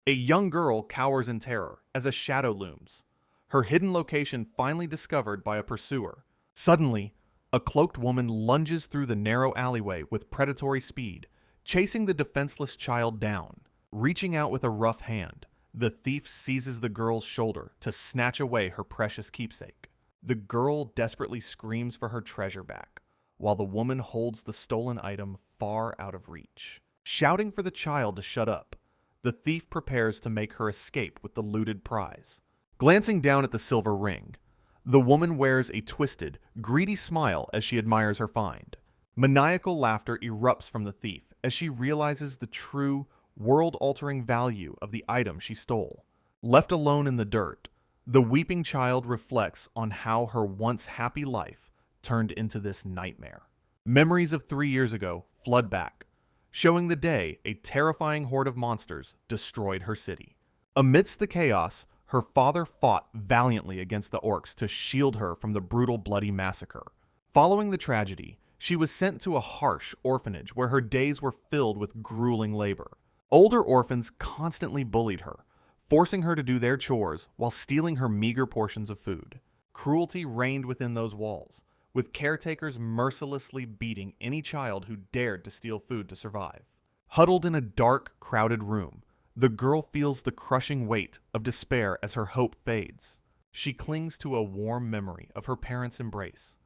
A young girl cowers in terror as a shadow looms, her hidden location finally discovered by a pursuer. Suddenly, a cloaked woman lunges through the narrow alleyway with predatory speed, chasing the defenseless child down. Reaching out with a rough hand, the thief seizes the girl's shoulder to snatch away her precious keepsake. The girl desperately screams for her treasure back, while the woman holds the stolen item far out of reach. Shouting for the child to shut up, the thief prepares to make her escape with the looted prize. Glancing down at the silver ring, the woman wears a twisted, greedy smile as she admires her find. Maniacal laughter erupts from the thief as she realizes the true, world-altering value of the item she stole. Left alone in the dirt, the weeping child reflects on how her once happy life turned into this nightmare. Memories of 3 years ago flood back, showing the day a terrifying horde of monsters destroyed her city. Amidst the chaos, her father fought valiantly against the orcs to shield her from the brutal, bloody massacre. Following the tragedy, she was sent to a harsh orphanage where her days were filled with grueling labor. Older orphans constantly bullied her, forcing her to do their chores while stealing her meager portions of food. Cruelty reigned within those walls, with caretakers mercilessly beating any child who dared to steal food to survive. Huddled in a dark, crowded room, the girl feels the crushing weight of despair as her hope fades. She clings to a warm memory of her parents' embrace,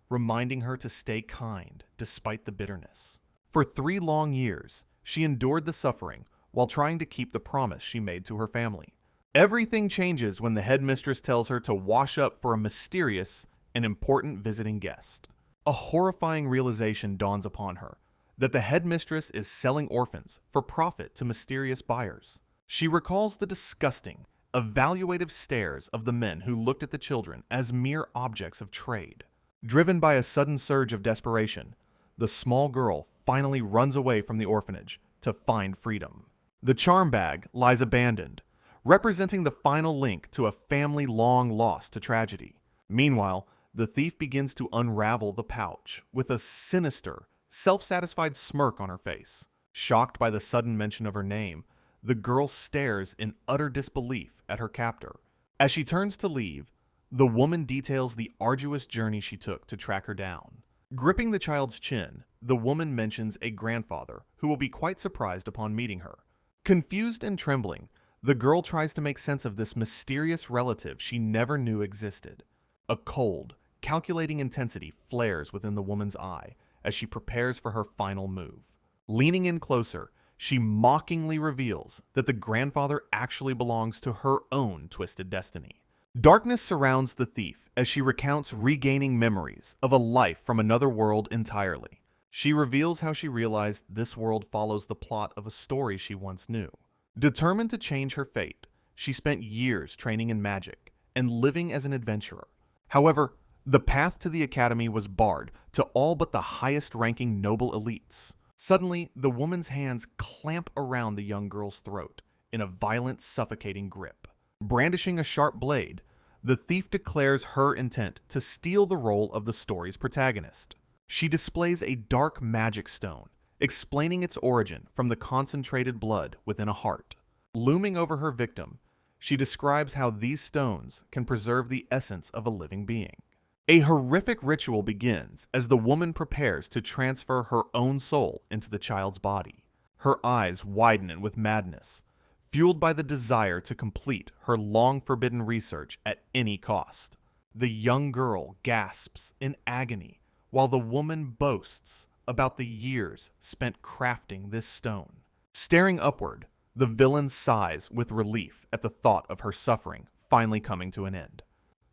reminding her to stay kind despite the bitterness. For 3 long years, she endured the suffering while trying to keep the promise she made to her family. Everything changes when the headmistress tells her to wash up for a mysterious and important visiting guest. A horrifying realization dawns upon her that the headmistress is selling orphans for profit to mysterious buyers. She recalls the disgusting, evaluative stares of the men who looked at the children as mere objects of trade. Driven by a sudden surge of desperation, the small girl finally runs away from the orphanage to find freedom. The charm bag lies abandoned, representing the final link to a family long lost to tragedy. Meanwhile, the thief begins to unravel the pouch with a sinister, self-satisfied smirk on her face. Shocked by the sudden mention of her name, the girl stares in utter disbelief at her captor. As she turns to leave, the woman details the arduous journey she took to track her down. Gripping the child's chin, the woman mentions a grandfather who will be quite surprised upon meeting her. Confused and trembling, the girl tries to make sense of this mysterious relative she never knew existed. A cold, calculating intensity flares within the woman's eye as she prepares for her final move. Leaning in closer, she mockingly reveals that the grandfather actually belongs to her own twisted destiny. Darkness surrounds the thief as she recounts regaining memories of a life from another world entirely. She reveals how she realized this world follows the plot of a story she once knew. Determined to change her fate, she spent years training in magic and living as an adventurer. However, the path to the academy was barred to all but the highest-ranking noble elites. Suddenly, the woman's hands clamp around the young girl's throat in a violent, suffocating grip. Brandishing a sharp blade, the thief declares her intent to steal the role of the story's protagonist. She displays a dark magic stone, explaining its origin from the concentrated blood within a heart. Looming over her victim, she describes how these stones can preserve the essence of a living being. A horrific ritual begins as the woman prepares to transfer her own soul into the child's body. Her eyes widen with madness, fueled by the desire to complete her long-forbidden research at any cost. The young girl gasps in agony while the woman boasts about the years spent crafting this stone. Staring upward, the villain sighs with relief at the thought of her suffering finally coming to an end.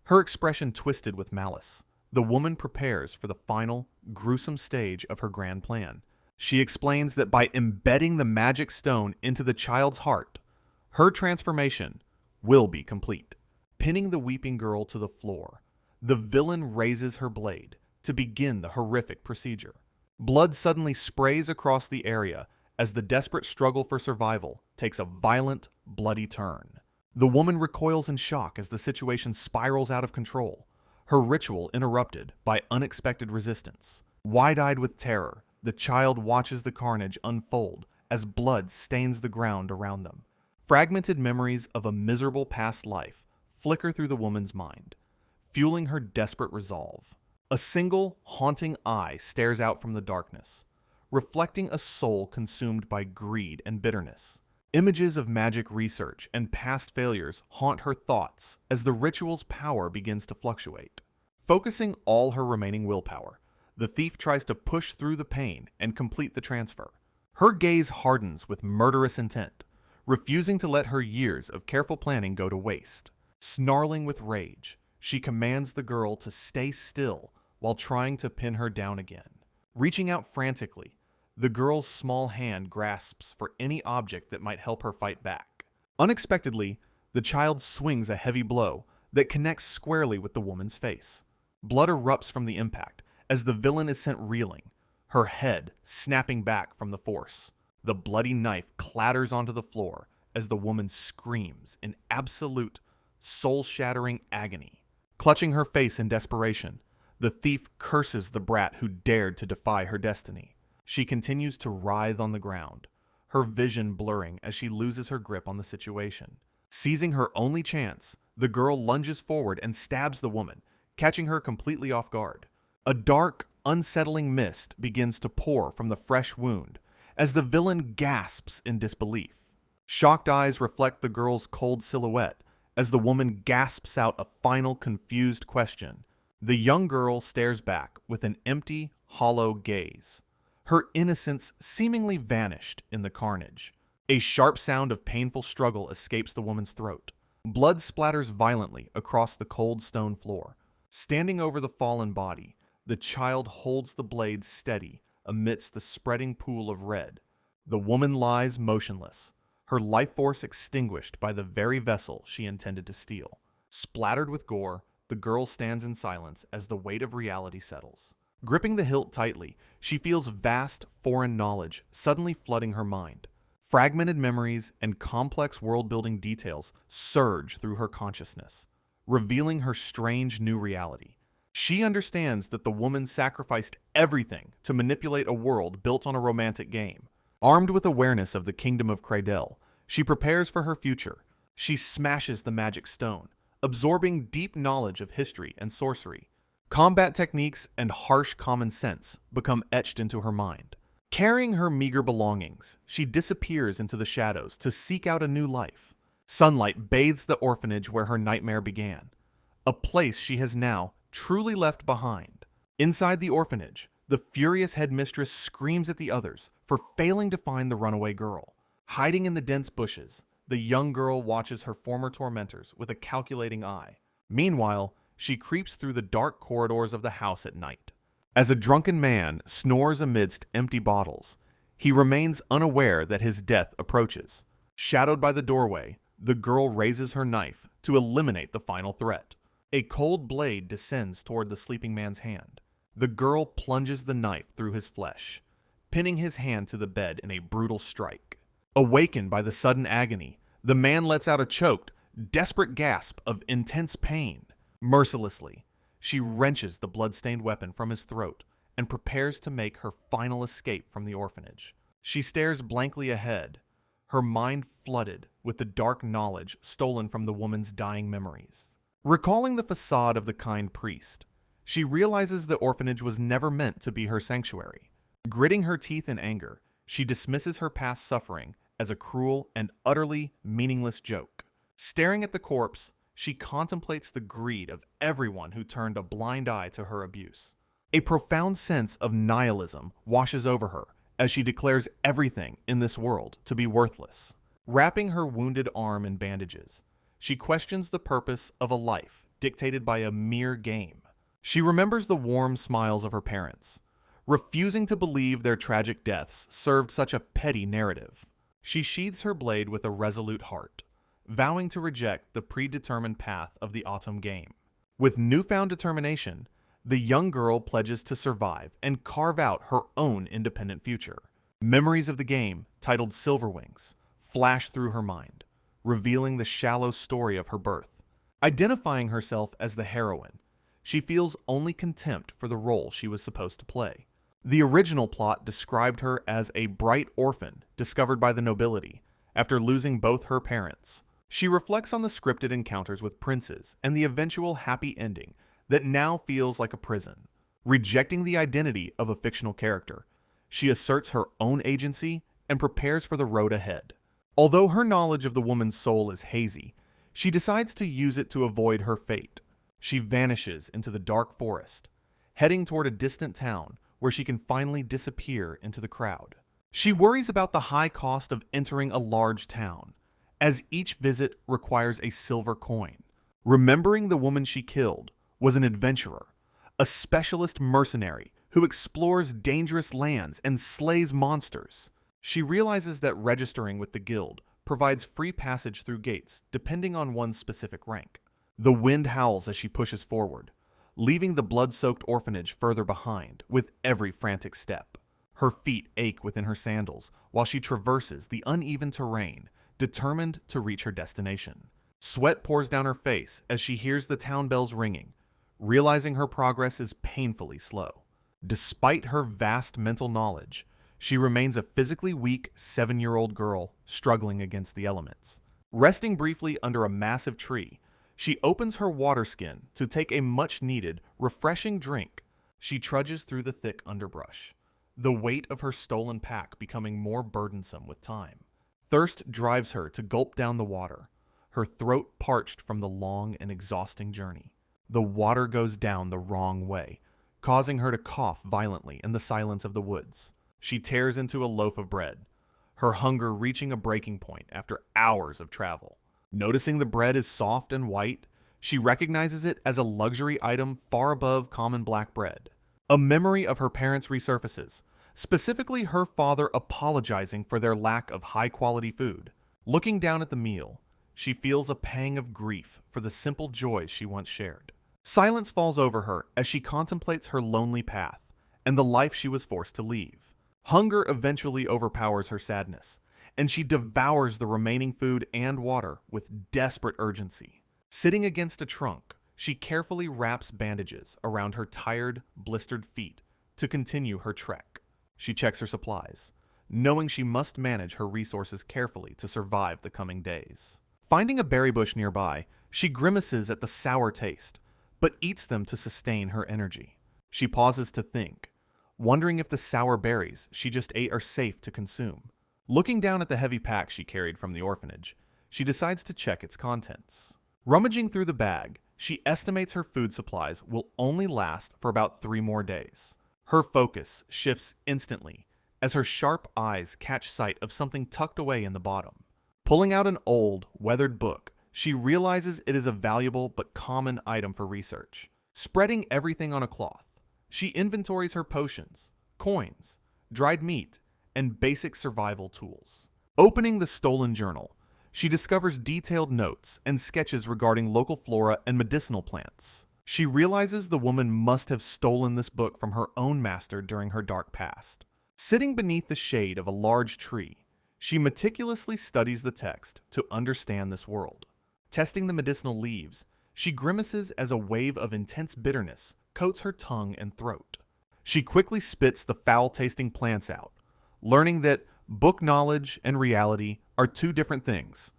Her expression twisted with malice, the woman prepares for the final, gruesome stage of her grand plan. She explains that by embedding the magic stone into the child's heart, her transformation will be complete. Pinning the weeping girl to the floor, the villain raises her blade to begin the horrific procedure. Blood suddenly sprays across the area as the desperate struggle for survival takes a violent, bloody turn. The woman recoils in shock as the situation spirals out of control, her ritual interrupted by unexpected resistance. Wide-eyed with terror, the child watches the carnage unfold as blood stains the ground around them. Fragmented memories of a miserable past life flicker through the woman's mind, fueling her desperate resolve. A single, haunting eye stares out from the darkness, reflecting a soul consumed by greed and bitterness. Images of magic research and past failures haunt her thoughts as the ritual's power begins to fluctuate. Focusing all her remaining willpower, the thief tries to push through the pain and complete the transfer. Her gaze hardens with murderous intent, refusing to let her years of careful planning go to waste. Snarling with rage, she commands the girl to stay still while trying to pin her down again. Reaching out frantically, the girl's small hand grasps for any object that might help her fight back. Unexpectedly, the child swings a heavy blow that connects squarely with the woman's face. Blood erupts from the impact as the villain is sent reeling, her head snapping back from the force. The bloody knife clatters onto the floor as the woman screams in absolute, soul-shattering agony. Clutching her face in desperation, the thief curses the brat who dared to defy her destiny. She continues to writhe on the ground, her vision blurring as she loses her grip on the situation. Seizing her only chance, the girl lunges forward and stabs the woman, catching her completely off guard. A dark, unsettling mist begins to pour from the fresh wound as the villain gasps in disbelief. Shocked eyes reflect the girl's cold silhouette as the woman gasps out a final confused question. The young girl stares back with an empty, hollow gaze, her innocence seemingly vanished in the carnage. A sharp sound of painful struggle escapes the woman's throat. Blood splatters violently across the cold stone floor. Standing over the fallen body, the child holds the blade steady amidst the spreading pool of red. The woman lies motionless, her life force extinguished by the very vessel she intended to steal. Splattered with gore, the girl stands in silence as the weight of reality settles. Gripping the hilt tightly, she feels vast, foreign knowledge suddenly flooding her mind. Fragmented memories and complex world-building details surge through her consciousness, revealing her strange new reality. She understands that the woman sacrificed everything to manipulate a world built on a romantic game. Armed with awareness of the kingdom of Cradell, she prepares for her future. She smashes the magic stone, absorbing deep knowledge of history and sorcery. Combat techniques and harsh common sense become etched into her mind. Carrying her meager belongings, she disappears into the shadows to seek out a new life. Sunlight bathes the orphanage where her nightmare began, a place she has now truly left behind. Inside the orphanage, the furious headmistress screams at the others for failing to find the runaway girl. Hiding in the dense bushes, the young girl watches her former tormentors with a calculating eye. Meanwhile, she creeps through the dark corridors of the house at night. As a drunken man snores amidst empty bottles, he remains unaware that his death approaches. Shadowed by the doorway, the girl raises her knife to eliminate the final threat. A cold blade descends toward the sleeping man's hand. The girl plunges the knife through his flesh, pinning his hand to the bed in a brutal strike. Awakened by the sudden agony, the man lets out a choked, desperate gasp of intense pain. Mercilessly, she wrenches the blood-stained weapon from his throat and prepares to make her final escape from the orphanage. She stares blankly ahead, her mind flooded with the dark knowledge stolen from the woman's dying memories. Recalling the facade of the kind priest, she realizes the orphanage was never meant to be her sanctuary. Gritting her teeth in anger, she dismisses her past suffering as a cruel and utterly meaningless joke. Staring at the corpse, she contemplates the greed of everyone who turned a blind eye to her abuse. A profound sense of nihilism washes over her as she declares everything in this world to be worthless. Wrapping her wounded arm in bandages, she questions the purpose of a life dictated by a mere game. She remembers the warm smiles of her parents, refusing to believe their tragic deaths served such a petty narrative. She sheathes her blade with a resolute heart, vowing to reject the predetermined path of the autumn game. With newfound determination, the young girl pledges to survive and carve out her own independent future. Memories of the game, titled Silverwings, flash through her mind, revealing the shallow story of her birth. Identifying herself as the heroine, she feels only contempt for the role she was supposed to play. The original plot described her as a bright orphan discovered by the nobility, after losing both her parents. She reflects on the scripted encounters with princes and the eventual happy ending that now feels like a prison. Rejecting the identity of a fictional character, she asserts her own agency and prepares for the road ahead. Although her knowledge of the woman's soul is hazy, she decides to use it to avoid her fate. She vanishes into the dark forest, heading toward a distant town where she can finally disappear into the crowd. She worries about the high cost of entering a large town, as each visit requires a silver coin. Remembering the woman she killed was an adventurer, a specialist mercenary who explores dangerous lands and slays monsters. She realizes that registering with the guild provides free passage through gates depending on one's specific rank. The wind howls as she pushes forward, leaving the blood-soaked orphanage further behind with every frantic step. Her feet ache within her sandals while she traverses the uneven terrain, determined to reach her destination. Sweat pours down her face as she hears the town bells ringing, realizing her progress is painfully slow. Despite her vast mental knowledge, she remains a physically weak 7-year-old girl struggling against the elements. Resting briefly under a massive tree, she opens her water skin to take a much-needed, refreshing drink. She trudges through the thick underbrush, the weight of her stolen pack becoming more burdensome with time. Thirst drives her to gulp down the water, her throat parched from the long and exhausting journey. The water goes down the wrong way, causing her to cough violently in the silence of the woods. She tears into a loaf of bread, her hunger reaching a breaking point after hours of travel. Noticing the bread is soft and white, she recognizes it as a luxury item far above common black bread. A memory of her parents resurfaces, specifically her father apologizing for their lack of high-quality food. Looking down at the meal, she feels a pang of grief for the simple joys she once shared. Silence falls over her as she contemplates her lonely path and the life she was forced to leave. Hunger eventually overpowers her sadness, and she devours the remaining food and water with desperate urgency. Sitting against a trunk, she carefully wraps bandages around her tired, blistered feet to continue her trek. She checks her supplies, knowing she must manage her resources carefully to survive the coming days. Finding a berry bush nearby, she grimaces at the sour taste, but eats them to sustain her energy. She pauses to think, wondering if the sour berries she just ate are safe to consume. Looking down at the heavy pack she carried from the orphanage, she decides to check its contents. Rummaging through the bag, she estimates her food supplies will only last for about 3 more days. Her focus shifts instantly as her sharp eyes catch sight of something tucked away in the bottom. Pulling out an old, weathered book, she realizes it is a valuable but common item for research. Spreading everything on a cloth, she inventories her potions, coins, dried meat, and basic survival tools. Opening the stolen journal, she discovers detailed notes and sketches regarding local flora and medicinal plants. She realizes the woman must have stolen this book from her own master during her dark past. Sitting beneath the shade of a large tree, she meticulously studies the text to understand this world. Testing the medicinal leaves, she grimaces as a wave of intense bitterness coats her tongue and throat. She quickly spits the foul-tasting plants out, learning that book knowledge and reality are 2 different things.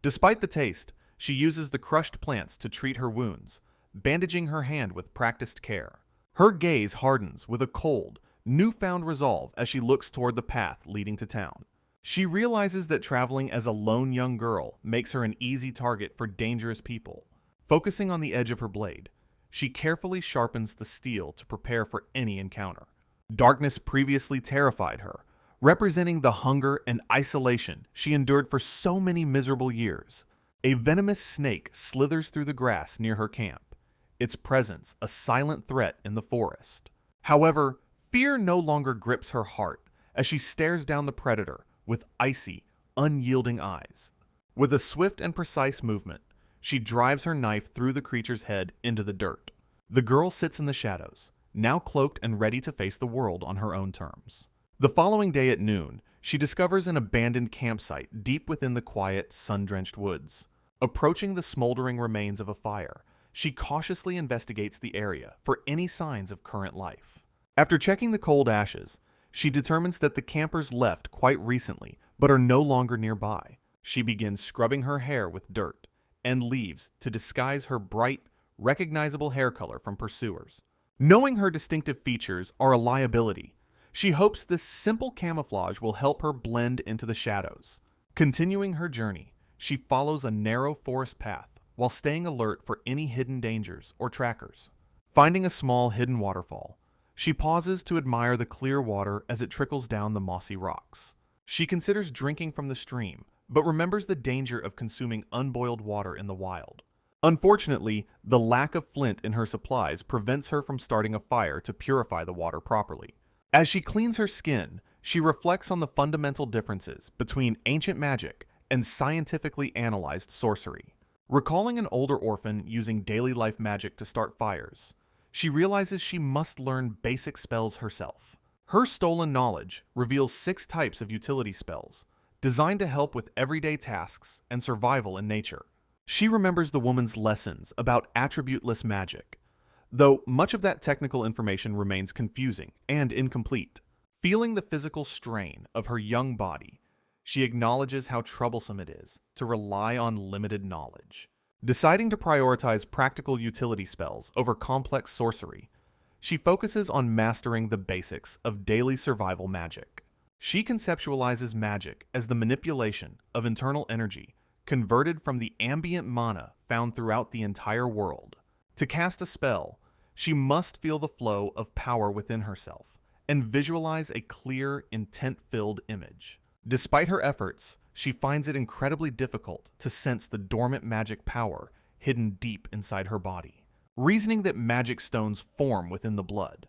Despite the taste, she uses the crushed plants to treat her wounds, bandaging her hand with practiced care. Her gaze hardens with a cold, newfound resolve as she looks toward the path leading to town. She realizes that traveling as a lone young girl makes her an easy target for dangerous people. Focusing on the edge of her blade, she carefully sharpens the steel to prepare for any encounter. Darkness previously terrified her, representing the hunger and isolation she endured for so many miserable years. A venomous snake slithers through the grass near her camp, its presence a silent threat in the forest. However, fear no longer grips her heart as she stares down the predator with icy, unyielding eyes. With a swift and precise movement, she drives her knife through the creature's head into the dirt. The girl sits in the shadows, now cloaked and ready to face the world on her own terms. The following day at noon, she discovers an abandoned campsite deep within the quiet, sun-drenched woods. Approaching the smoldering remains of a fire, she cautiously investigates the area for any signs of current life. After checking the cold ashes, she determines that the campers left quite recently but are no longer nearby. She begins scrubbing her hair with dirt and leaves to disguise her bright, recognizable hair color from pursuers. Knowing her distinctive features are a liability, she hopes this simple camouflage will help her blend into the shadows. Continuing her journey, she follows a narrow forest path while staying alert for any hidden dangers or trackers. Finding a small hidden waterfall, she pauses to admire the clear water as it trickles down the mossy rocks. She considers drinking from the stream, but remembers the danger of consuming unboiled water in the wild. Unfortunately, the lack of flint in her supplies prevents her from starting a fire to purify the water properly. As she cleans her skin, she reflects on the fundamental differences between ancient magic and scientifically analyzed sorcery. Recalling an older orphan using daily life magic to start fires, she realizes she must learn basic spells herself. Her stolen knowledge reveals 6 types of utility spells, designed to help with everyday tasks and survival in nature. She remembers the woman's lessons about attributeless magic, though much of that technical information remains confusing and incomplete. Feeling the physical strain of her young body, she acknowledges how troublesome it is to rely on limited knowledge. Deciding to prioritize practical utility spells over complex sorcery, she focuses on mastering the basics of daily survival magic. She conceptualizes magic as the manipulation of internal energy converted from the ambient mana found throughout the entire world. To cast a spell, she must feel the flow of power within herself and visualize a clear, intent-filled image. Despite her efforts, she finds it incredibly difficult to sense the dormant magic power hidden deep inside her body. Reasoning that magic stones form within the blood,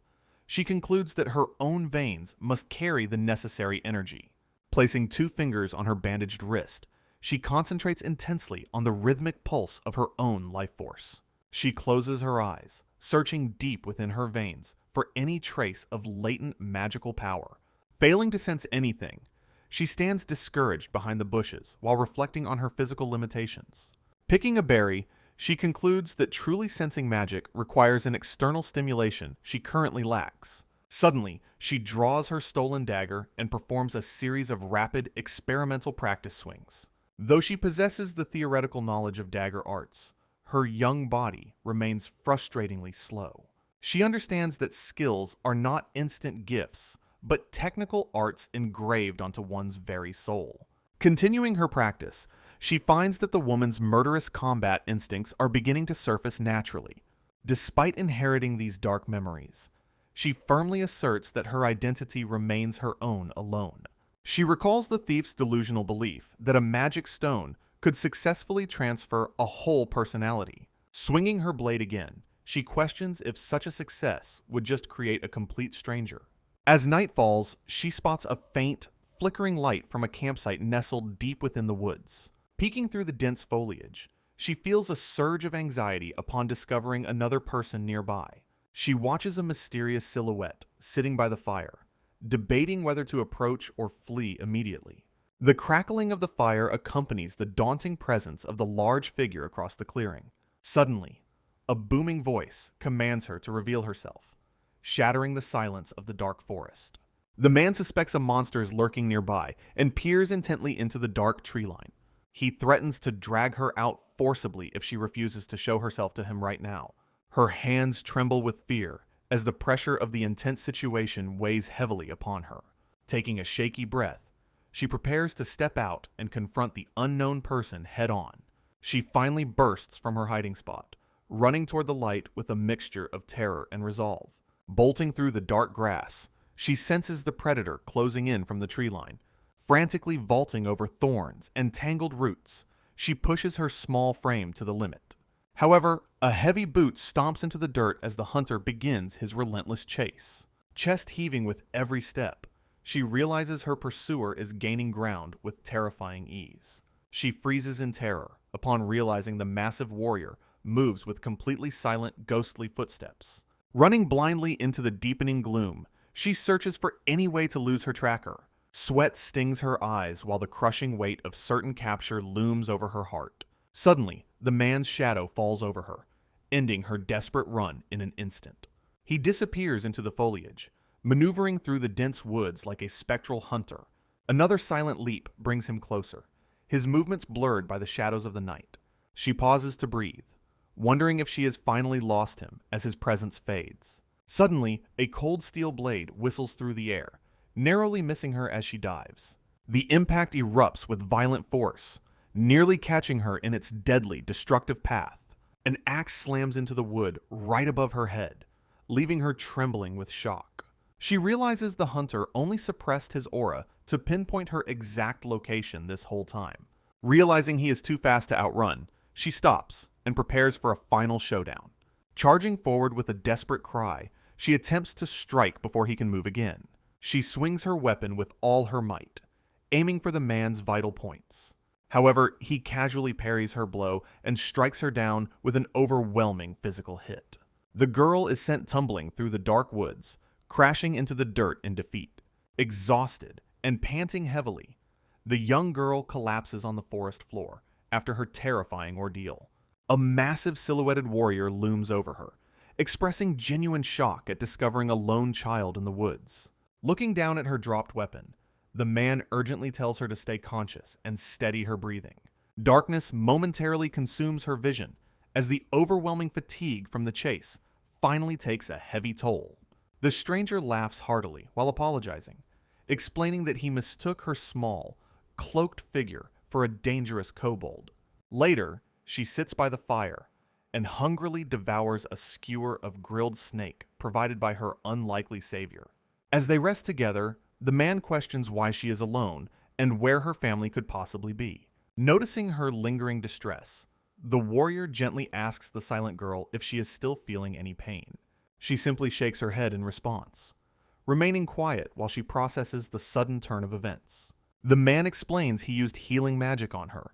she concludes that her own veins must carry the necessary energy. Placing 2 fingers on her bandaged wrist, she concentrates intensely on the rhythmic pulse of her own life force. She closes her eyes, searching deep within her veins for any trace of latent magical power. Failing to sense anything, she stands discouraged behind the bushes while reflecting on her physical limitations. Picking a berry, she concludes that truly sensing magic requires an external stimulation she currently lacks. Suddenly, she draws her stolen dagger and performs a series of rapid, experimental practice swings. Though she possesses the theoretical knowledge of dagger arts, her young body remains frustratingly slow. She understands that skills are not instant gifts, but technical arts engraved onto one's very soul. Continuing her practice, she finds that the woman's murderous combat instincts are beginning to surface naturally. Despite inheriting these dark memories, she firmly asserts that her identity remains her own alone. She recalls the thief's delusional belief that a magic stone could successfully transfer a whole personality. Swinging her blade again, she questions if such a success would just create a complete stranger. As night falls, she spots a faint, flickering light from a campsite nestled deep within the woods. Peeking through the dense foliage, she feels a surge of anxiety upon discovering another person nearby. She watches a mysterious silhouette sitting by the fire, debating whether to approach or flee immediately. The crackling of the fire accompanies the daunting presence of the large figure across the clearing. Suddenly, a booming voice commands her to reveal herself, shattering the silence of the dark forest. The man suspects a monster is lurking nearby and peers intently into the dark tree line. He threatens to drag her out forcibly if she refuses to show herself to him right now. Her hands tremble with fear as the pressure of the intense situation weighs heavily upon her. Taking a shaky breath, she prepares to step out and confront the unknown person head-on. She finally bursts from her hiding spot, running toward the light with a mixture of terror and resolve. Bolting through the dark grass, she senses the predator closing in from the tree line. Frantically vaulting over thorns and tangled roots, she pushes her small frame to the limit. However, a heavy boot stomps into the dirt as the hunter begins his relentless chase. Chest heaving with every step, she realizes her pursuer is gaining ground with terrifying ease. She freezes in terror upon realizing the massive warrior moves with completely silent, ghostly footsteps. Running blindly into the deepening gloom, she searches for any way to lose her tracker. Sweat stings her eyes while the crushing weight of certain capture looms over her heart. Suddenly, the man's shadow falls over her, ending her desperate run in an instant. He disappears into the foliage, maneuvering through the dense woods like a spectral hunter. Another silent leap brings him closer, his movements blurred by the shadows of the night. She pauses to breathe, wondering if she has finally lost him as his presence fades. Suddenly, a cold steel blade whistles through the air, narrowly missing her as she dives. The impact erupts with violent force, nearly catching her in its deadly, destructive path. An axe slams into the wood right above her head, leaving her trembling with shock. She realizes the hunter only suppressed his aura to pinpoint her exact location this whole time. Realizing he is too fast to outrun, she stops and prepares for a final showdown. Charging forward with a desperate cry, she attempts to strike before he can move again. She swings her weapon with all her might, aiming for the man's vital points. However, he casually parries her blow and strikes her down with an overwhelming physical hit. The girl is sent tumbling through the dark woods, crashing into the dirt in defeat. Exhausted and panting heavily, the young girl collapses on the forest floor after her terrifying ordeal. A massive silhouetted warrior looms over her, expressing genuine shock at discovering a lone child in the woods. Looking down at her dropped weapon, the man urgently tells her to stay conscious and steady her breathing. Darkness momentarily consumes her vision as the overwhelming fatigue from the chase finally takes a heavy toll. The stranger laughs heartily while apologizing, explaining that he mistook her small, cloaked figure for a dangerous kobold. Later, she sits by the fire and hungrily devours a skewer of grilled snake provided by her unlikely savior. As they rest together, the man questions why she is alone and where her family could possibly be. Noticing her lingering distress, the warrior gently asks the silent girl if she is still feeling any pain. She simply shakes her head in response, remaining quiet while she processes the sudden turn of events. The man explains he used healing magic on her,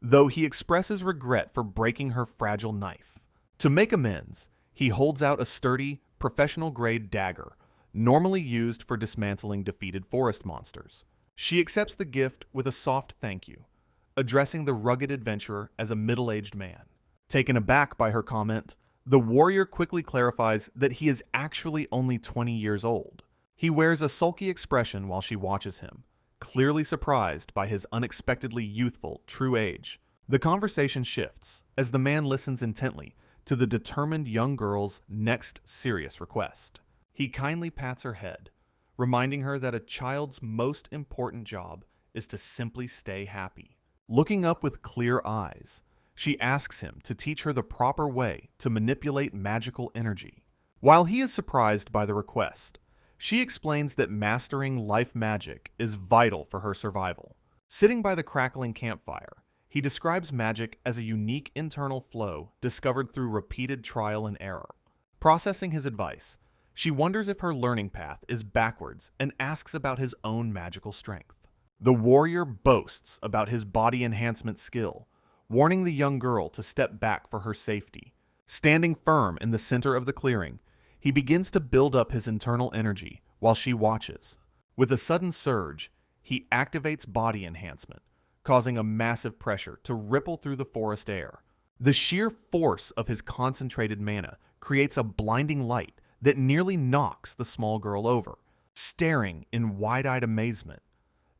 though he expresses regret for breaking her fragile knife. To make amends, he holds out a sturdy, professional-grade dagger, normally used for dismantling defeated forest monsters. She accepts the gift with a soft thank you, addressing the rugged adventurer as a middle-aged man. Taken aback by her comment, the warrior quickly clarifies that he is actually only 20 years old. He wears a sulky expression while she watches him, clearly surprised by his unexpectedly youthful, true age. The conversation shifts as the man listens intently to the determined young girl's next serious request. He kindly pats her head, reminding her that a child's most important job is to simply stay happy. Looking up with clear eyes, she asks him to teach her the proper way to manipulate magical energy. While he is surprised by the request, she explains that mastering life magic is vital for her survival. Sitting by the crackling campfire, he describes magic as a unique internal flow discovered through repeated trial and error. Processing his advice, she wonders if her learning path is backwards and asks about his own magical strength. The warrior boasts about his body enhancement skill, warning the young girl to step back for her safety. Standing firm in the center of the clearing, he begins to build up his internal energy while she watches. With a sudden surge, he activates body enhancement, causing a massive pressure to ripple through the forest air. The sheer force of his concentrated mana creates a blinding light that nearly knocks the small girl over. Staring in wide-eyed amazement,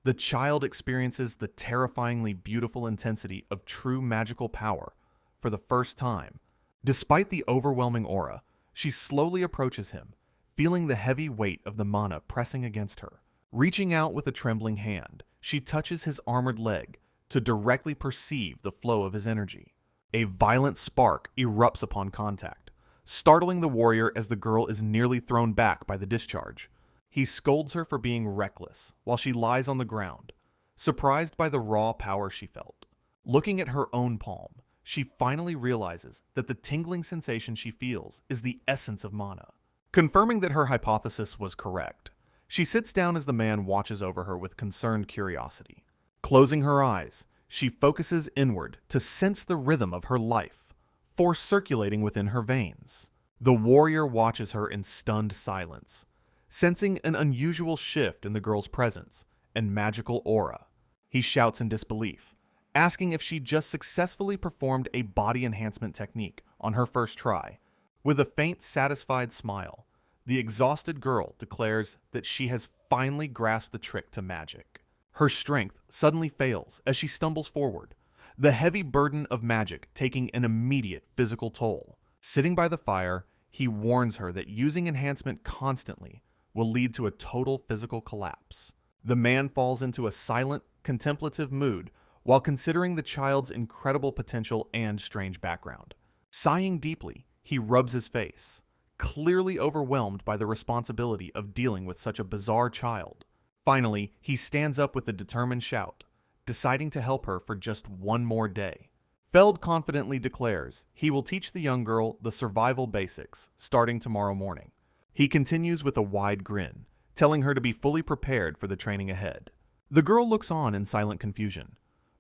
the child experiences the terrifyingly beautiful intensity of true magical power for the first time. Despite the overwhelming aura, she slowly approaches him, feeling the heavy weight of the mana pressing against her. Reaching out with a trembling hand, she touches his armored leg to directly perceive the flow of his energy. A violent spark erupts upon contact, startling the warrior as the girl is nearly thrown back by the discharge. He scolds her for being reckless while she lies on the ground, surprised by the raw power she felt. Looking at her own palm, she finally realizes that the tingling sensation she feels is the essence of mana. Confirming that her hypothesis was correct, she sits down as the man watches over her with concerned curiosity. Closing her eyes, she focuses inward to sense the rhythm of her life, force circulating within her veins. The warrior watches her in stunned silence, sensing an unusual shift in the girl's presence and magical aura. He shouts in disbelief, asking if she just successfully performed a body enhancement technique on her first try. With a faint, satisfied smile, the exhausted girl declares that she has finally grasped the trick to magic. Her strength suddenly fails as she stumbles forward, the heavy burden of magic taking an immediate physical toll. Sitting by the fire, he warns her that using enhancement constantly will lead to a total physical collapse. The man falls into a silent, contemplative mood while considering the child's incredible potential and strange background. Sighing deeply, he rubs his face, clearly overwhelmed by the responsibility of dealing with such a bizarre child. Finally, he stands up with a determined shout, deciding to help her for just one more day. Feld confidently declares he will teach the young girl the survival basics starting tomorrow morning. He continues with a wide grin, telling her to be fully prepared for the training ahead. The girl looks on in silent confusion,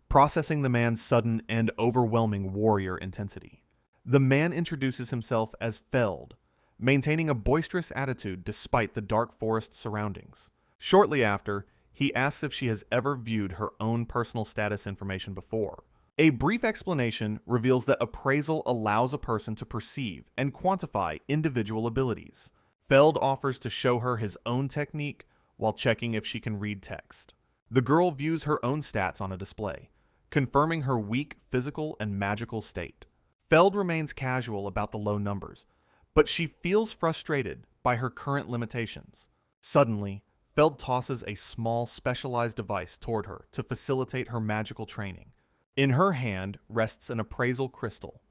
processing the man's sudden and overwhelming warrior intensity. The man introduces himself as Feld, maintaining a boisterous attitude despite the dark forest surroundings. Shortly after, he asks if she has ever viewed her own personal status information before. A brief explanation reveals that appraisal allows a person to perceive and quantify individual abilities. Feld offers to show her his own technique while checking if she can read text. The girl views her own stats on a display, confirming her weak physical and magical state. Feld remains casual about the low numbers, but she feels frustrated by her current limitations. Suddenly, Feld tosses a small specialized device toward her to facilitate her magical training. In her hand rests an appraisal crystal,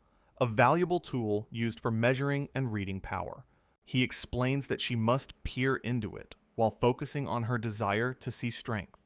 a valuable tool used for measuring and reading power. He explains that she must peer into it while focusing on her desire to see strength.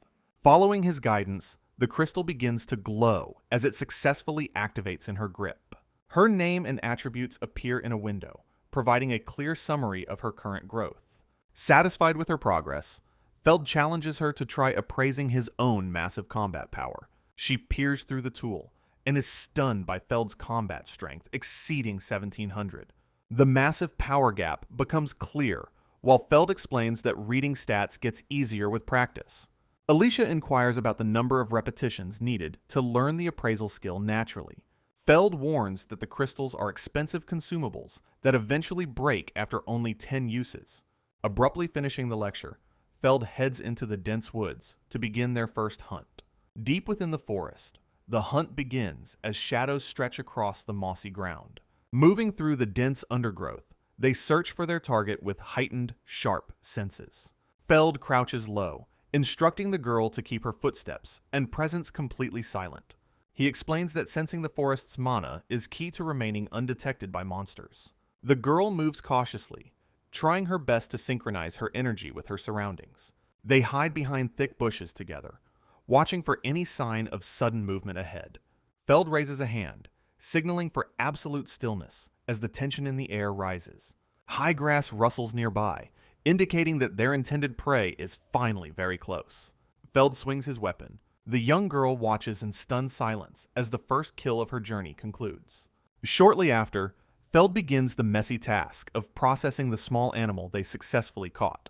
Following his guidance, the crystal begins to glow as it successfully activates in her grip. Her name and attributes appear in a window, providing a clear summary of her current growth. Satisfied with her progress, Feld challenges her to try appraising his own massive combat power. She peers through the tool and is stunned by Feld's combat strength exceeding 1700. The massive power gap becomes clear, while Feld explains that reading stats gets easier with practice. Alicia inquires about the number of repetitions needed to learn the appraisal skill naturally. Feld warns that the crystals are expensive consumables that eventually break after only 10 uses. Abruptly finishing the lecture, Feld heads into the dense woods to begin their first hunt. Deep within the forest, the hunt begins as shadows stretch across the mossy ground. Moving through the dense undergrowth, they search for their target with heightened, sharp senses. Feld crouches low, instructing the girl to keep her footsteps and presence completely silent. He explains that sensing the forest's mana is key to remaining undetected by monsters. The girl moves cautiously, trying her best to synchronize her energy with her surroundings. They hide behind thick bushes together, watching for any sign of sudden movement ahead. Feld raises a hand, signaling for absolute stillness as the tension in the air rises. High grass rustles nearby, indicating that their intended prey is finally very close. Feld swings his weapon. The young girl watches in stunned silence as the first kill of her journey concludes. Shortly after, Feld begins the messy task of processing the small animal they successfully caught.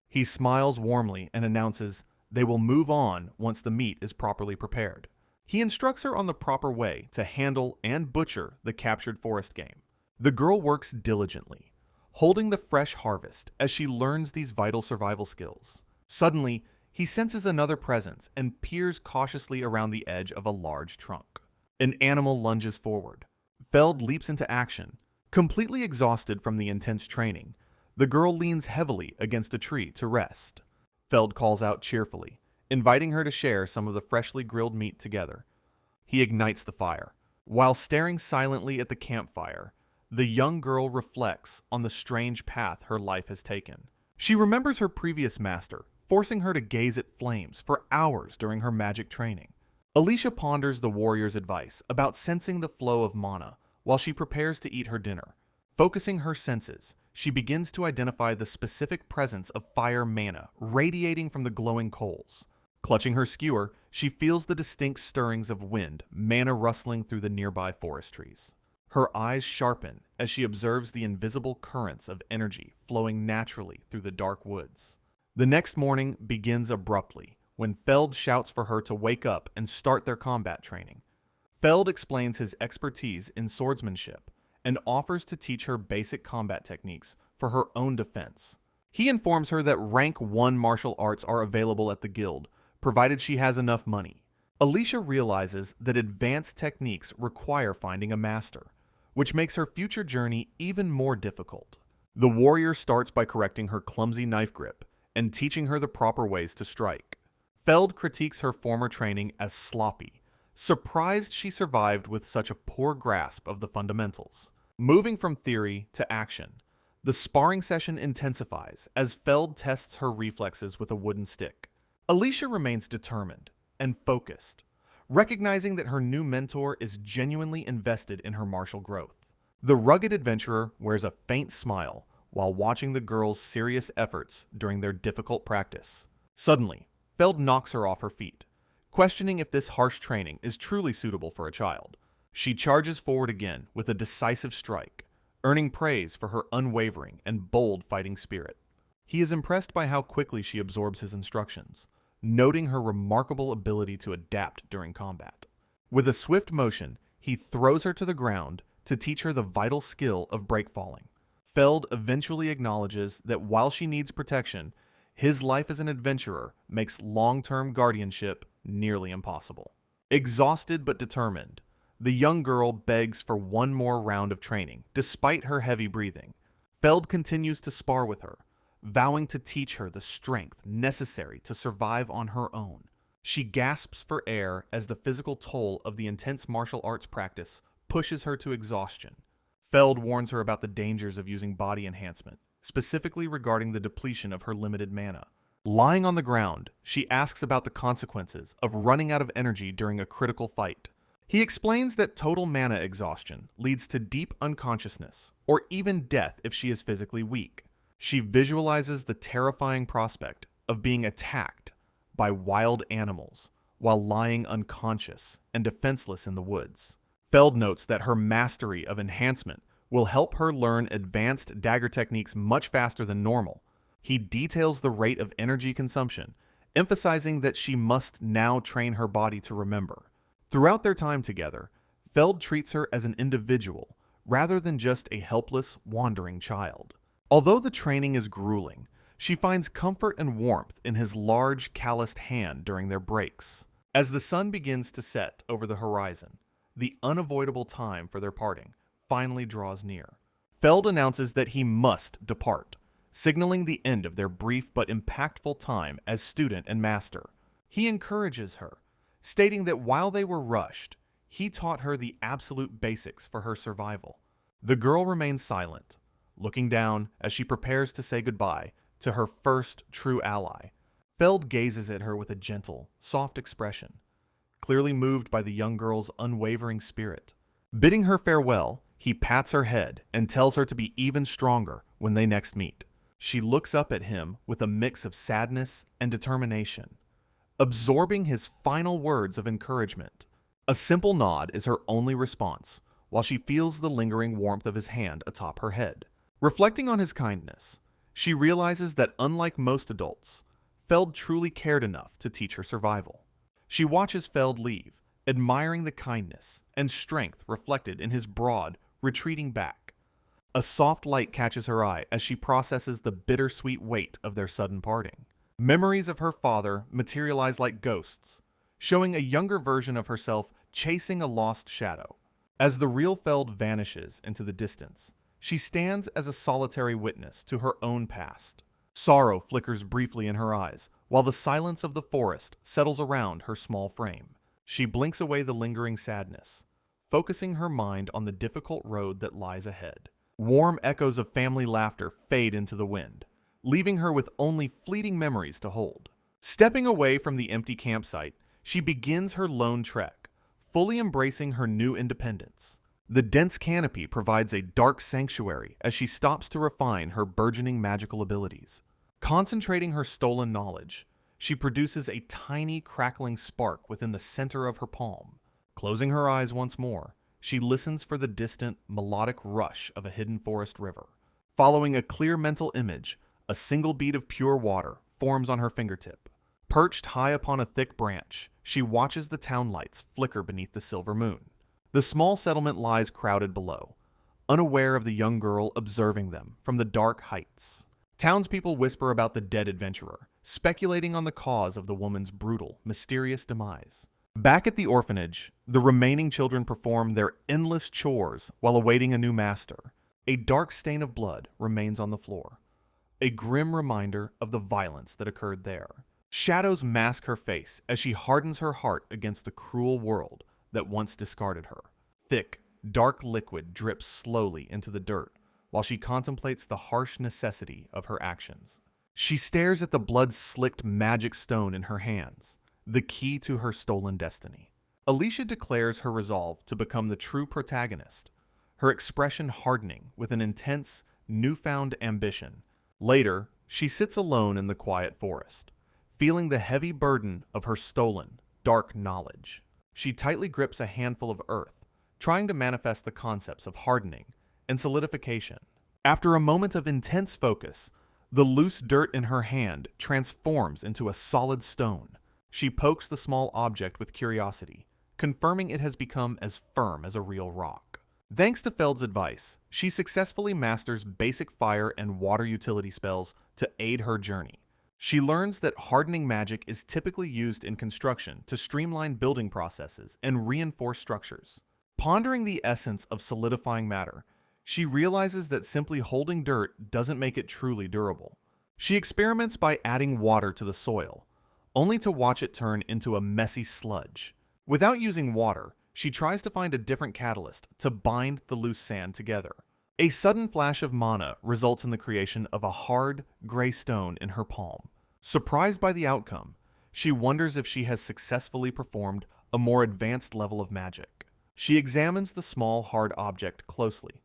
He smiles warmly and announces they will move on once the meat is properly prepared. He instructs her on the proper way to handle and butcher the captured forest game. The girl works diligently, holding the fresh harvest as she learns these vital survival skills. Suddenly, he senses another presence and peers cautiously around the edge of a large trunk. An animal lunges forward. Feld leaps into action. Completely exhausted from the intense training, the girl leans heavily against a tree to rest. Feld calls out cheerfully, inviting her to share some of the freshly grilled meat together. He ignites the fire. While staring silently at the campfire, the young girl reflects on the strange path her life has taken. She remembers her previous master, forcing her to gaze at flames for hours during her magic training. Alicia ponders the warrior's advice about sensing the flow of mana while she prepares to eat her dinner. Focusing her senses, she begins to identify the specific presence of fire mana radiating from the glowing coals. Clutching her skewer, she feels the distinct stirrings of wind, mana rustling through the nearby forest trees. Her eyes sharpen as she observes the invisible currents of energy flowing naturally through the dark woods. The next morning begins abruptly when Feld shouts for her to wake up and start their combat training. Feld explains his expertise in swordsmanship and offers to teach her basic combat techniques for her own defense. He informs her that rank 1 martial arts are available at the guild, provided she has enough money. Alicia realizes that advanced techniques require finding a master, which makes her future journey even more difficult. The warrior starts by correcting her clumsy knife grip and teaching her the proper ways to strike. Feld critiques her former training as sloppy, surprised she survived with such a poor grasp of the fundamentals. Moving from theory to action, the sparring session intensifies as Feld tests her reflexes with a wooden stick. Alicia remains determined and focused, recognizing that her new mentor is genuinely invested in her martial growth. The rugged adventurer wears a faint smile while watching the girl's serious efforts during their difficult practice. Suddenly, Feld knocks her off her feet, questioning if this harsh training is truly suitable for a child. She charges forward again with a decisive strike, earning praise for her unwavering and bold fighting spirit. He is impressed by how quickly she absorbs his instructions, noting her remarkable ability to adapt during combat. With a swift motion, he throws her to the ground to teach her the vital skill of breakfalling. Feld eventually acknowledges that while she needs protection, his life as an adventurer makes long-term guardianship nearly impossible. Exhausted but determined, the young girl begs for one more round of training, despite her heavy breathing. Feld continues to spar with her, vowing to teach her the strength necessary to survive on her own. She gasps for air as the physical toll of the intense martial arts practice pushes her to exhaustion. Feld warns her about the dangers of using body enhancement, specifically regarding the depletion of her limited mana. Lying on the ground, she asks about the consequences of running out of energy during a critical fight. He explains that total mana exhaustion leads to deep unconsciousness, or even death if she is physically weak. She visualizes the terrifying prospect of being attacked by wild animals while lying unconscious and defenseless in the woods. Feld notes that her mastery of enhancement will help her learn advanced dagger techniques much faster than normal. He details the rate of energy consumption, emphasizing that she must now train her body to remember. Throughout their time together, Feld treats her as an individual rather than just a helpless, wandering child. Although the training is grueling, she finds comfort and warmth in his large, calloused hand during their breaks. As the sun begins to set over the horizon, the unavoidable time for their parting finally draws near. Feld announces that he must depart, signaling the end of their brief but impactful time as student and master. He encourages her, stating that while they were rushed, he taught her the absolute basics for her survival. The girl remains silent, looking down as she prepares to say goodbye to her first true ally. Feld gazes at her with a gentle, soft expression, clearly moved by the young girl's unwavering spirit. Bidding her farewell, he pats her head and tells her to be even stronger when they next meet. She looks up at him with a mix of sadness and determination, absorbing his final words of encouragement. A simple nod is her only response, while she feels the lingering warmth of his hand atop her head. Reflecting on his kindness, she realizes that unlike most adults, Feld truly cared enough to teach her survival. She watches Feld leave, admiring the kindness and strength reflected in his broad, retreating back. A soft light catches her eye as she processes the bittersweet weight of their sudden parting. Memories of her father materialize like ghosts, showing a younger version of herself chasing a lost shadow. As the real Feld vanishes into the distance, she stands as a solitary witness to her own past. Sorrow flickers briefly in her eyes, while the silence of the forest settles around her small frame. She blinks away the lingering sadness, focusing her mind on the difficult road that lies ahead. Warm echoes of family laughter fade into the wind, leaving her with only fleeting memories to hold. Stepping away from the empty campsite, she begins her lone trek, fully embracing her new independence. The dense canopy provides a dark sanctuary as she stops to refine her burgeoning magical abilities. Concentrating her stolen knowledge, she produces a tiny crackling spark within the center of her palm. Closing her eyes once more, she listens for the distant, melodic rush of a hidden forest river. Following a clear mental image, a single bead of pure water forms on her fingertip. Perched high upon a thick branch, she watches the town lights flicker beneath the silver moon. The small settlement lies crowded below, unaware of the young girl observing them from the dark heights. Townspeople whisper about the dead adventurer, speculating on the cause of the woman's brutal, mysterious demise. Back at the orphanage, the remaining children perform their endless chores while awaiting a new master. A dark stain of blood remains on the floor, a grim reminder of the violence that occurred there. Shadows mask her face as she hardens her heart against the cruel world that once discarded her. Thick, dark liquid drips slowly into the dirt while she contemplates the harsh necessity of her actions. She stares at the blood-slicked magic stone in her hands, the key to her stolen destiny. Alicia declares her resolve to become the true protagonist, her expression hardening with an intense, newfound ambition. Later, she sits alone in the quiet forest, feeling the heavy burden of her stolen, dark knowledge. She tightly grips a handful of earth, trying to manifest the concepts of hardening and solidification. After a moment of intense focus, the loose dirt in her hand transforms into a solid stone. She pokes the small object with curiosity, confirming it has become as firm as a real rock. Thanks to Feld's advice, she successfully masters basic fire and water utility spells to aid her journey. She learns that hardening magic is typically used in construction to streamline building processes and reinforce structures. Pondering the essence of solidifying matter, she realizes that simply holding dirt doesn't make it truly durable. She experiments by adding water to the soil, only to watch it turn into a messy sludge. Without using water, she tries to find a different catalyst to bind the loose sand together. A sudden flash of mana results in the creation of a hard, gray stone in her palm. Surprised by the outcome, she wonders if she has successfully performed a more advanced level of magic. She examines the small, hard object closely,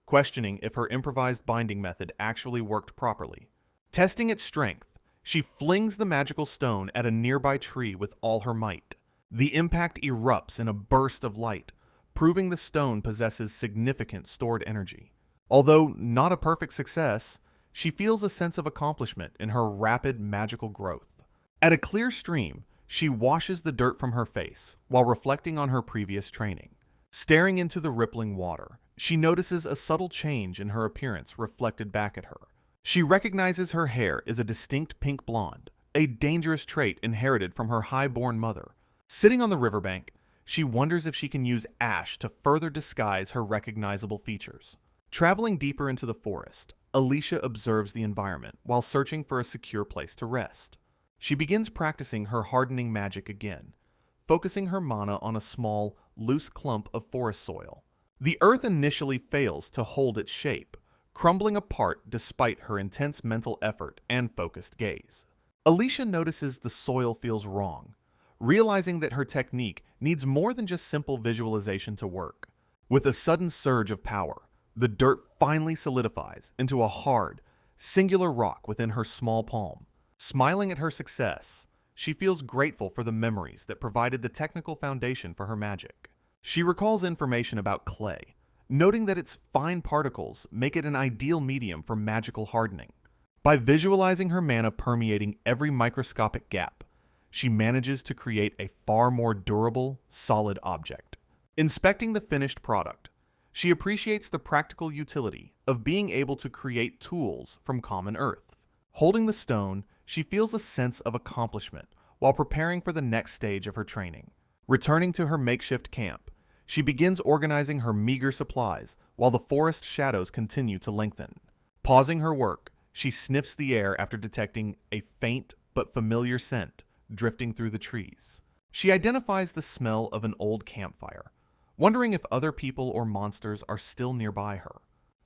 questioning if her improvised binding method actually worked properly. Testing its strength, she flings the magical stone at a nearby tree with all her might. The impact erupts in a burst of light, proving the stone possesses significant stored energy. Although not a perfect success, she feels a sense of accomplishment in her rapid magical growth. At a clear stream, she washes the dirt from her face while reflecting on her previous training. Staring into the rippling water, she notices a subtle change in her appearance reflected back at her. She recognizes her hair is a distinct pink blonde, a dangerous trait inherited from her high-born mother. Sitting on the riverbank, she wonders if she can use ash to further disguise her recognizable features. Traveling deeper into the forest, Alicia observes the environment while searching for a secure place to rest. She begins practicing her hardening magic again, focusing her mana on a small, loose clump of forest soil. The earth initially fails to hold its shape, crumbling apart despite her intense mental effort and focused gaze. Alicia notices the soil feels wrong, realizing that her technique needs more than just simple visualization to work. With a sudden surge of power, the dirt finally solidifies into a hard, singular rock within her small palm. Smiling at her success, she feels grateful for the memories that provided the technical foundation for her magic. She recalls information about clay, noting that its fine particles make it an ideal medium for magical hardening. By visualizing her mana permeating every microscopic gap, she manages to create a far more durable, solid object. Inspecting the finished product, she appreciates the practical utility of being able to create tools from common earth. Holding the stone, she feels a sense of accomplishment while preparing for the next stage of her training. Returning to her makeshift camp, she begins organizing her meager supplies while the forest shadows continue to lengthen. Pausing her work, she sniffs the air after detecting a faint but familiar scent drifting through the trees. She identifies the smell of an old campfire, wondering if other people or monsters are still nearby her.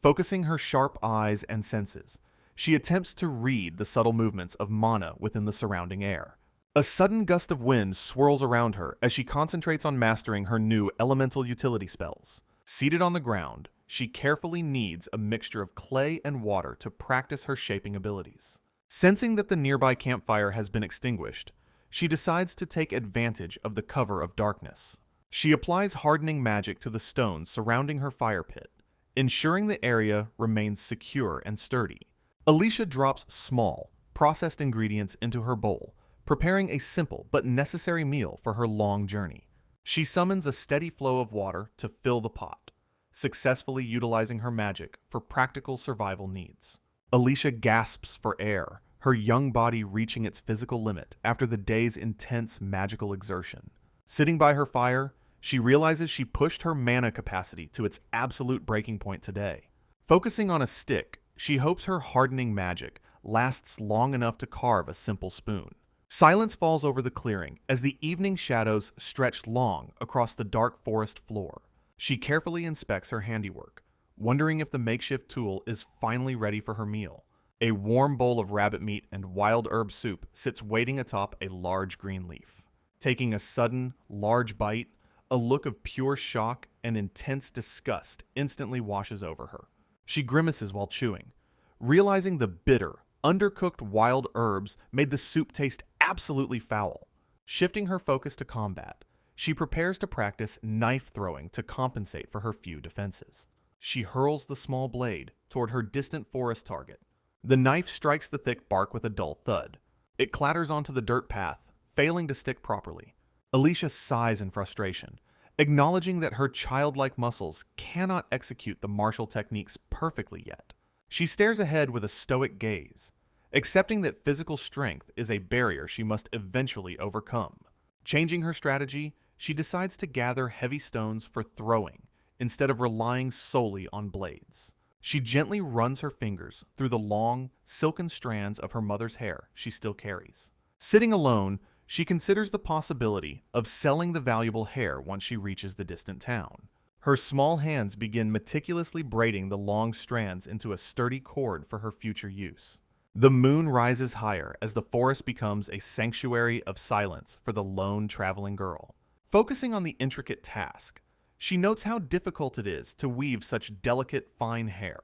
Focusing her sharp eyes and senses, she attempts to read the subtle movements of mana within the surrounding air. A sudden gust of wind swirls around her as she concentrates on mastering her new elemental utility spells. Seated on the ground, she carefully kneads a mixture of clay and water to practice her shaping abilities. Sensing that the nearby campfire has been extinguished, she decides to take advantage of the cover of darkness. She applies hardening magic to the stones surrounding her fire pit, ensuring the area remains secure and sturdy. Alicia drops small, processed ingredients into her bowl, preparing a simple but necessary meal for her long journey. She summons a steady flow of water to fill the pot, successfully utilizing her magic for practical survival needs. Alicia gasps for air, her young body reaching its physical limit after the day's intense magical exertion. Sitting by her fire, she realizes she pushed her mana capacity to its absolute breaking point today. Focusing on a stick, she hopes her hardening magic lasts long enough to carve a simple spoon. Silence falls over the clearing as the evening shadows stretch long across the dark forest floor. She carefully inspects her handiwork, wondering if the makeshift tool is finally ready for her meal. A warm bowl of rabbit meat and wild herb soup sits waiting atop a large green leaf. Taking a sudden, large bite, a look of pure shock and intense disgust instantly washes over her. She grimaces while chewing, realizing the bitter, undercooked wild herbs made the soup taste absolutely foul. Shifting her focus to combat, she prepares to practice knife throwing to compensate for her few defenses. She hurls the small blade toward her distant forest target. The knife strikes the thick bark with a dull thud. It clatters onto the dirt path, failing to stick properly. Alicia sighs in frustration, acknowledging that her childlike muscles cannot execute the martial techniques perfectly yet. She stares ahead with a stoic gaze, accepting that physical strength is a barrier she must eventually overcome. Changing her strategy, she decides to gather heavy stones for throwing instead of relying solely on blades. She gently runs her fingers through the long, silken strands of her mother's hair she still carries. Sitting alone, she considers the possibility of selling the valuable hair once she reaches the distant town. Her small hands begin meticulously braiding the long strands into a sturdy cord for her future use. The moon rises higher as the forest becomes a sanctuary of silence for the lone traveling girl. Focusing on the intricate task, she notes how difficult it is to weave such delicate, fine hair.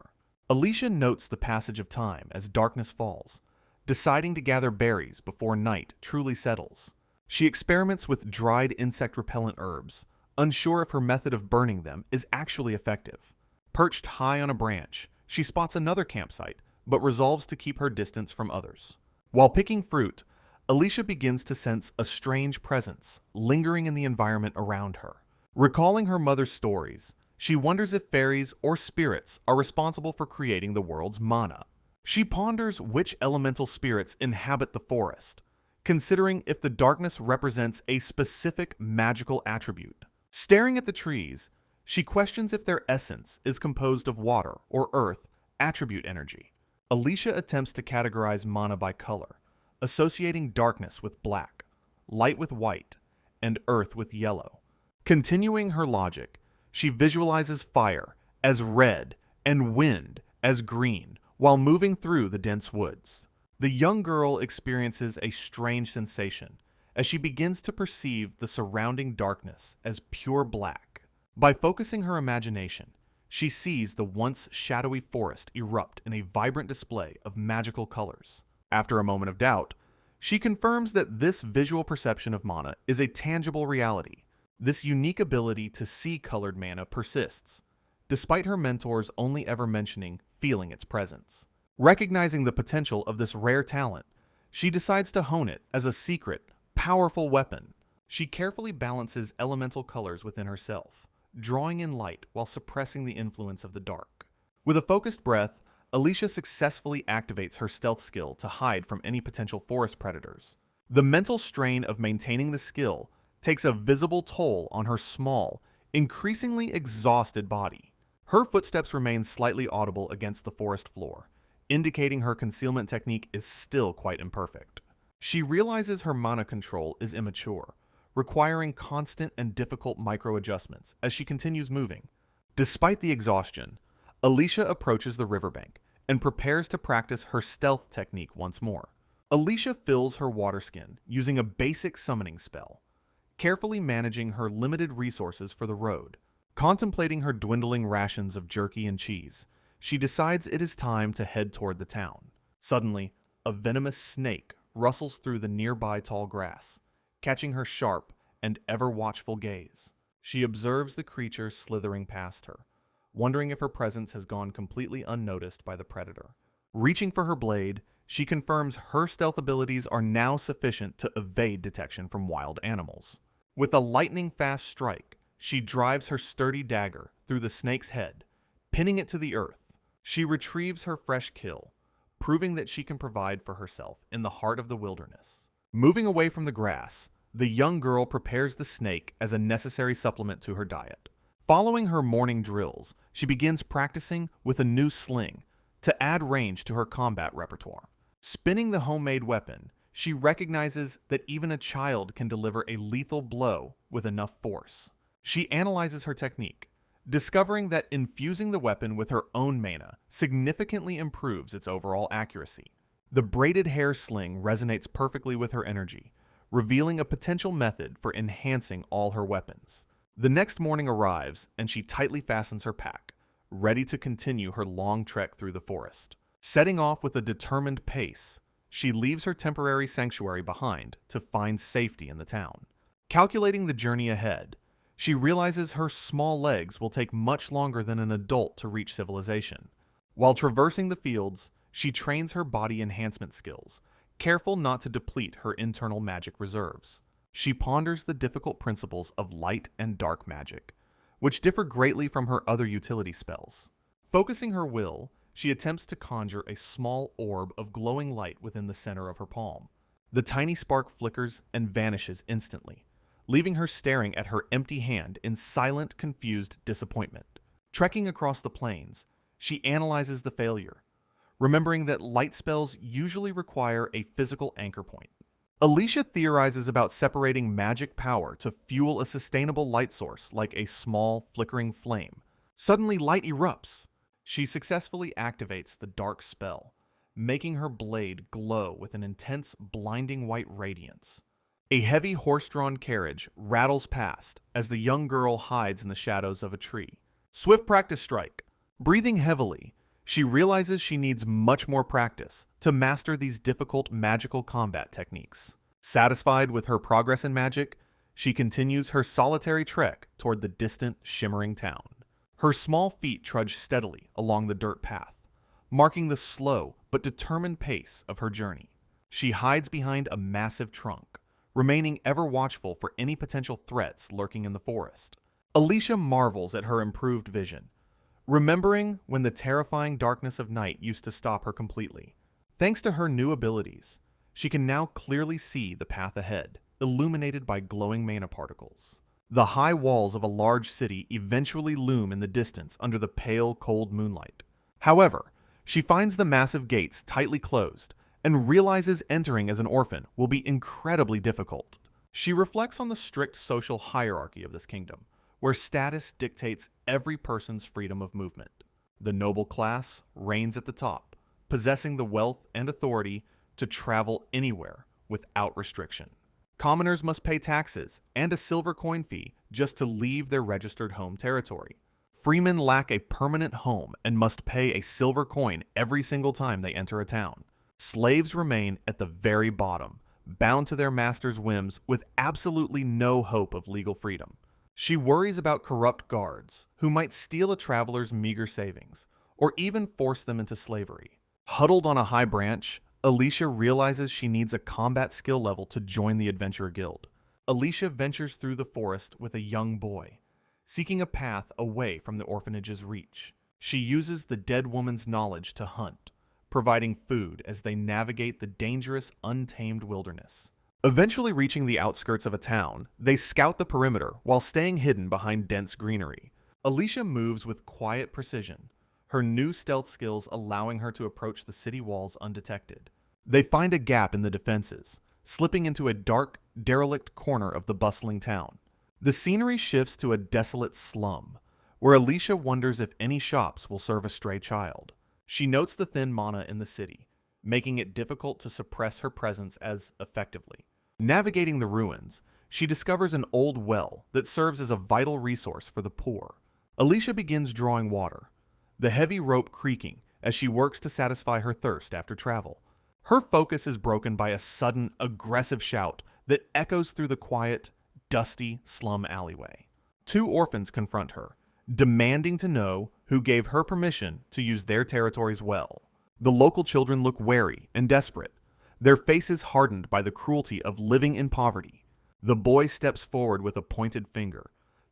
Alicia notes the passage of time as darkness falls, deciding to gather berries before night truly settles. She experiments with dried insect-repellent herbs, unsure if her method of burning them is actually effective. Perched high on a branch, she spots another campsite, but resolves to keep her distance from others. While picking fruit, Alicia begins to sense a strange presence lingering in the environment around her. Recalling her mother's stories, she wonders if fairies or spirits are responsible for creating the world's mana. She ponders which elemental spirits inhabit the forest, considering if the darkness represents a specific magical attribute. Staring at the trees, she questions if their essence is composed of water or earth attribute energy. Alicia attempts to categorize mana by color, associating darkness with black, light with white, and earth with yellow. Continuing her logic, she visualizes fire as red and wind as green while moving through the dense woods. The young girl experiences a strange sensation as she begins to perceive the surrounding darkness as pure black. By focusing her imagination, she sees the once shadowy forest erupt in a vibrant display of magical colors. After a moment of doubt, she confirms that this visual perception of mana is a tangible reality. This unique ability to see colored mana persists, despite her mentors only ever mentioning feeling its presence. Recognizing the potential of this rare talent, she decides to hone it as a secret, powerful weapon. She carefully balances elemental colors within herself, drawing in light while suppressing the influence of the dark. With a focused breath, Alicia successfully activates her stealth skill to hide from any potential forest predators. The mental strain of maintaining the skill takes a visible toll on her small, increasingly exhausted body. Her footsteps remain slightly audible against the forest floor, indicating her concealment technique is still quite imperfect. She realizes her mana control is immature, requiring constant and difficult micro-adjustments as she continues moving. Despite the exhaustion, Alicia approaches the riverbank and prepares to practice her stealth technique once more. Alicia fills her water skin using a basic summoning spell, carefully managing her limited resources for the road. Contemplating her dwindling rations of jerky and cheese, she decides it is time to head toward the town. Suddenly, a venomous snake rustles through the nearby tall grass, catching her sharp and ever-watchful gaze. She observes the creature slithering past her, wondering if her presence has gone completely unnoticed by the predator. Reaching for her blade, she confirms her stealth abilities are now sufficient to evade detection from wild animals. With a lightning-fast strike, she drives her sturdy dagger through the snake's head, pinning it to the earth. She retrieves her fresh kill, proving that she can provide for herself in the heart of the wilderness. Moving away from the grass, the young girl prepares the snake as a necessary supplement to her diet. Following her morning drills, she begins practicing with a new sling to add range to her combat repertoire. Spinning the homemade weapon, she recognizes that even a child can deliver a lethal blow with enough force. She analyzes her technique, discovering that infusing the weapon with her own mana significantly improves its overall accuracy. The braided hair sling resonates perfectly with her energy, revealing a potential method for enhancing all her weapons. The next morning arrives, and she tightly fastens her pack, ready to continue her long trek through the forest. Setting off with a determined pace, she leaves her temporary sanctuary behind to find safety in the town. Calculating the journey ahead, she realizes her small legs will take much longer than an adult to reach civilization. While traversing the fields, she trains her body enhancement skills, careful not to deplete her internal magic reserves. She ponders the difficult principles of light and dark magic, which differ greatly from her other utility spells. Focusing her will, she attempts to conjure a small orb of glowing light within the center of her palm. The tiny spark flickers and vanishes instantly, leaving her staring at her empty hand in silent, confused disappointment. Trekking across the plains, she analyzes the failure, remembering that light spells usually require a physical anchor point. Alicia theorizes about separating magic power to fuel a sustainable light source like a small, flickering flame. Suddenly, light erupts. She successfully activates the dark spell, making her blade glow with an intense, blinding white radiance. A heavy horse-drawn carriage rattles past as the young girl hides in the shadows of a tree. Swift practice strike. Breathing heavily, she realizes she needs much more practice to master these difficult magical combat techniques. Satisfied with her progress in magic, she continues her solitary trek toward the distant, shimmering town. Her small feet trudge steadily along the dirt path, marking the slow but determined pace of her journey. She hides behind a massive trunk, remaining ever watchful for any potential threats lurking in the forest. Alicia marvels at her improved vision, remembering when the terrifying darkness of night used to stop her completely. Thanks to her new abilities, she can now clearly see the path ahead, illuminated by glowing mana particles. The high walls of a large city eventually loom in the distance under the pale, cold moonlight. However, she finds the massive gates tightly closed and realizes entering as an orphan will be incredibly difficult. She reflects on the strict social hierarchy of this kingdom, where status dictates every person's freedom of movement. The noble class reigns at the top, possessing the wealth and authority to travel anywhere without restriction. Commoners must pay taxes and a silver coin fee just to leave their registered home territory. Freemen lack a permanent home and must pay a silver coin every single time they enter a town. Slaves remain at the very bottom, bound to their master's whims with absolutely no hope of legal freedom. She worries about corrupt guards who might steal a traveler's meager savings or even force them into slavery. Huddled on a high branch, Alicia realizes she needs a combat skill level to join the Adventurer Guild. Alicia ventures through the forest with a young boy, seeking a path away from the orphanage's reach. She uses the dead woman's knowledge to hunt, providing food as they navigate the dangerous, untamed wilderness. Eventually reaching the outskirts of a town, they scout the perimeter while staying hidden behind dense greenery. Alicia moves with quiet precision, her new stealth skills allowing her to approach the city walls undetected. They find a gap in the defenses, slipping into a dark, derelict corner of the bustling town. The scenery shifts to a desolate slum, where Alicia wonders if any shops will serve a stray child. She notes the thin mana in the city, making it difficult to suppress her presence as effectively. Navigating the ruins, she discovers an old well that serves as a vital resource for the poor. Alicia begins drawing water, the heavy rope creaking as she works to satisfy her thirst after travel. Her focus is broken by a sudden, aggressive shout that echoes through the quiet, dusty slum alleyway. Two orphans confront her, demanding to know who gave her permission to use their territory's well. The local children look wary and desperate, their faces hardened by the cruelty of living in poverty. The boy steps forward with a pointed finger,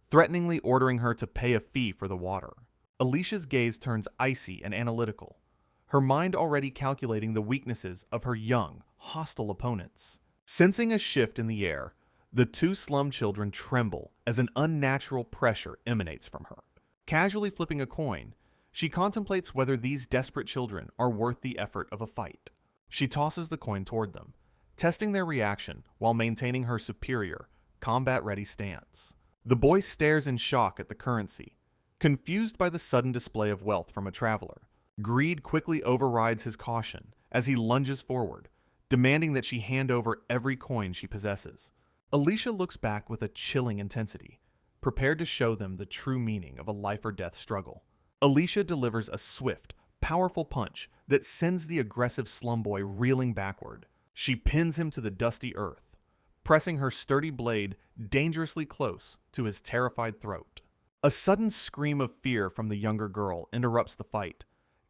threateningly ordering her to pay a fee for the water. Alicia's gaze turns icy and analytical, her mind already calculating the weaknesses of her young, hostile opponents. Sensing a shift in the air, the two slum children tremble as an unnatural pressure emanates from her. Casually flipping a coin, she contemplates whether these desperate children are worth the effort of a fight. She tosses the coin toward them, testing their reaction while maintaining her superior, combat-ready stance. The boy stares in shock at the currency, confused by the sudden display of wealth from a traveler. Greed quickly overrides his caution as he lunges forward, demanding that she hand over every coin she possesses. Alicia looks back with a chilling intensity, prepared to show them the true meaning of a life-or-death struggle. Alicia delivers a swift, powerful punch that sends the aggressive slum boy reeling backward. She pins him to the dusty earth, pressing her sturdy blade dangerously close to his terrified throat. A sudden scream of fear from the younger girl interrupts the fight,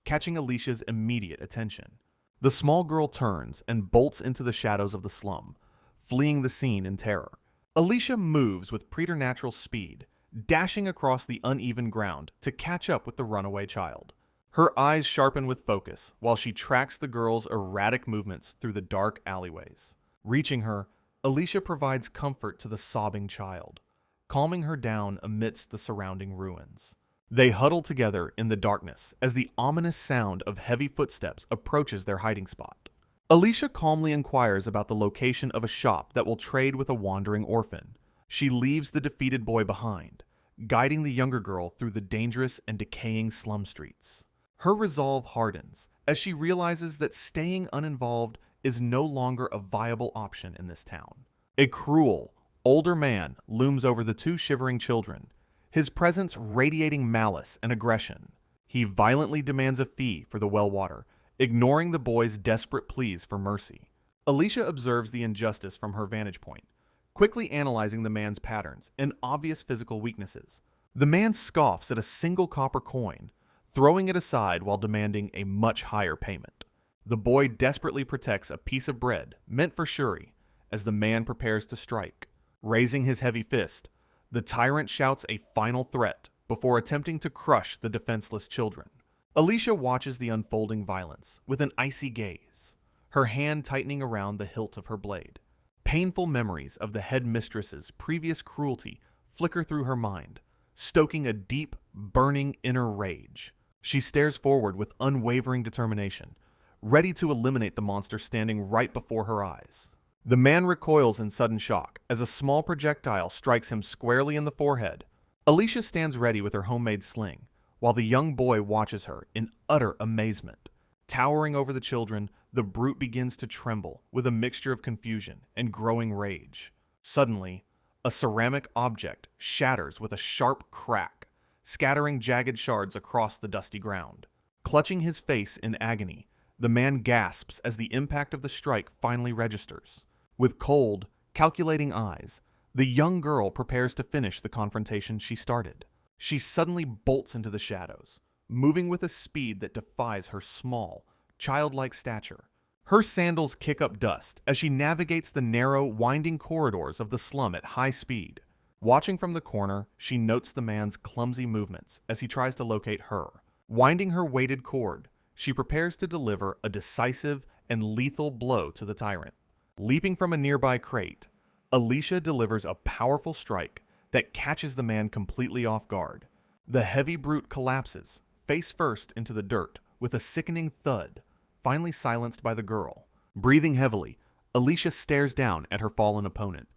catching Alicia's immediate attention. The small girl turns and bolts into the shadows of the slum, fleeing the scene in terror. Alicia moves with preternatural speed, dashing across the uneven ground to catch up with the runaway child. Her eyes sharpen with focus while she tracks the girl's erratic movements through the dark alleyways. Reaching her, Alicia provides comfort to the sobbing child, calming her down amidst the surrounding ruins. They huddle together in the darkness as the ominous sound of heavy footsteps approaches their hiding spot. Alicia calmly inquires about the location of a shop that will trade with a wandering orphan. She leaves the defeated boy behind, guiding the younger girl through the dangerous and decaying slum streets. Her resolve hardens as she realizes that staying uninvolved is no longer a viable option in this town. A cruel, older man looms over the two shivering children, his presence radiating malice and aggression. He violently demands a fee for the well water, ignoring the boy's desperate pleas for mercy. Alicia observes the injustice from her vantage point, quickly analyzing the man's patterns and obvious physical weaknesses. The man scoffs at a single copper coin, throwing it aside while demanding a much higher payment. The boy desperately protects a piece of bread meant for Shuri as the man prepares to strike. Raising his heavy fist, the tyrant shouts a final threat before attempting to crush the defenseless children. Alicia watches the unfolding violence with an icy gaze, her hand tightening around the hilt of her blade. Painful memories of the headmistress's previous cruelty flicker through her mind, stoking a deep, burning inner rage. She stares forward with unwavering determination, ready to eliminate the monster standing right before her eyes. The man recoils in sudden shock as a small projectile strikes him squarely in the forehead. Alicia stands ready with her homemade sling, while the young boy watches her in utter amazement. Towering over the children, the brute begins to tremble with a mixture of confusion and growing rage. Suddenly, a ceramic object shatters with a sharp crack, scattering jagged shards across the dusty ground. Clutching his face in agony, the man gasps as the impact of the strike finally registers. With cold, calculating eyes, the young girl prepares to finish the confrontation she started. She suddenly bolts into the shadows, moving with a speed that defies her small, childlike stature. Her sandals kick up dust as she navigates the narrow, winding corridors of the slum at high speed. Watching from the corner, she notes the man's clumsy movements as he tries to locate her. Winding her weighted cord, she prepares to deliver a decisive and lethal blow to the tyrant. Leaping from a nearby crate, Alicia delivers a powerful strike that catches the man completely off guard. The heavy brute collapses, face first into the dirt, with a sickening thud, finally silenced by the girl. Breathing heavily, Alicia stares down at her fallen opponent,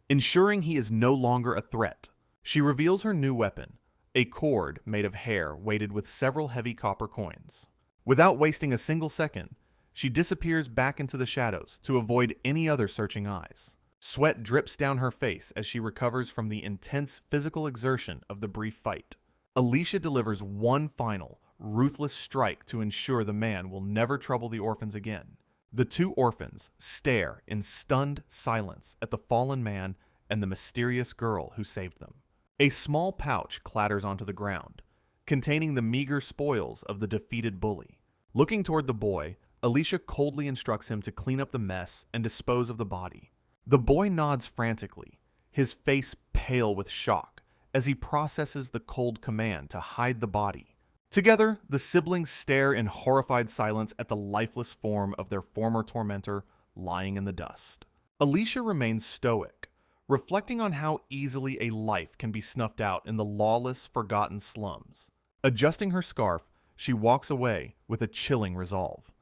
ensuring he is no longer a threat. She reveals her new weapon, a cord made of hair weighted with several heavy copper coins. Without wasting a single second, she disappears back into the shadows to avoid any other searching eyes. Sweat drips down her face as she recovers from the intense physical exertion of the brief fight. Alicia delivers one final, ruthless strike to ensure the man will never trouble the orphans again. The two orphans stare in stunned silence at the fallen man and the mysterious girl who saved them. A small pouch clatters onto the ground, containing the meager spoils of the defeated bully. Looking toward the boy, Alicia coldly instructs him to clean up the mess and dispose of the body. The boy nods frantically, his face pale with shock as he processes the cold command to hide the body. Together, the siblings stare in horrified silence at the lifeless form of their former tormentor lying in the dust. Alicia remains stoic, reflecting on how easily a life can be snuffed out in the lawless, forgotten slums. Adjusting her scarf, she walks away with a chilling resolve,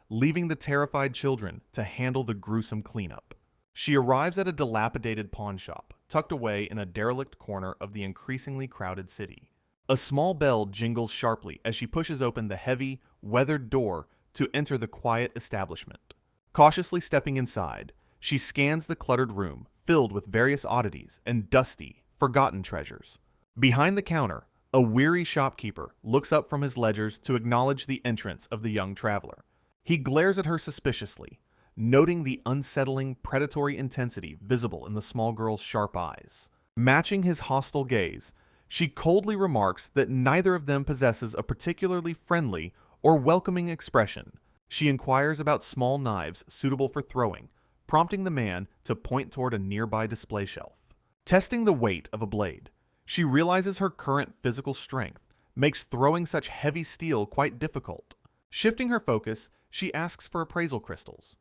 leaving the terrified children to handle the gruesome cleanup. She arrives at a dilapidated pawn shop, tucked away in a derelict corner of the increasingly crowded city. A small bell jingles sharply as she pushes open the heavy, weathered door to enter the quiet establishment. Cautiously stepping inside, she scans the cluttered room, filled with various oddities and dusty, forgotten treasures. Behind the counter, a weary shopkeeper looks up from his ledgers to acknowledge the entrance of the young traveler. He glares at her suspiciously, noting the unsettling, predatory intensity visible in the small girl's sharp eyes. Matching his hostile gaze, she coldly remarks that neither of them possesses a particularly friendly or welcoming expression. She inquires about small knives suitable for throwing, prompting the man to point toward a nearby display shelf. Testing the weight of a blade, she realizes her current physical strength makes throwing such heavy steel quite difficult. Shifting her focus, she asks for appraisal crystals,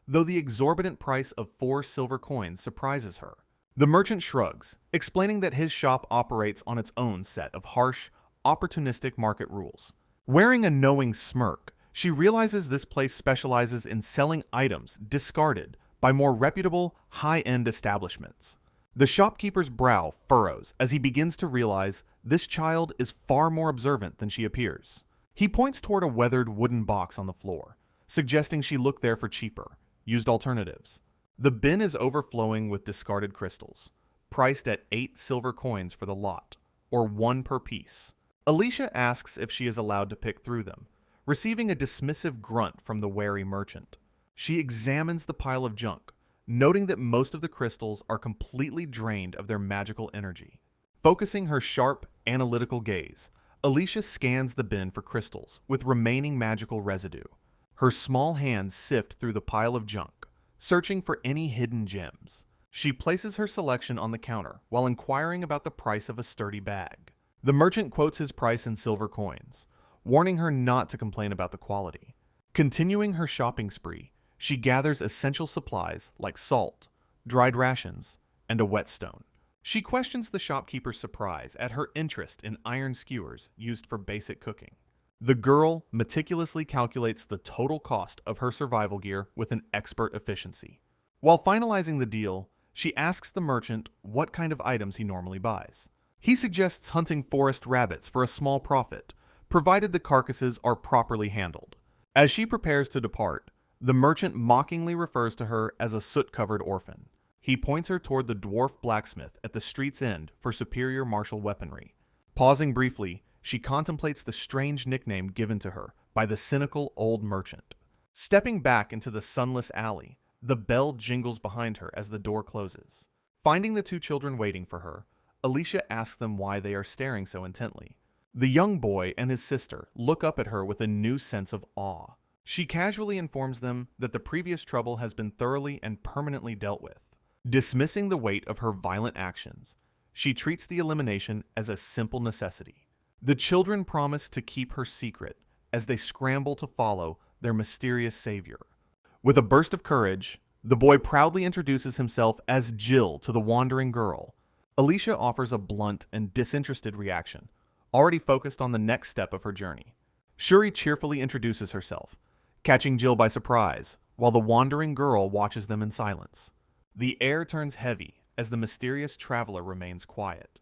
though the exorbitant price of 4 silver coins surprises her. The merchant shrugs, explaining that his shop operates on its own set of harsh, opportunistic market rules. Wearing a knowing smirk, she realizes this place specializes in selling items discarded by more reputable, high-end establishments. The shopkeeper's brow furrows as he begins to realize this child is far more observant than she appears. He points toward a weathered wooden box on the floor, suggesting she look there for cheaper, used alternatives. The bin is overflowing with discarded crystals, priced at 8 silver coins for the lot, or 1 per piece. Alicia asks if she is allowed to pick through them, receiving a dismissive grunt from the wary merchant. She examines the pile of junk, noting that most of the crystals are completely drained of their magical energy. Focusing her sharp, analytical gaze, Alicia scans the bin for crystals with remaining magical residue. Her small hands sift through the pile of junk, searching for any hidden gems. She places her selection on the counter while inquiring about the price of a sturdy bag. The merchant quotes his price in silver coins, warning her not to complain about the quality. Continuing her shopping spree, she gathers essential supplies like salt, dried rations, and a whetstone. She questions the shopkeeper's surprise at her interest in iron skewers used for basic cooking. The girl meticulously calculates the total cost of her survival gear with an expert efficiency. While finalizing the deal, she asks the merchant what kind of items he normally buys. He suggests hunting forest rabbits for a small profit, provided the carcasses are properly handled. As she prepares to depart, the merchant mockingly refers to her as a soot-covered orphan. He points her toward the dwarf blacksmith at the street's end for superior martial weaponry. Pausing briefly, she contemplates the strange nickname given to her by the cynical old merchant. Stepping back into the sunless alley, the bell jingles behind her as the door closes. Finding the 2 children waiting for her, Alicia asks them why they are staring so intently. The young boy and his sister look up at her with a new sense of awe. She casually informs them that the previous trouble has been thoroughly and permanently dealt with. Dismissing the weight of her violent actions, she treats the elimination as a simple necessity. The children promise to keep her secret as they scramble to follow their mysterious savior. With a burst of courage, the boy proudly introduces himself as Jill to the wandering girl. Alicia offers a blunt and disinterested reaction, already focused on the next step of her journey. Shuri cheerfully introduces herself, catching Jill by surprise, while the wandering girl watches them in silence. The air turns heavy as the mysterious traveler remains quiet,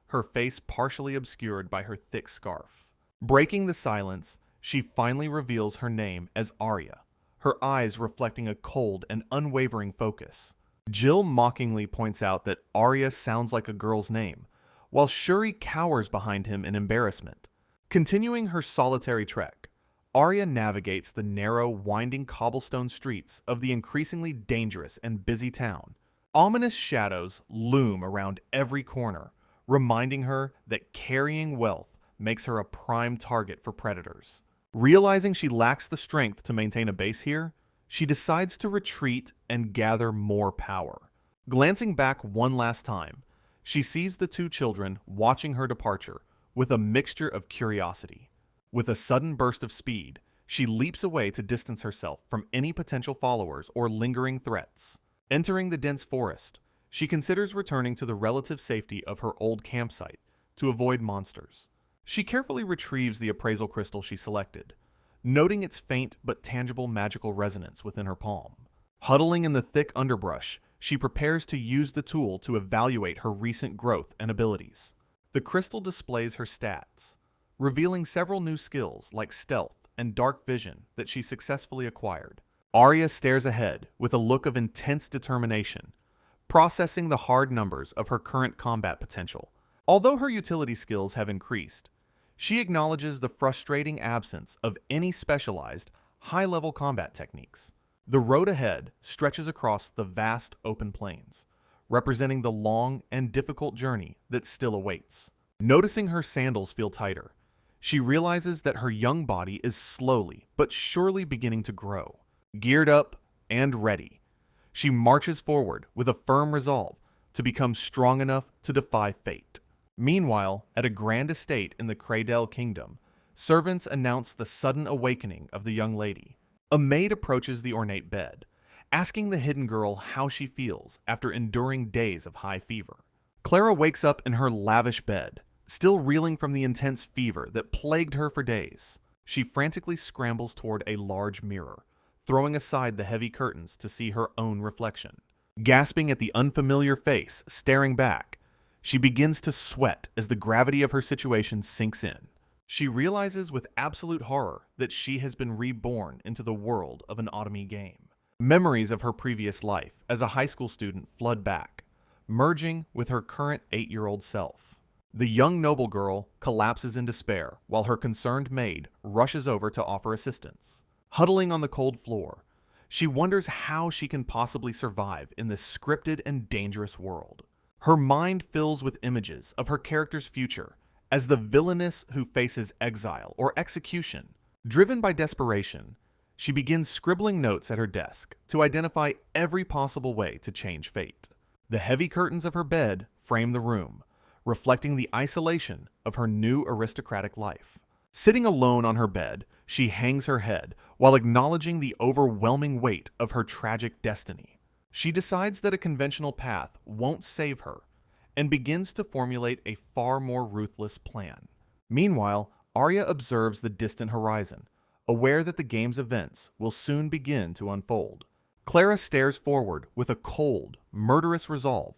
her face partially obscured by her thick scarf. Breaking the silence, she finally reveals her name as Arya, her eyes reflecting a cold and unwavering focus. Jill mockingly points out that Arya sounds like a girl's name, while Shuri cowers behind him in embarrassment. Continuing her solitary trek, Arya navigates the narrow, winding cobblestone streets of the increasingly dangerous and busy town. Ominous shadows loom around every corner, reminding her that carrying wealth makes her a prime target for predators. Realizing she lacks the strength to maintain a base here, she decides to retreat and gather more power. Glancing back one last time, she sees the 2 children watching her departure with a mixture of curiosity. With a sudden burst of speed, she leaps away to distance herself from any potential followers or lingering threats. Entering the dense forest, she considers returning to the relative safety of her old campsite to avoid monsters. She carefully retrieves the appraisal crystal she selected, noting its faint but tangible magical resonance within her palm. Huddling in the thick underbrush, she prepares to use the tool to evaluate her recent growth and abilities. The crystal displays her stats, revealing several new skills like stealth and dark vision that she successfully acquired. Arya stares ahead with a look of intense determination, processing the hard numbers of her current combat potential. Although her utility skills have increased, she acknowledges the frustrating absence of any specialized, high-level combat techniques. The road ahead stretches across the vast open plains, representing the long and difficult journey that still awaits. Noticing her sandals feel tighter, she realizes that her young body is slowly but surely beginning to grow. Geared up and ready, she marches forward with a firm resolve to become strong enough to defy fate. Meanwhile, at a grand estate in the Cradell Kingdom, servants announce the sudden awakening of the young lady. A maid approaches the ornate bed, asking the hidden girl how she feels after enduring days of high fever. Clara wakes up in her lavish bed, still reeling from the intense fever that plagued her for days. She frantically scrambles toward a large mirror, throwing aside the heavy curtains to see her own reflection. Gasping at the unfamiliar face staring back, she begins to sweat as the gravity of her situation sinks in. She realizes with absolute horror that she has been reborn into the world of an Ottomy game. Memories of her previous life as a high school student flood back, merging with her current 8-year-old self. The young noble girl collapses in despair while her concerned maid rushes over to offer assistance. Huddling on the cold floor, she wonders how she can possibly survive in this scripted and dangerous world. Her mind fills with images of her character's future as the villainess who faces exile or execution. Driven by desperation, she begins scribbling notes at her desk to identify every possible way to change fate. The heavy curtains of her bed frame the room, reflecting the isolation of her new aristocratic life. Sitting alone on her bed, she hangs her head while acknowledging the overwhelming weight of her tragic destiny. She decides that a conventional path won't save her and begins to formulate a far more ruthless plan. Meanwhile, Arya observes the distant horizon, aware that the game's events will soon begin to unfold. Clara stares forward with a cold, murderous resolve,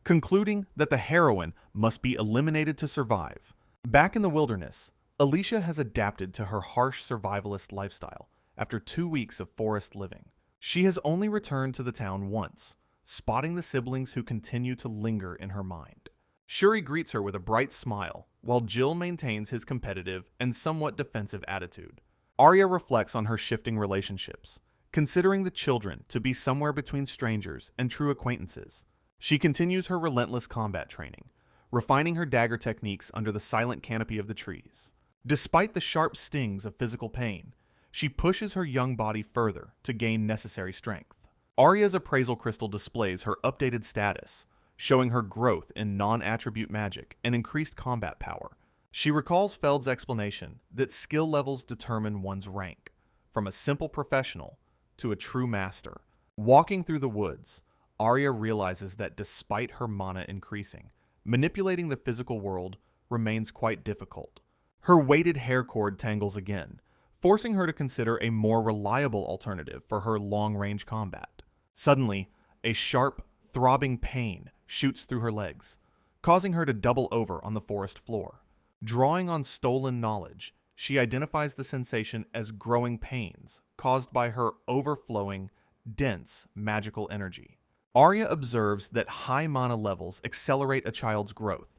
concluding that the heroine must be eliminated to survive. Back in the wilderness, Alicia has adapted to her harsh survivalist lifestyle after 2 weeks of forest living. She has only returned to the town once, spotting the siblings who continue to linger in her mind. Shuri greets her with a bright smile, while Jill maintains his competitive and somewhat defensive attitude. Arya reflects on her shifting relationships, considering the children to be somewhere between strangers and true acquaintances. She continues her relentless combat training, refining her dagger techniques under the silent canopy of the trees. Despite the sharp stings of physical pain, she pushes her young body further to gain necessary strength. Arya's appraisal crystal displays her updated status, showing her growth in non-attribute magic and increased combat power. She recalls Feld's explanation that skill levels determine one's rank, from a simple professional to a true master. Walking through the woods, Arya realizes that despite her mana increasing, manipulating the physical world remains quite difficult. Her weighted hair cord tangles again, forcing her to consider a more reliable alternative for her long-range combat. Suddenly, a sharp, throbbing pain shoots through her legs, causing her to double over on the forest floor. Drawing on stolen knowledge, she identifies the sensation as growing pains caused by her overflowing, dense, magical energy. Arya observes that high mana levels accelerate a child's growth,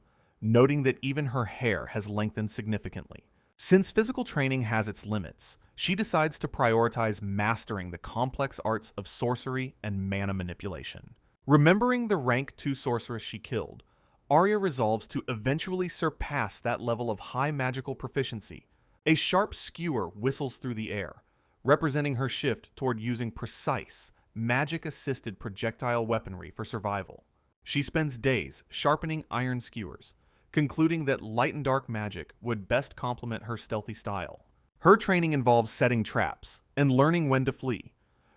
noting that even her hair has lengthened significantly. Since physical training has its limits, she decides to prioritize mastering the complex arts of sorcery and mana manipulation. Remembering the rank 2 sorceress she killed, Arya resolves to eventually surpass that level of high magical proficiency. A sharp skewer whistles through the air, representing her shift toward using precise, magic-assisted projectile weaponry for survival. She spends days sharpening iron skewers, concluding that light and dark magic would best complement her stealthy style. Her training involves setting traps and learning when to flee,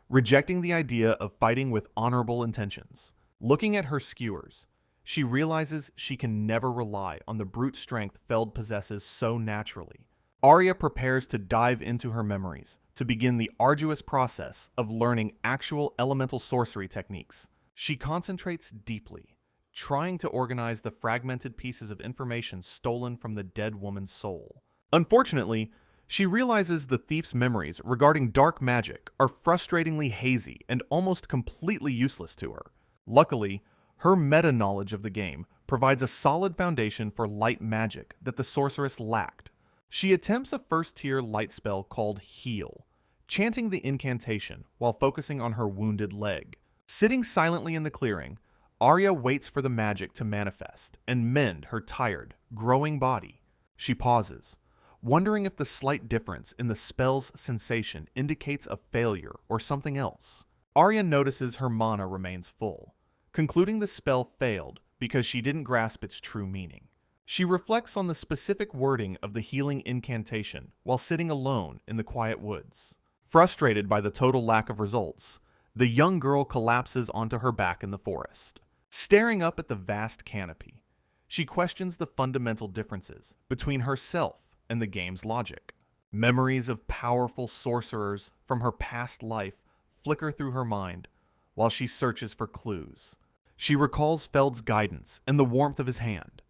rejecting the idea of fighting with honorable intentions. Looking at her skewers, she realizes she can never rely on the brute strength Feld possesses so naturally. Arya prepares to dive into her memories to begin the arduous process of learning actual elemental sorcery techniques. She concentrates deeply, trying to organize the fragmented pieces of information stolen from the dead woman's soul. Unfortunately, she realizes the thief's memories regarding dark magic are frustratingly hazy and almost completely useless to her. Luckily, her meta-knowledge of the game provides a solid foundation for light magic that the sorceress lacked. She attempts a first-tier light spell called Heal, chanting the incantation while focusing on her wounded leg. Sitting silently in the clearing, Arya waits for the magic to manifest and mend her tired, growing body. She pauses, wondering if the slight difference in the spell's sensation indicates a failure or something else. Arya notices her mana remains full, concluding the spell failed because she didn't grasp its true meaning. She reflects on the specific wording of the healing incantation while sitting alone in the quiet woods. Frustrated by the total lack of results, the young girl collapses onto her back in the forest. Staring up at the vast canopy, she questions the fundamental differences between herself and the game's logic. Memories of powerful sorcerers from her past life flicker through her mind while she searches for clues. She recalls Feld's guidance and the warmth of his hand,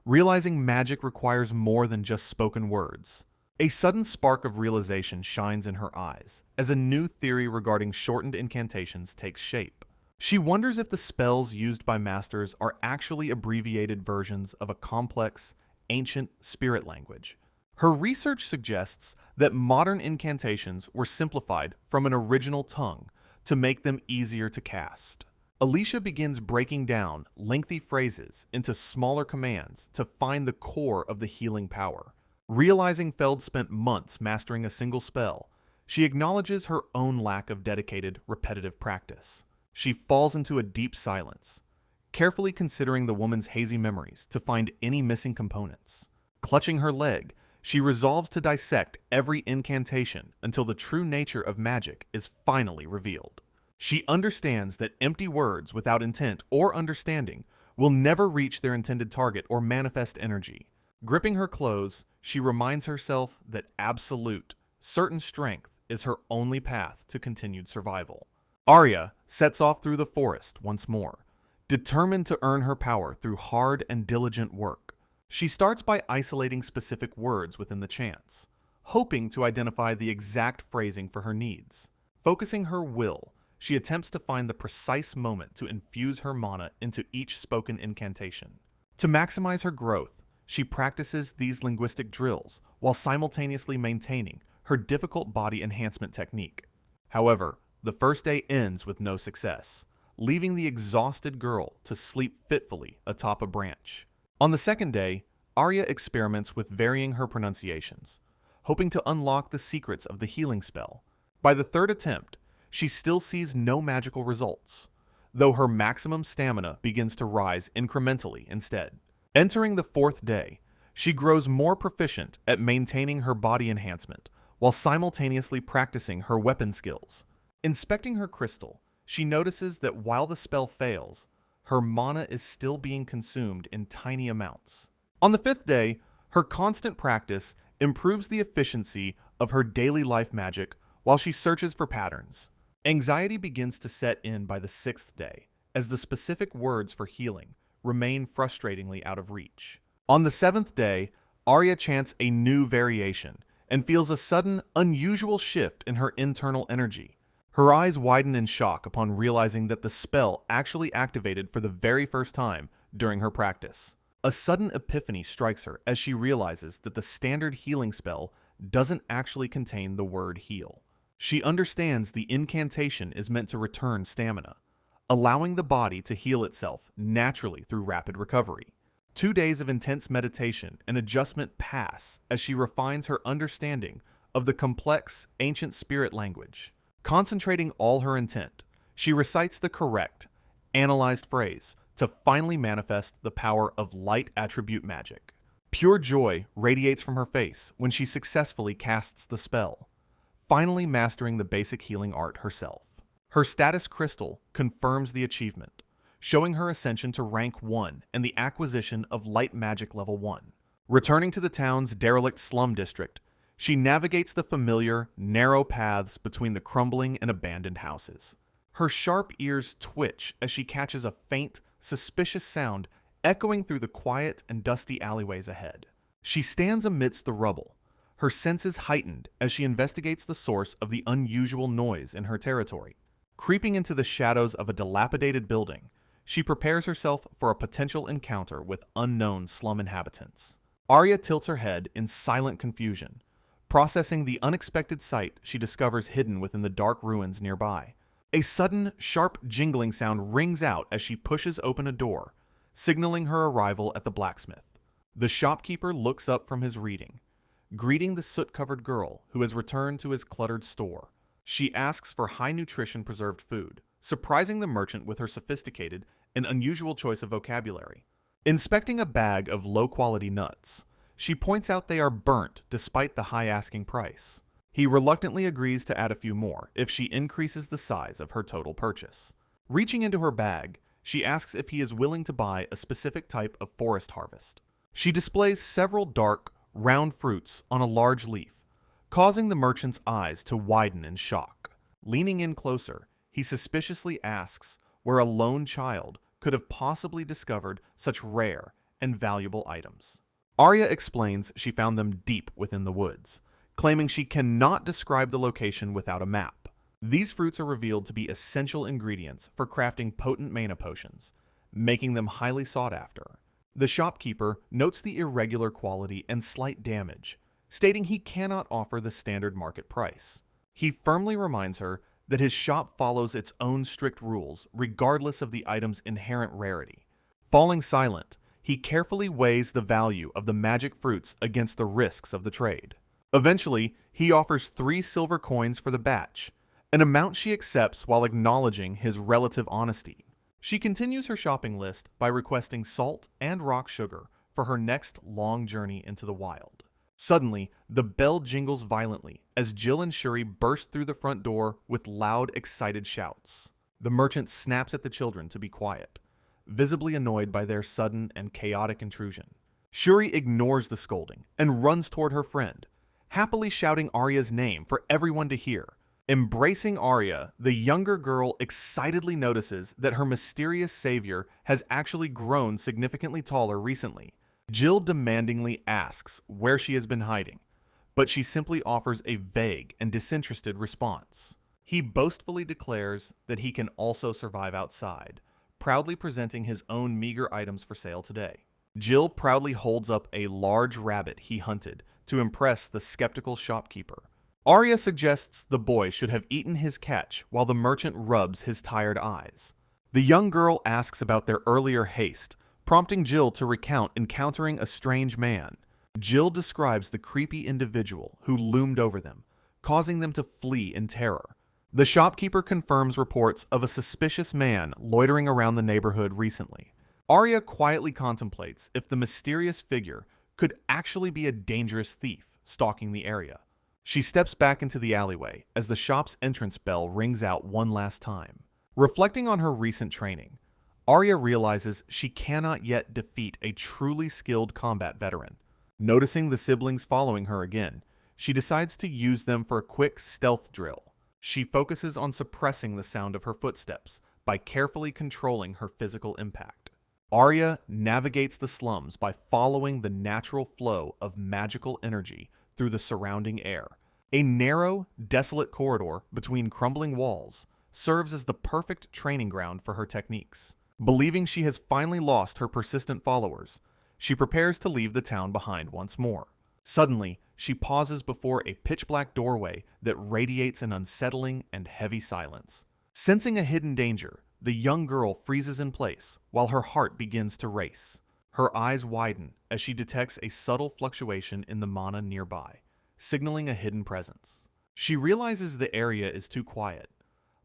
realizing magic requires more than just spoken words. A sudden spark of realization shines in her eyes as a new theory regarding shortened incantations takes shape. She wonders if the spells used by masters are actually abbreviated versions of a complex, ancient spirit language. Her research suggests that modern incantations were simplified from an original tongue to make them easier to cast. Alicia begins breaking down lengthy phrases into smaller commands to find the core of the healing power. Realizing Feld spent months mastering a single spell, she acknowledges her own lack of dedicated, repetitive practice. She falls into a deep silence, carefully considering the woman's hazy memories to find any missing components. Clutching her leg, she resolves to dissect every incantation until the true nature of magic is finally revealed. She understands that empty words without intent or understanding will never reach their intended target or manifest energy. Gripping her clothes, she reminds herself that absolute, certain strength is her only path to continued survival. Arya sets off through the forest once more, determined to earn her power through hard and diligent work. She starts by isolating specific words within the chants, hoping to identify the exact phrasing for her needs. Focusing her will, she attempts to find the precise moment to infuse her mana into each spoken incantation. To maximize her growth, she practices these linguistic drills while simultaneously maintaining her difficult body enhancement technique. However, the first day ends with no success, leaving the exhausted girl to sleep fitfully atop a branch. On the second day, Arya experiments with varying her pronunciations, hoping to unlock the secrets of the healing spell. By the third attempt, she still sees no magical results, though her maximum stamina begins to rise incrementally instead. Entering the fourth day, she grows more proficient at maintaining her body enhancement while simultaneously practicing her weapon skills. Inspecting her crystal, she notices that while the spell fails, her mana is still being consumed in tiny amounts. On the fifth day, her constant practice improves the efficiency of her daily life magic while she searches for patterns. Anxiety begins to set in by the sixth day, as the specific words for healing remain frustratingly out of reach. On the seventh day, Arya chants a new variation and feels a sudden, unusual shift in her internal energy. Her eyes widen in shock upon realizing that the spell actually activated for the very first time during her practice. A sudden epiphany strikes her as she realizes that the standard healing spell doesn't actually contain the word heal. She understands the incantation is meant to return stamina, allowing the body to heal itself naturally through rapid recovery. 2 days of intense meditation and adjustment pass as she refines her understanding of the complex, ancient spirit language. Concentrating all her intent, she recites the correct, analyzed phrase to finally manifest the power of light attribute magic. Pure joy radiates from her face when she successfully casts the spell, finally mastering the basic healing art herself. Her status crystal confirms the achievement, showing her ascension to rank 1 and the acquisition of light magic level 1. Returning to the town's derelict slum district, she navigates the familiar, narrow paths between the crumbling and abandoned houses. Her sharp ears twitch as she catches a faint, suspicious sound echoing through the quiet and dusty alleyways ahead. She stands amidst the rubble, her senses heightened as she investigates the source of the unusual noise in her territory. Creeping into the shadows of a dilapidated building, she prepares herself for a potential encounter with unknown slum inhabitants. Arya tilts her head in silent confusion, processing the unexpected sight she discovers hidden within the dark ruins nearby. A sudden, sharp jingling sound rings out as she pushes open a door, signaling her arrival at the blacksmith. The shopkeeper looks up from his reading, greeting the soot-covered girl who has returned to his cluttered store. She asks for high-nutrition preserved food, surprising the merchant with her sophisticated and unusual choice of vocabulary. Inspecting a bag of low-quality nuts, she points out they are burnt despite the high asking price. He reluctantly agrees to add a few more if she increases the size of her total purchase. Reaching into her bag, she asks if he is willing to buy a specific type of forest harvest. She displays several dark, round fruits on a large leaf, causing the merchant's eyes to widen in shock. Leaning in closer, he suspiciously asks where a lone child could have possibly discovered such rare and valuable items. Arya explains she found them deep within the woods, claiming she cannot describe the location without a map. These fruits are revealed to be essential ingredients for crafting potent mana potions, making them highly sought after. The shopkeeper notes the irregular quality and slight damage, stating he cannot offer the standard market price. He firmly reminds her that his shop follows its own strict rules regardless of the item's inherent rarity. Falling silent, he carefully weighs the value of the magic fruits against the risks of the trade. Eventually, he offers 3 silver coins for the batch, an amount she accepts while acknowledging his relative honesty. She continues her shopping list by requesting salt and rock sugar for her next long journey into the wild. Suddenly, the bell jingles violently as Jill and Shuri burst through the front door with loud, excited shouts. The merchant snaps at the children to be quiet, visibly annoyed by their sudden and chaotic intrusion. Shuri ignores the scolding and runs toward her friend, happily shouting Arya's name for everyone to hear. Embracing Arya, the younger girl excitedly notices that her mysterious savior has actually grown significantly taller recently. Jill demandingly asks where she has been hiding, but she simply offers a vague and disinterested response. He boastfully declares that he can also survive outside, proudly presenting his own meager items for sale today. Jill proudly holds up a large rabbit he hunted to impress the skeptical shopkeeper. Arya suggests the boy should have eaten his catch while the merchant rubs his tired eyes. The young girl asks about their earlier haste, prompting Jill to recount encountering a strange man. Jill describes the creepy individual who loomed over them, causing them to flee in terror. The shopkeeper confirms reports of a suspicious man loitering around the neighborhood recently. Arya quietly contemplates if the mysterious figure could actually be a dangerous thief stalking the area. She steps back into the alleyway as the shop's entrance bell rings out one last time. Reflecting on her recent training, Arya realizes she cannot yet defeat a truly skilled combat veteran. Noticing the siblings following her again, she decides to use them for a quick stealth drill. She focuses on suppressing the sound of her footsteps by carefully controlling her physical impact. Arya navigates the slums by following the natural flow of magical energy through the surrounding air. A narrow, desolate corridor between crumbling walls serves as the perfect training ground for her techniques. Believing she has finally lost her persistent followers, she prepares to leave the town behind once more. Suddenly, she pauses before a pitch-black doorway that radiates an unsettling and heavy silence. Sensing a hidden danger, the young girl freezes in place while her heart begins to race. Her eyes widen as she detects a subtle fluctuation in the mana nearby, signaling a hidden presence. She realizes the area is too quiet,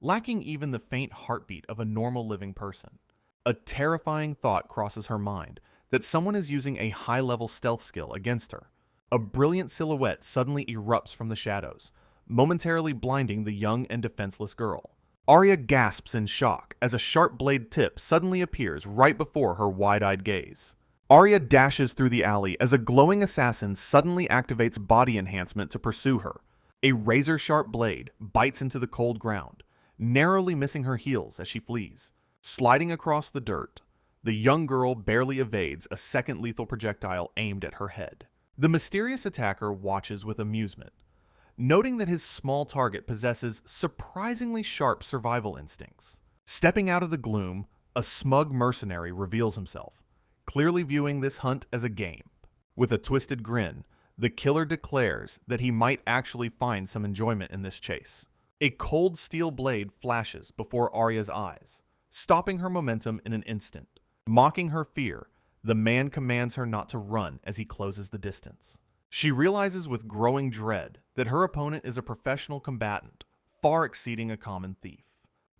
lacking even the faint heartbeat of a normal living person. A terrifying thought crosses her mind that someone is using a high-level stealth skill against her. A brilliant silhouette suddenly erupts from the shadows, momentarily blinding the young and defenseless girl. Arya gasps in shock as a sharp blade tip suddenly appears right before her wide-eyed gaze. Arya dashes through the alley as a glowing assassin suddenly activates body enhancement to pursue her. A razor-sharp blade bites into the cold ground, narrowly missing her heels as she flees. Sliding across the dirt, the young girl barely evades a second lethal projectile aimed at her head. The mysterious attacker watches with amusement, noting that his small target possesses surprisingly sharp survival instincts. Stepping out of the gloom, a smug mercenary reveals himself, clearly viewing this hunt as a game. With a twisted grin, the killer declares that he might actually find some enjoyment in this chase. A cold steel blade flashes before Arya's eyes, stopping her momentum in an instant. Mocking her fear, the man commands her not to run as he closes the distance. She realizes with growing dread that her opponent is a professional combatant, far exceeding a common thief.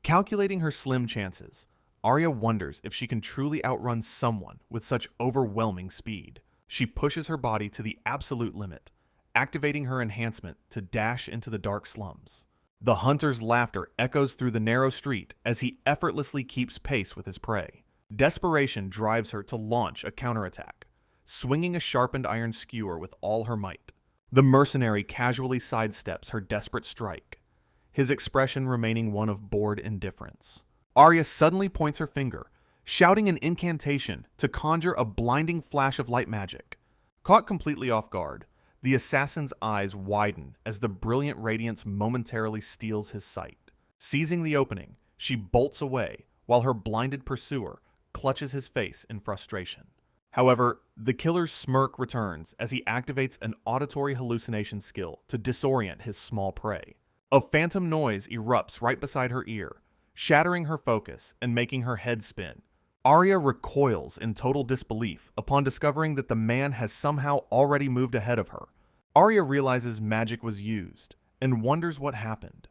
Calculating her slim chances, Arya wonders if she can truly outrun someone with such overwhelming speed. She pushes her body to the absolute limit, activating her enhancement to dash into the dark slums. The hunter's laughter echoes through the narrow street as he effortlessly keeps pace with his prey. Desperation drives her to launch a counterattack, swinging a sharpened iron skewer with all her might. The mercenary casually sidesteps her desperate strike, his expression remaining one of bored indifference. Arya suddenly points her finger, shouting an incantation to conjure a blinding flash of light magic. Caught completely off guard, the assassin's eyes widen as the brilliant radiance momentarily steals his sight. Seizing the opening, she bolts away while her blinded pursuer clutches his face in frustration. However, the killer's smirk returns as he activates an auditory hallucination skill to disorient his small prey. A phantom noise erupts right beside her ear, shattering her focus and making her head spin. Arya recoils in total disbelief upon discovering that the man has somehow already moved ahead of her. Arya realizes magic was used and wonders what happened,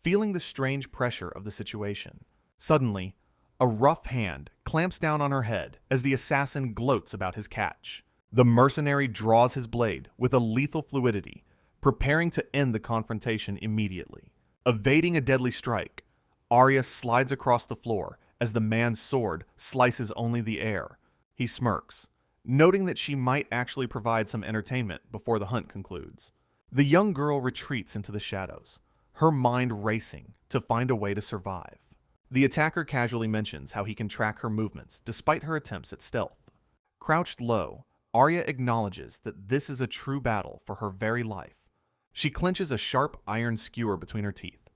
feeling the strange pressure of the situation. Suddenly, a rough hand clamps down on her head as the assassin gloats about his catch. The mercenary draws his blade with a lethal fluidity, preparing to end the confrontation immediately. Evading a deadly strike, Arya slides across the floor as the man's sword slices only the air. He smirks, noting that she might actually provide some entertainment before the hunt concludes. The young girl retreats into the shadows, her mind racing to find a way to survive. The attacker casually mentions how he can track her movements despite her attempts at stealth. Crouched low, Arya acknowledges that this is a true battle for her very life. She clenches a sharp iron skewer between her teeth,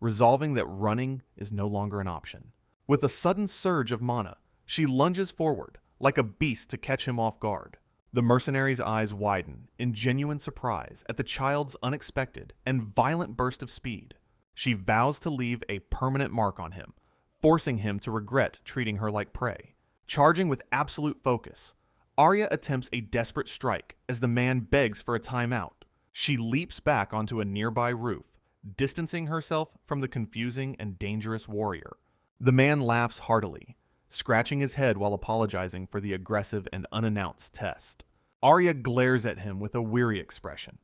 resolving that running is no longer an option. With a sudden surge of mana, she lunges forward, like a beast to catch him off guard. The mercenary's eyes widen in genuine surprise at the child's unexpected and violent burst of speed. She vows to leave a permanent mark on him, forcing him to regret treating her like prey. Charging with absolute focus, Arya attempts a desperate strike as the man begs for a timeout. She leaps back onto a nearby roof, distancing herself from the confusing and dangerous warrior. The man laughs heartily, scratching his head while apologizing for the aggressive and unannounced test. Arya glares at him with a weary expression,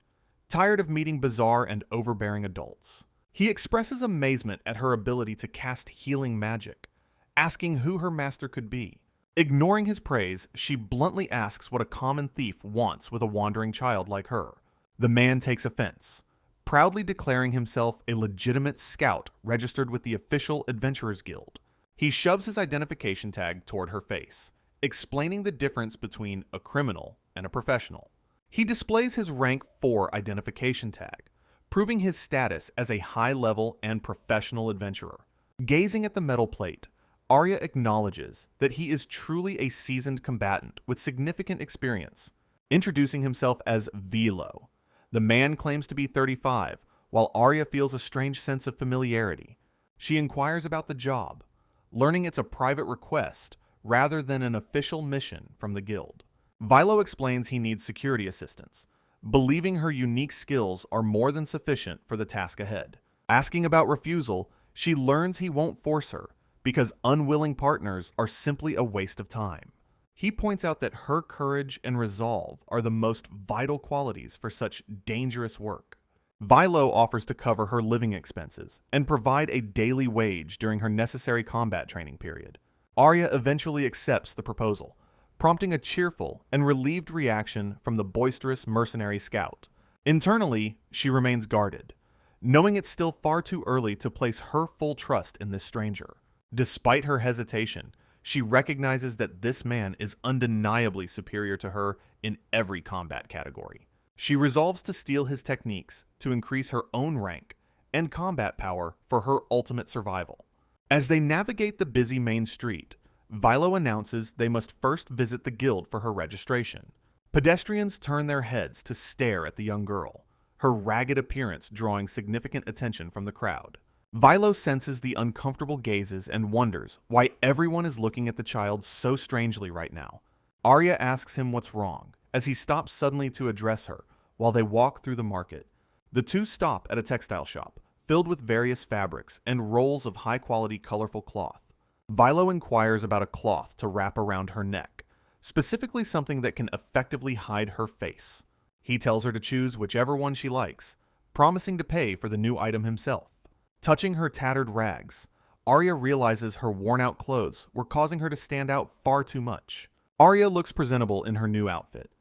tired of meeting bizarre and overbearing adults. He expresses amazement at her ability to cast healing magic, asking who her master could be. Ignoring his praise, she bluntly asks what a common thief wants with a wandering child like her. The man takes offense, proudly declaring himself a legitimate scout registered with the official Adventurers Guild. He shoves his identification tag toward her face, explaining the difference between a criminal and a professional. He displays his rank 4 identification tag, proving his status as a high-level and professional adventurer. Gazing at the metal plate, Arya acknowledges that he is truly a seasoned combatant with significant experience. Introducing himself as Velo, the man claims to be 35, while Arya feels a strange sense of familiarity. She inquires about the job, learning it's a private request rather than an official mission from the guild. Vilo explains he needs security assistance, believing her unique skills are more than sufficient for the task ahead. Asking about refusal, she learns he won't force her, because unwilling partners are simply a waste of time. He points out that her courage and resolve are the most vital qualities for such dangerous work. Vilo offers to cover her living expenses and provide a daily wage during her necessary combat training period. Arya eventually accepts the proposal, prompting a cheerful and relieved reaction from the boisterous mercenary scout. Internally, she remains guarded, knowing it's still far too early to place her full trust in this stranger. Despite her hesitation, she recognizes that this man is undeniably superior to her in every combat category. She resolves to steal his techniques to increase her own rank and combat power for her ultimate survival. As they navigate the busy main street, Vilo announces they must first visit the guild for her registration. Pedestrians turn their heads to stare at the young girl, her ragged appearance drawing significant attention from the crowd. Vilo senses the uncomfortable gazes and wonders why everyone is looking at the child so strangely right now. Arya asks him what's wrong, as he stops suddenly to address her while they walk through the market. The two stop at a textile shop, filled with various fabrics and rolls of high-quality colorful cloth. Vilo inquires about a cloth to wrap around her neck, specifically something that can effectively hide her face. He tells her to choose whichever one she likes, promising to pay for the new item himself. Touching her tattered rags, Arya realizes her worn-out clothes were causing her to stand out far too much. Arya looks presentable in her new outfit,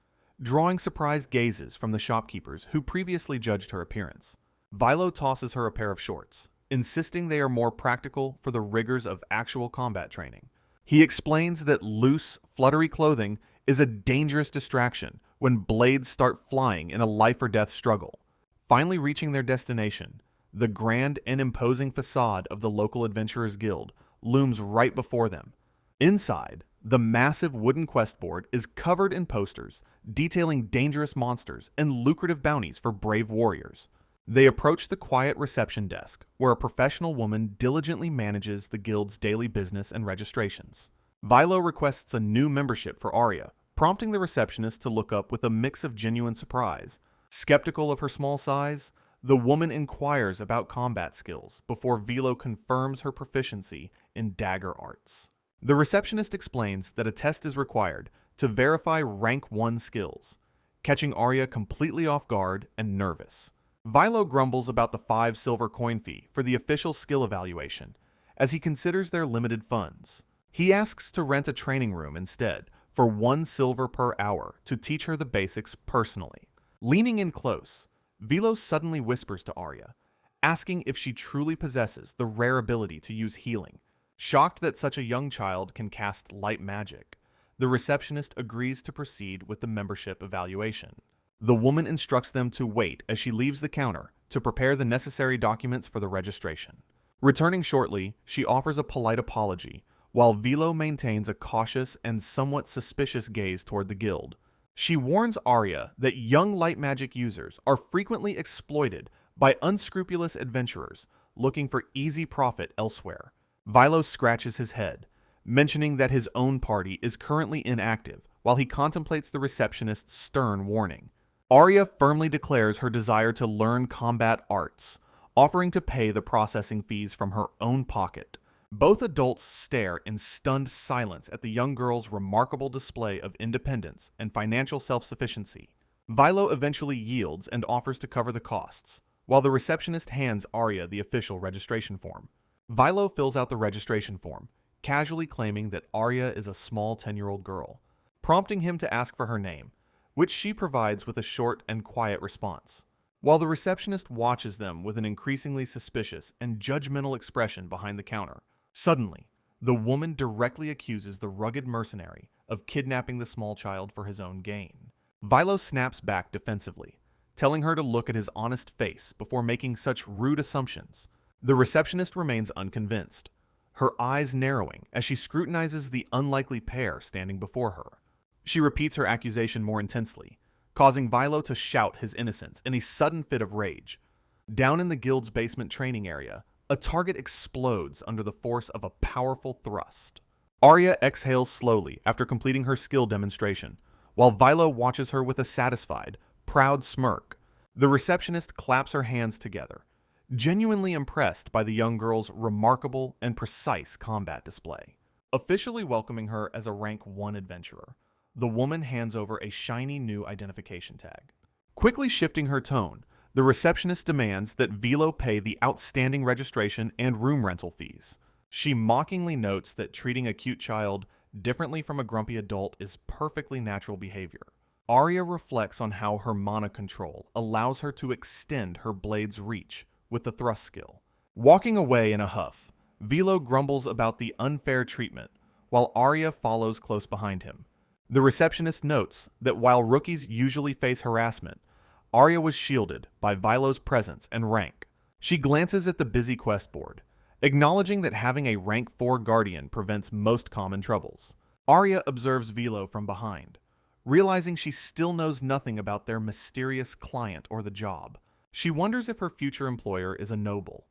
drawing surprised gazes from the shopkeepers who previously judged her appearance. Vilo tosses her a pair of shorts, insisting they are more practical for the rigors of actual combat training. He explains that loose, fluttery clothing is a dangerous distraction when blades start flying in a life-or-death struggle. Finally reaching their destination, the grand and imposing facade of the local adventurers guild looms right before them. Inside, the massive wooden quest board is covered in posters detailing dangerous monsters and lucrative bounties for brave warriors. They approach the quiet reception desk, where a professional woman diligently manages the guild's daily business and registrations. Vilo requests a new membership for Arya, prompting the receptionist to look up with a mix of genuine surprise. Skeptical of her small size, the woman inquires about combat skills before Vilo confirms her proficiency in dagger arts. The receptionist explains that a test is required to verify rank 1 skills, catching Arya completely off guard and nervous. Vilo grumbles about the 5 silver coin fee for the official skill evaluation, as he considers their limited funds. He asks to rent a training room instead for 1 silver per hour to teach her the basics personally. Leaning in close, Vilo suddenly whispers to Arya, asking if she truly possesses the rare ability to use healing. Shocked that such a young child can cast light magic, the receptionist agrees to proceed with the membership evaluation. The woman instructs them to wait as she leaves the counter to prepare the necessary documents for the registration. Returning shortly, she offers a polite apology, while Vilo maintains a cautious and somewhat suspicious gaze toward the guild. She warns Arya that young light magic users are frequently exploited by unscrupulous adventurers looking for easy profit elsewhere. Vilo scratches his head, mentioning that his own party is currently inactive while he contemplates the receptionist's stern warning. Arya firmly declares her desire to learn combat arts, offering to pay the processing fees from her own pocket. Both adults stare in stunned silence at the young girl's remarkable display of independence and financial self-sufficiency. Vilo eventually yields and offers to cover the costs, while the receptionist hands Arya the official registration form. Vilo fills out the registration form, casually claiming that Arya is a small 10-year-old girl, prompting him to ask for her name, which she provides with a short and quiet response. While the receptionist watches them with an increasingly suspicious and judgmental expression behind the counter, suddenly, the woman directly accuses the rugged mercenary of kidnapping the small child for his own gain. Vilo snaps back defensively, telling her to look at his honest face before making such rude assumptions. The receptionist remains unconvinced, her eyes narrowing as she scrutinizes the unlikely pair standing before her. She repeats her accusation more intensely, causing Vilo to shout his innocence in a sudden fit of rage. Down in the guild's basement training area, a target explodes under the force of a powerful thrust. Arya exhales slowly after completing her skill demonstration, while Vilo watches her with a satisfied, proud smirk. The receptionist claps her hands together, genuinely impressed by the young girl's remarkable and precise combat display. Officially welcoming her as a rank 1 adventurer, the woman hands over a shiny new identification tag. Quickly shifting her tone, the receptionist demands that Vilo pay the outstanding registration and room rental fees. She mockingly notes that treating a cute child differently from a grumpy adult is perfectly natural behavior. Arya reflects on how her mana control allows her to extend her blade's reach with the thrust skill. Walking away in a huff, Vilo grumbles about the unfair treatment, while Arya follows close behind him. The receptionist notes that while rookies usually face harassment, Arya was shielded by Vilo's presence and rank. She glances at the busy quest board, acknowledging that having a rank 4 guardian prevents most common troubles. Arya observes Vilo from behind, realizing she still knows nothing about their mysterious client or the job. She wonders if her future employer is a noble,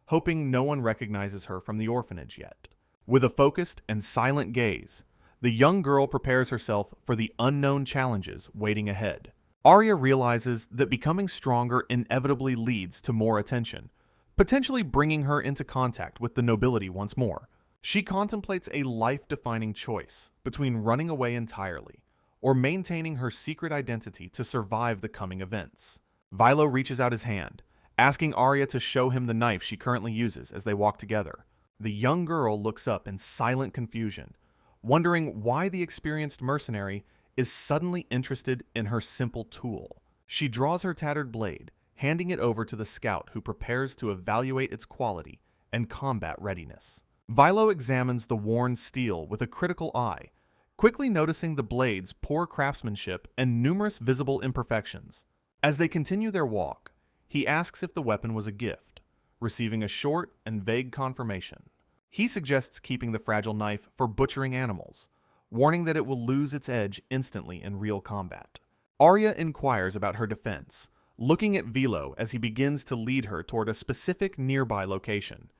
hoping no one recognizes her from the orphanage yet. With a focused and silent gaze, the young girl prepares herself for the unknown challenges waiting ahead. Arya realizes that becoming stronger inevitably leads to more attention, potentially bringing her into contact with the nobility once more. She contemplates a life-defining choice between running away entirely or maintaining her secret identity to survive the coming events. Vilo reaches out his hand, asking Arya to show him the knife she currently uses as they walk together. The young girl looks up in silent confusion, wondering why the experienced mercenary is suddenly interested in her simple tool. She draws her tattered blade, handing it over to the scout who prepares to evaluate its quality and combat readiness. Vilo examines the worn steel with a critical eye, quickly noticing the blade's poor craftsmanship and numerous visible imperfections. As they continue their walk, he asks if the weapon was a gift, receiving a short and vague confirmation. He suggests keeping the fragile knife for butchering animals, warning that it will lose its edge instantly in real combat. Arya inquires about her defense, looking at Vilo as he begins to lead her toward a specific nearby location.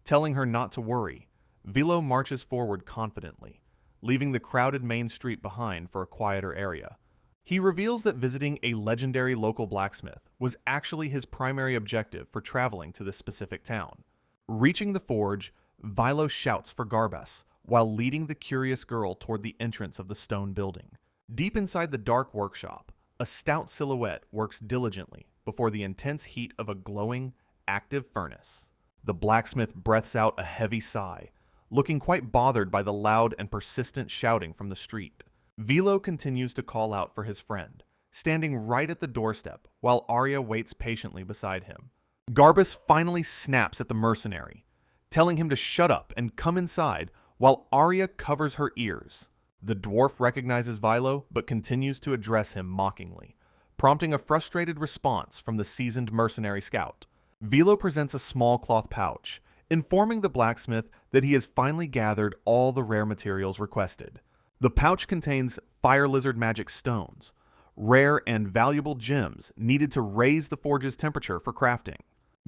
Telling her not to worry, Vilo marches forward confidently, leaving the crowded main street behind for a quieter area. He reveals that visiting a legendary local blacksmith was actually his primary objective for traveling to this specific town. Reaching the forge, Vilo shouts for Garbas while leading the curious girl toward the entrance of the stone building. Deep inside the dark workshop, a stout silhouette works diligently before the intense heat of a glowing, active furnace. The blacksmith breathes out a heavy sigh, looking quite bothered by the loud and persistent shouting from the street. Vilo continues to call out for his friend, standing right at the doorstep while Arya waits patiently beside him. Garbus finally snaps at the mercenary, telling him to shut up and come inside while Arya covers her ears. The dwarf recognizes Vilo but continues to address him mockingly, prompting a frustrated response from the seasoned mercenary scout. Vilo presents a small cloth pouch, informing the blacksmith that he has finally gathered all the rare materials requested. The pouch contains fire lizard magic stones, rare and valuable gems needed to raise the forge's temperature for crafting.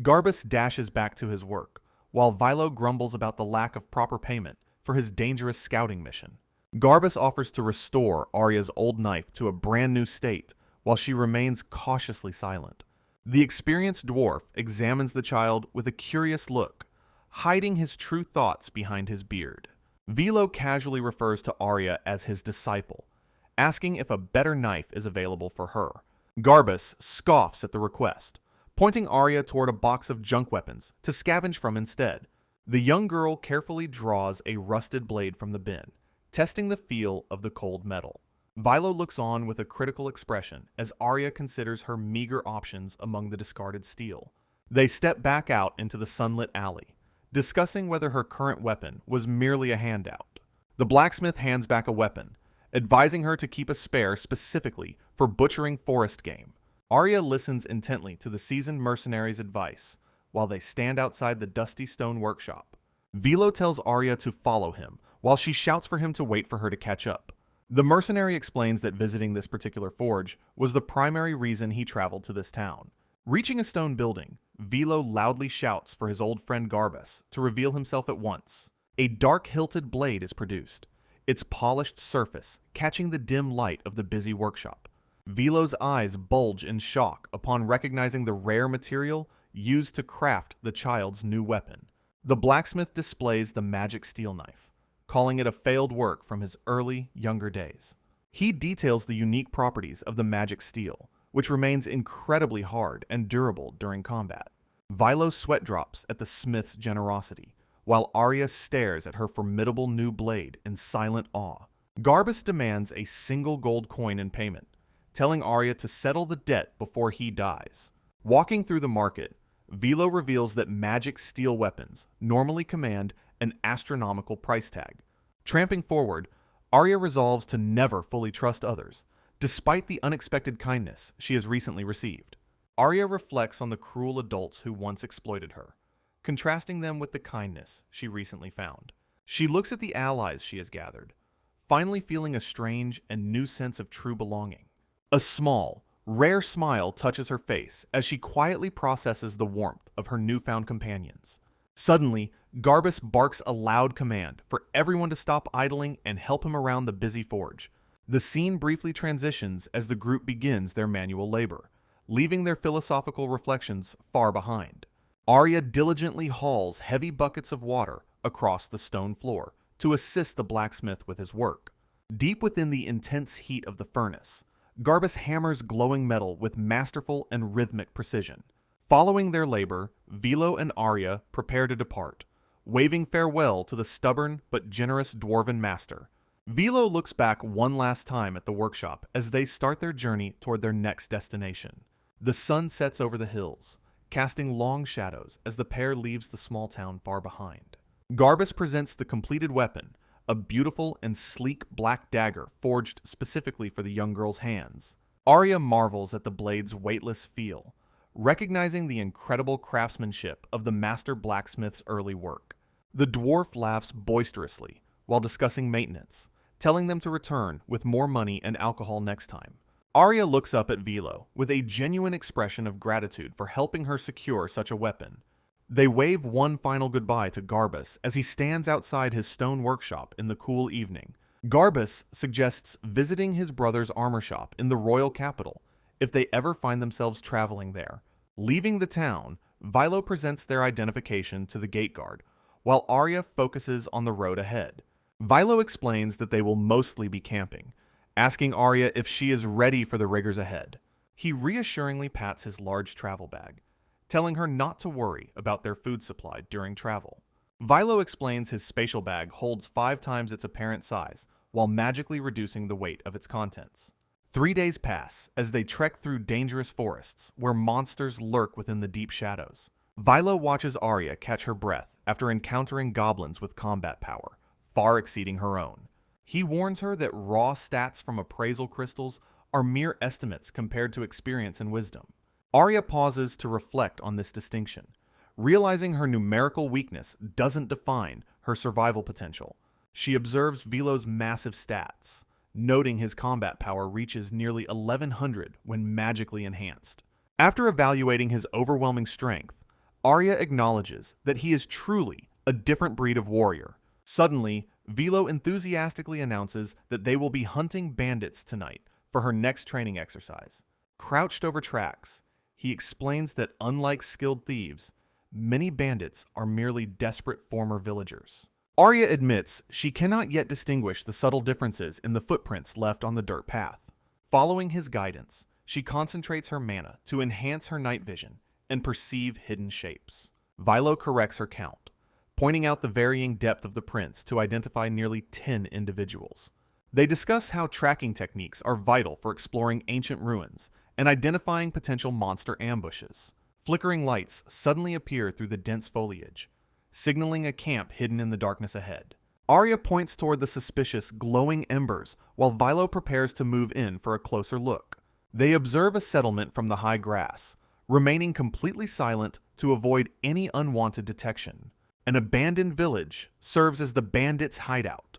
Garbus dashes back to his work, while Vilo grumbles about the lack of proper payment for his dangerous scouting mission. Garbus offers to restore Arya's old knife to a brand new state while she remains cautiously silent. The experienced dwarf examines the child with a curious look, hiding his true thoughts behind his beard. Vilo casually refers to Arya as his disciple, asking if a better knife is available for her. Garbus scoffs at the request, pointing Arya toward a box of junk weapons to scavenge from instead. The young girl carefully draws a rusted blade from the bin, testing the feel of the cold metal. Vilo looks on with a critical expression as Arya considers her meager options among the discarded steel. They step back out into the sunlit alley, discussing whether her current weapon was merely a handout. The blacksmith hands back a weapon, advising her to keep a spare specifically for butchering forest game. Arya listens intently to the seasoned mercenary's advice while they stand outside the dusty stone workshop. Vilo tells Arya to follow him while she shouts for him to wait for her to catch up. The mercenary explains that visiting this particular forge was the primary reason he traveled to this town. Reaching a stone building, Vilo loudly shouts for his old friend Garbus to reveal himself at once. A dark-hilted blade is produced, its polished surface catching the dim light of the busy workshop. Velo's eyes bulge in shock upon recognizing the rare material used to craft the child's new weapon. The blacksmith displays the magic steel knife, calling it a failed work from his early, younger days. He details the unique properties of the magic steel, which remains incredibly hard and durable during combat. Vilo sweat drops at the smith's generosity, while Arya stares at her formidable new blade in silent awe. Garbus demands a single gold coin in payment, telling Arya to settle the debt before he dies. Walking through the market, Vilo reveals that magic steel weapons normally command an astronomical price tag. Tramping forward, Arya resolves to never fully trust others, despite the unexpected kindness she has recently received. Arya reflects on the cruel adults who once exploited her, contrasting them with the kindness she recently found. She looks at the allies she has gathered, finally feeling a strange and new sense of true belonging. A small, rare smile touches her face as she quietly processes the warmth of her newfound companions. Suddenly, Garbus barks a loud command for everyone to stop idling and help him around the busy forge. The scene briefly transitions as the group begins their manual labor, leaving their philosophical reflections far behind. Arya diligently hauls heavy buckets of water across the stone floor to assist the blacksmith with his work. Deep within the intense heat of the furnace, Garbus hammers glowing metal with masterful and rhythmic precision. Following their labor, Vilo and Arya prepare to depart, waving farewell to the stubborn but generous dwarven master. Vilo looks back one last time at the workshop as they start their journey toward their next destination. The sun sets over the hills, casting long shadows as the pair leaves the small town far behind. Garbus presents the completed weapon, a beautiful and sleek black dagger forged specifically for the young girl's hands. Arya marvels at the blade's weightless feel, recognizing the incredible craftsmanship of the master blacksmith's early work. The dwarf laughs boisterously while discussing maintenance, telling them to return with more money and alcohol next time. Arya looks up at Vilo with a genuine expression of gratitude for helping her secure such a weapon. They wave one final goodbye to Garbus as he stands outside his stone workshop in the cool evening. Garbus suggests visiting his brother's armor shop in the royal capital if they ever find themselves traveling there. Leaving the town, Vilo presents their identification to the gate guard, while Arya focuses on the road ahead. Vilo explains that they will mostly be camping, asking Arya if she is ready for the rigors ahead. He reassuringly pats his large travel bag, telling her not to worry about their food supply during travel. Vilo explains his spatial bag holds 5 times its apparent size, while magically reducing the weight of its contents. 3 days pass as they trek through dangerous forests where monsters lurk within the deep shadows. Vilo watches Arya catch her breath after encountering goblins with combat power, far exceeding her own. He warns her that raw stats from appraisal crystals are mere estimates compared to experience and wisdom. Arya pauses to reflect on this distinction, realizing her numerical weakness doesn't define her survival potential. She observes Vilo's massive stats, noting his combat power reaches nearly 1100 when magically enhanced. After evaluating his overwhelming strength, Arya acknowledges that he is truly a different breed of warrior. Suddenly, Vilo enthusiastically announces that they will be hunting bandits tonight for her next training exercise. Crouched over tracks, he explains that unlike skilled thieves, many bandits are merely desperate former villagers. Arya admits she cannot yet distinguish the subtle differences in the footprints left on the dirt path. Following his guidance, she concentrates her mana to enhance her night vision and perceive hidden shapes. Vilo corrects her count, pointing out the varying depth of the prints to identify nearly 10 individuals. They discuss how tracking techniques are vital for exploring ancient ruins and identifying potential monster ambushes. Flickering lights suddenly appear through the dense foliage, signaling a camp hidden in the darkness ahead. Arya points toward the suspicious, glowing embers while Vilo prepares to move in for a closer look. They observe a settlement from the high grass, remaining completely silent to avoid any unwanted detection. An abandoned village serves as the bandits' hideout,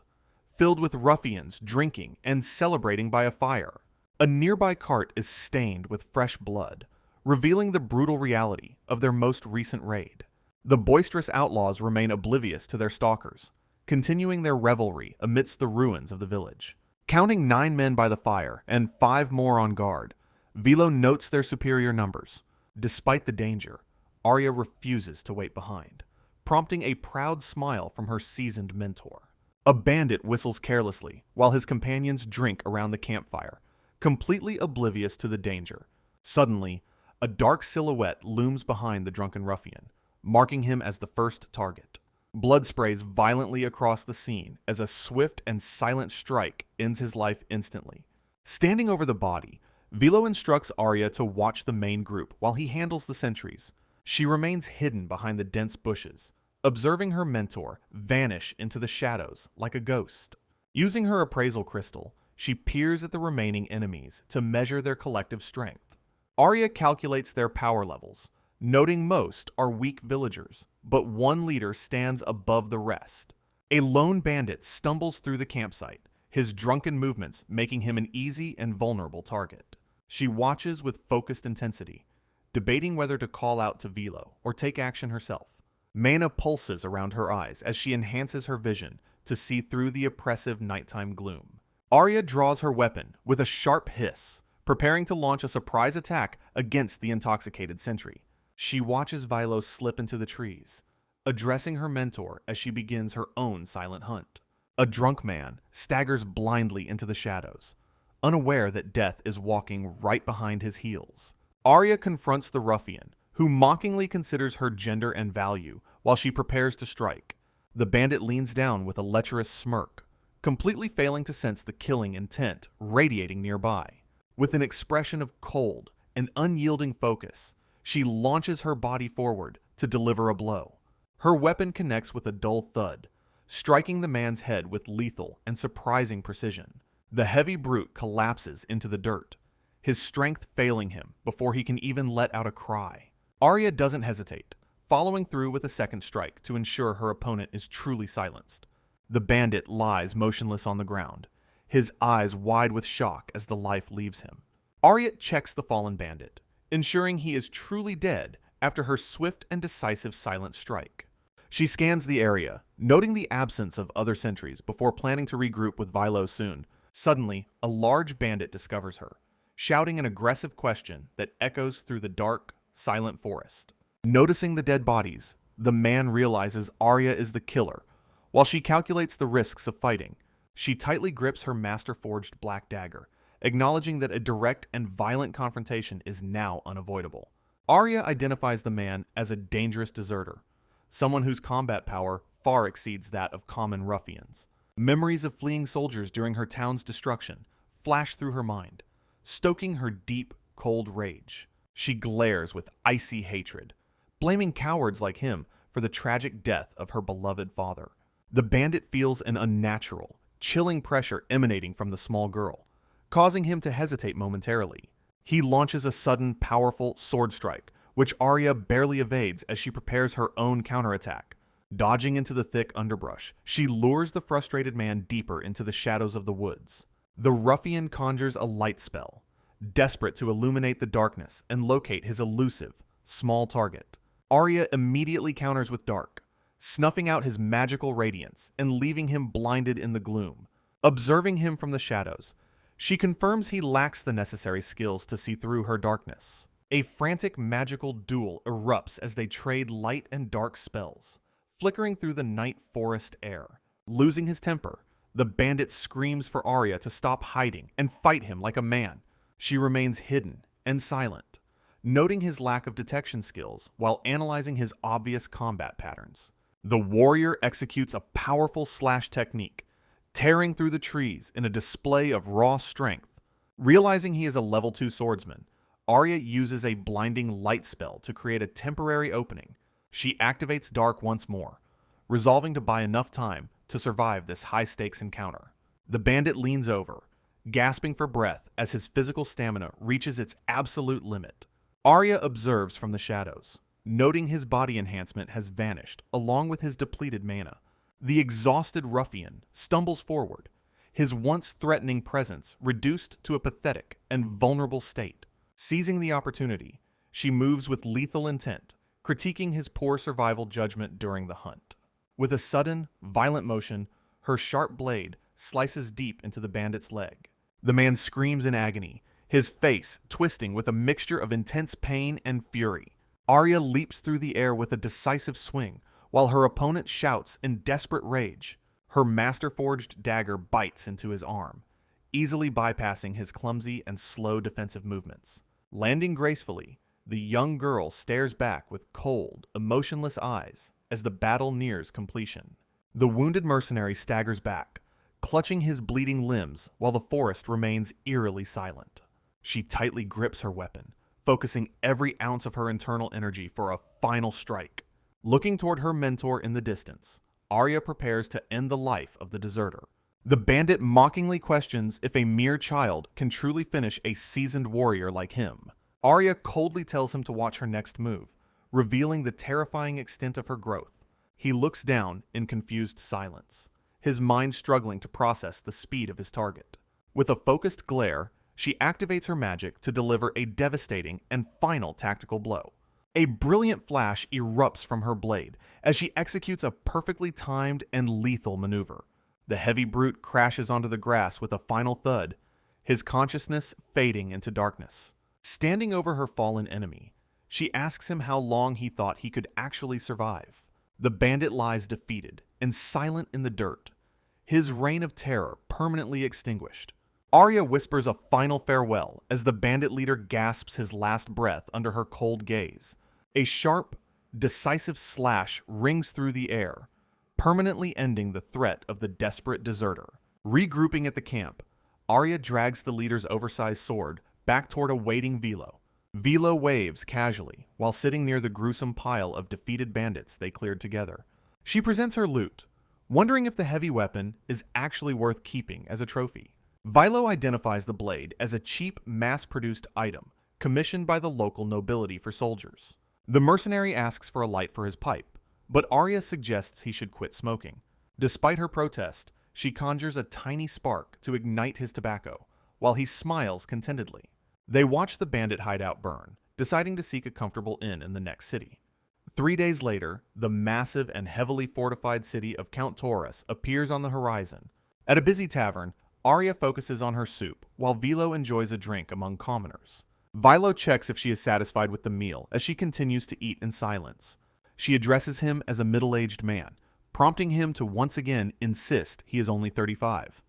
filled with ruffians drinking and celebrating by a fire. A nearby cart is stained with fresh blood, revealing the brutal reality of their most recent raid. The boisterous outlaws remain oblivious to their stalkers, continuing their revelry amidst the ruins of the village. Counting 9 men by the fire and 5 more on guard, Vilo notes their superior numbers. Despite the danger, Arya refuses to wait behind, prompting a proud smile from her seasoned mentor. A bandit whistles carelessly while his companions drink around the campfire, completely oblivious to the danger. Suddenly, a dark silhouette looms behind the drunken ruffian, marking him as the first target. Blood sprays violently across the scene as a swift and silent strike ends his life instantly. Standing over the body, Vilo instructs Arya to watch the main group while he handles the sentries. She remains hidden behind the dense bushes, observing her mentor vanish into the shadows like a ghost. Using her appraisal crystal, she peers at the remaining enemies to measure their collective strength. Arya calculates their power levels, noting most are weak villagers, but one leader stands above the rest. A lone bandit stumbles through the campsite, his drunken movements making him an easy and vulnerable target. She watches with focused intensity, debating whether to call out to Vilo or take action herself. Mana pulses around her eyes as she enhances her vision to see through the oppressive nighttime gloom. Arya draws her weapon with a sharp hiss, preparing to launch a surprise attack against the intoxicated sentry. She watches Vilo slip into the trees, addressing her mentor as she begins her own silent hunt. A drunk man staggers blindly into the shadows, unaware that death is walking right behind his heels. Arya confronts the ruffian, who mockingly considers her gender and value while she prepares to strike. The bandit leans down with a lecherous smirk, completely failing to sense the killing intent radiating nearby. With an expression of cold and unyielding focus, she launches her body forward to deliver a blow. Her weapon connects with a dull thud, striking the man's head with lethal and surprising precision. The heavy brute collapses into the dirt, his strength failing him before he can even let out a cry. Arya doesn't hesitate, following through with a second strike to ensure her opponent is truly silenced. The bandit lies motionless on the ground, his eyes wide with shock as the life leaves him. Arya checks the fallen bandit, ensuring he is truly dead after her swift and decisive silent strike. She scans the area, noting the absence of other sentries before planning to regroup with Vilo soon. Suddenly, a large bandit discovers her, shouting an aggressive question that echoes through the dark, silent forest. Noticing the dead bodies, the man realizes Arya is the killer. While she calculates the risks of fighting, she tightly grips her master-forged black dagger, acknowledging that a direct and violent confrontation is now unavoidable. Arya identifies the man as a dangerous deserter, someone whose combat power far exceeds that of common ruffians. Memories of fleeing soldiers during her town's destruction flash through her mind, stoking her deep, cold rage. She glares with icy hatred, blaming cowards like him for the tragic death of her beloved father. The bandit feels an unnatural, chilling pressure emanating from the small girl, causing him to hesitate momentarily. He launches a sudden, powerful sword strike, which Arya barely evades as she prepares her own counterattack. Dodging into the thick underbrush, she lures the frustrated man deeper into the shadows of the woods. The ruffian conjures a light spell, desperate to illuminate the darkness and locate his elusive, small target. Arya immediately counters with dark, snuffing out his magical radiance and leaving him blinded in the gloom. Observing him from the shadows, she confirms he lacks the necessary skills to see through her darkness. A frantic magical duel erupts as they trade light and dark spells, flickering through the night forest air. Losing his temper, the bandit screams for Arya to stop hiding and fight him like a man. She remains hidden and silent, noting his lack of detection skills while analyzing his obvious combat patterns. The warrior executes a powerful slash technique, tearing through the trees in a display of raw strength. Realizing he is a level 2 swordsman, Arya uses a blinding light spell to create a temporary opening. She activates dark once more, resolving to buy enough time to survive this high-stakes encounter. The bandit leans over, gasping for breath as his physical stamina reaches its absolute limit. Arya observes from the shadows, noting his body enhancement has vanished along with his depleted mana. The exhausted ruffian stumbles forward, his once threatening presence reduced to a pathetic and vulnerable state. Seizing the opportunity, she moves with lethal intent, critiquing his poor survival judgment during the hunt. With a sudden, violent motion, her sharp blade slices deep into the bandit's leg. The man screams in agony, his face twisting with a mixture of intense pain and fury. Arya leaps through the air with a decisive swing, while her opponent shouts in desperate rage. Her master-forged dagger bites into his arm, easily bypassing his clumsy and slow defensive movements. Landing gracefully, the young girl stares back with cold, emotionless eyes as the battle nears completion. The wounded mercenary staggers back, clutching his bleeding limbs while the forest remains eerily silent. She tightly grips her weapon, focusing every ounce of her internal energy for a final strike. Looking toward her mentor in the distance, Arya prepares to end the life of the deserter. The bandit mockingly questions if a mere child can truly finish a seasoned warrior like him. Arya coldly tells him to watch her next move, revealing the terrifying extent of her growth. He looks down in confused silence, his mind struggling to process the speed of his target. With a focused glare, she activates her magic to deliver a devastating and final tactical blow. A brilliant flash erupts from her blade as she executes a perfectly timed and lethal maneuver. The heavy brute crashes onto the grass with a final thud, his consciousness fading into darkness. Standing over her fallen enemy, she asks him how long he thought he could actually survive. The bandit lies defeated and silent in the dirt, his reign of terror permanently extinguished. Arya whispers a final farewell as the bandit leader gasps his last breath under her cold gaze. A sharp, decisive slash rings through the air, permanently ending the threat of the desperate deserter. Regrouping at the camp, Arya drags the leader's oversized sword back toward a waiting Velo. Velo waves casually while sitting near the gruesome pile of defeated bandits they cleared together. She presents her loot, wondering if the heavy weapon is actually worth keeping as a trophy. Vilo identifies the blade as a cheap, mass-produced item commissioned by the local nobility for soldiers. The mercenary asks for a light for his pipe, but Arya suggests he should quit smoking. Despite her protest, she conjures a tiny spark to ignite his tobacco, while he smiles contentedly. They watch the bandit hideout burn, deciding to seek a comfortable inn in the next city. 3 days later, the massive and heavily fortified city of Count Taurus appears on the horizon. At a busy tavern, Arya focuses on her soup, while Vilo enjoys a drink among commoners. Vilo checks if she is satisfied with the meal as she continues to eat in silence. She addresses him as a middle-aged man, prompting him to once again insist he is only 35.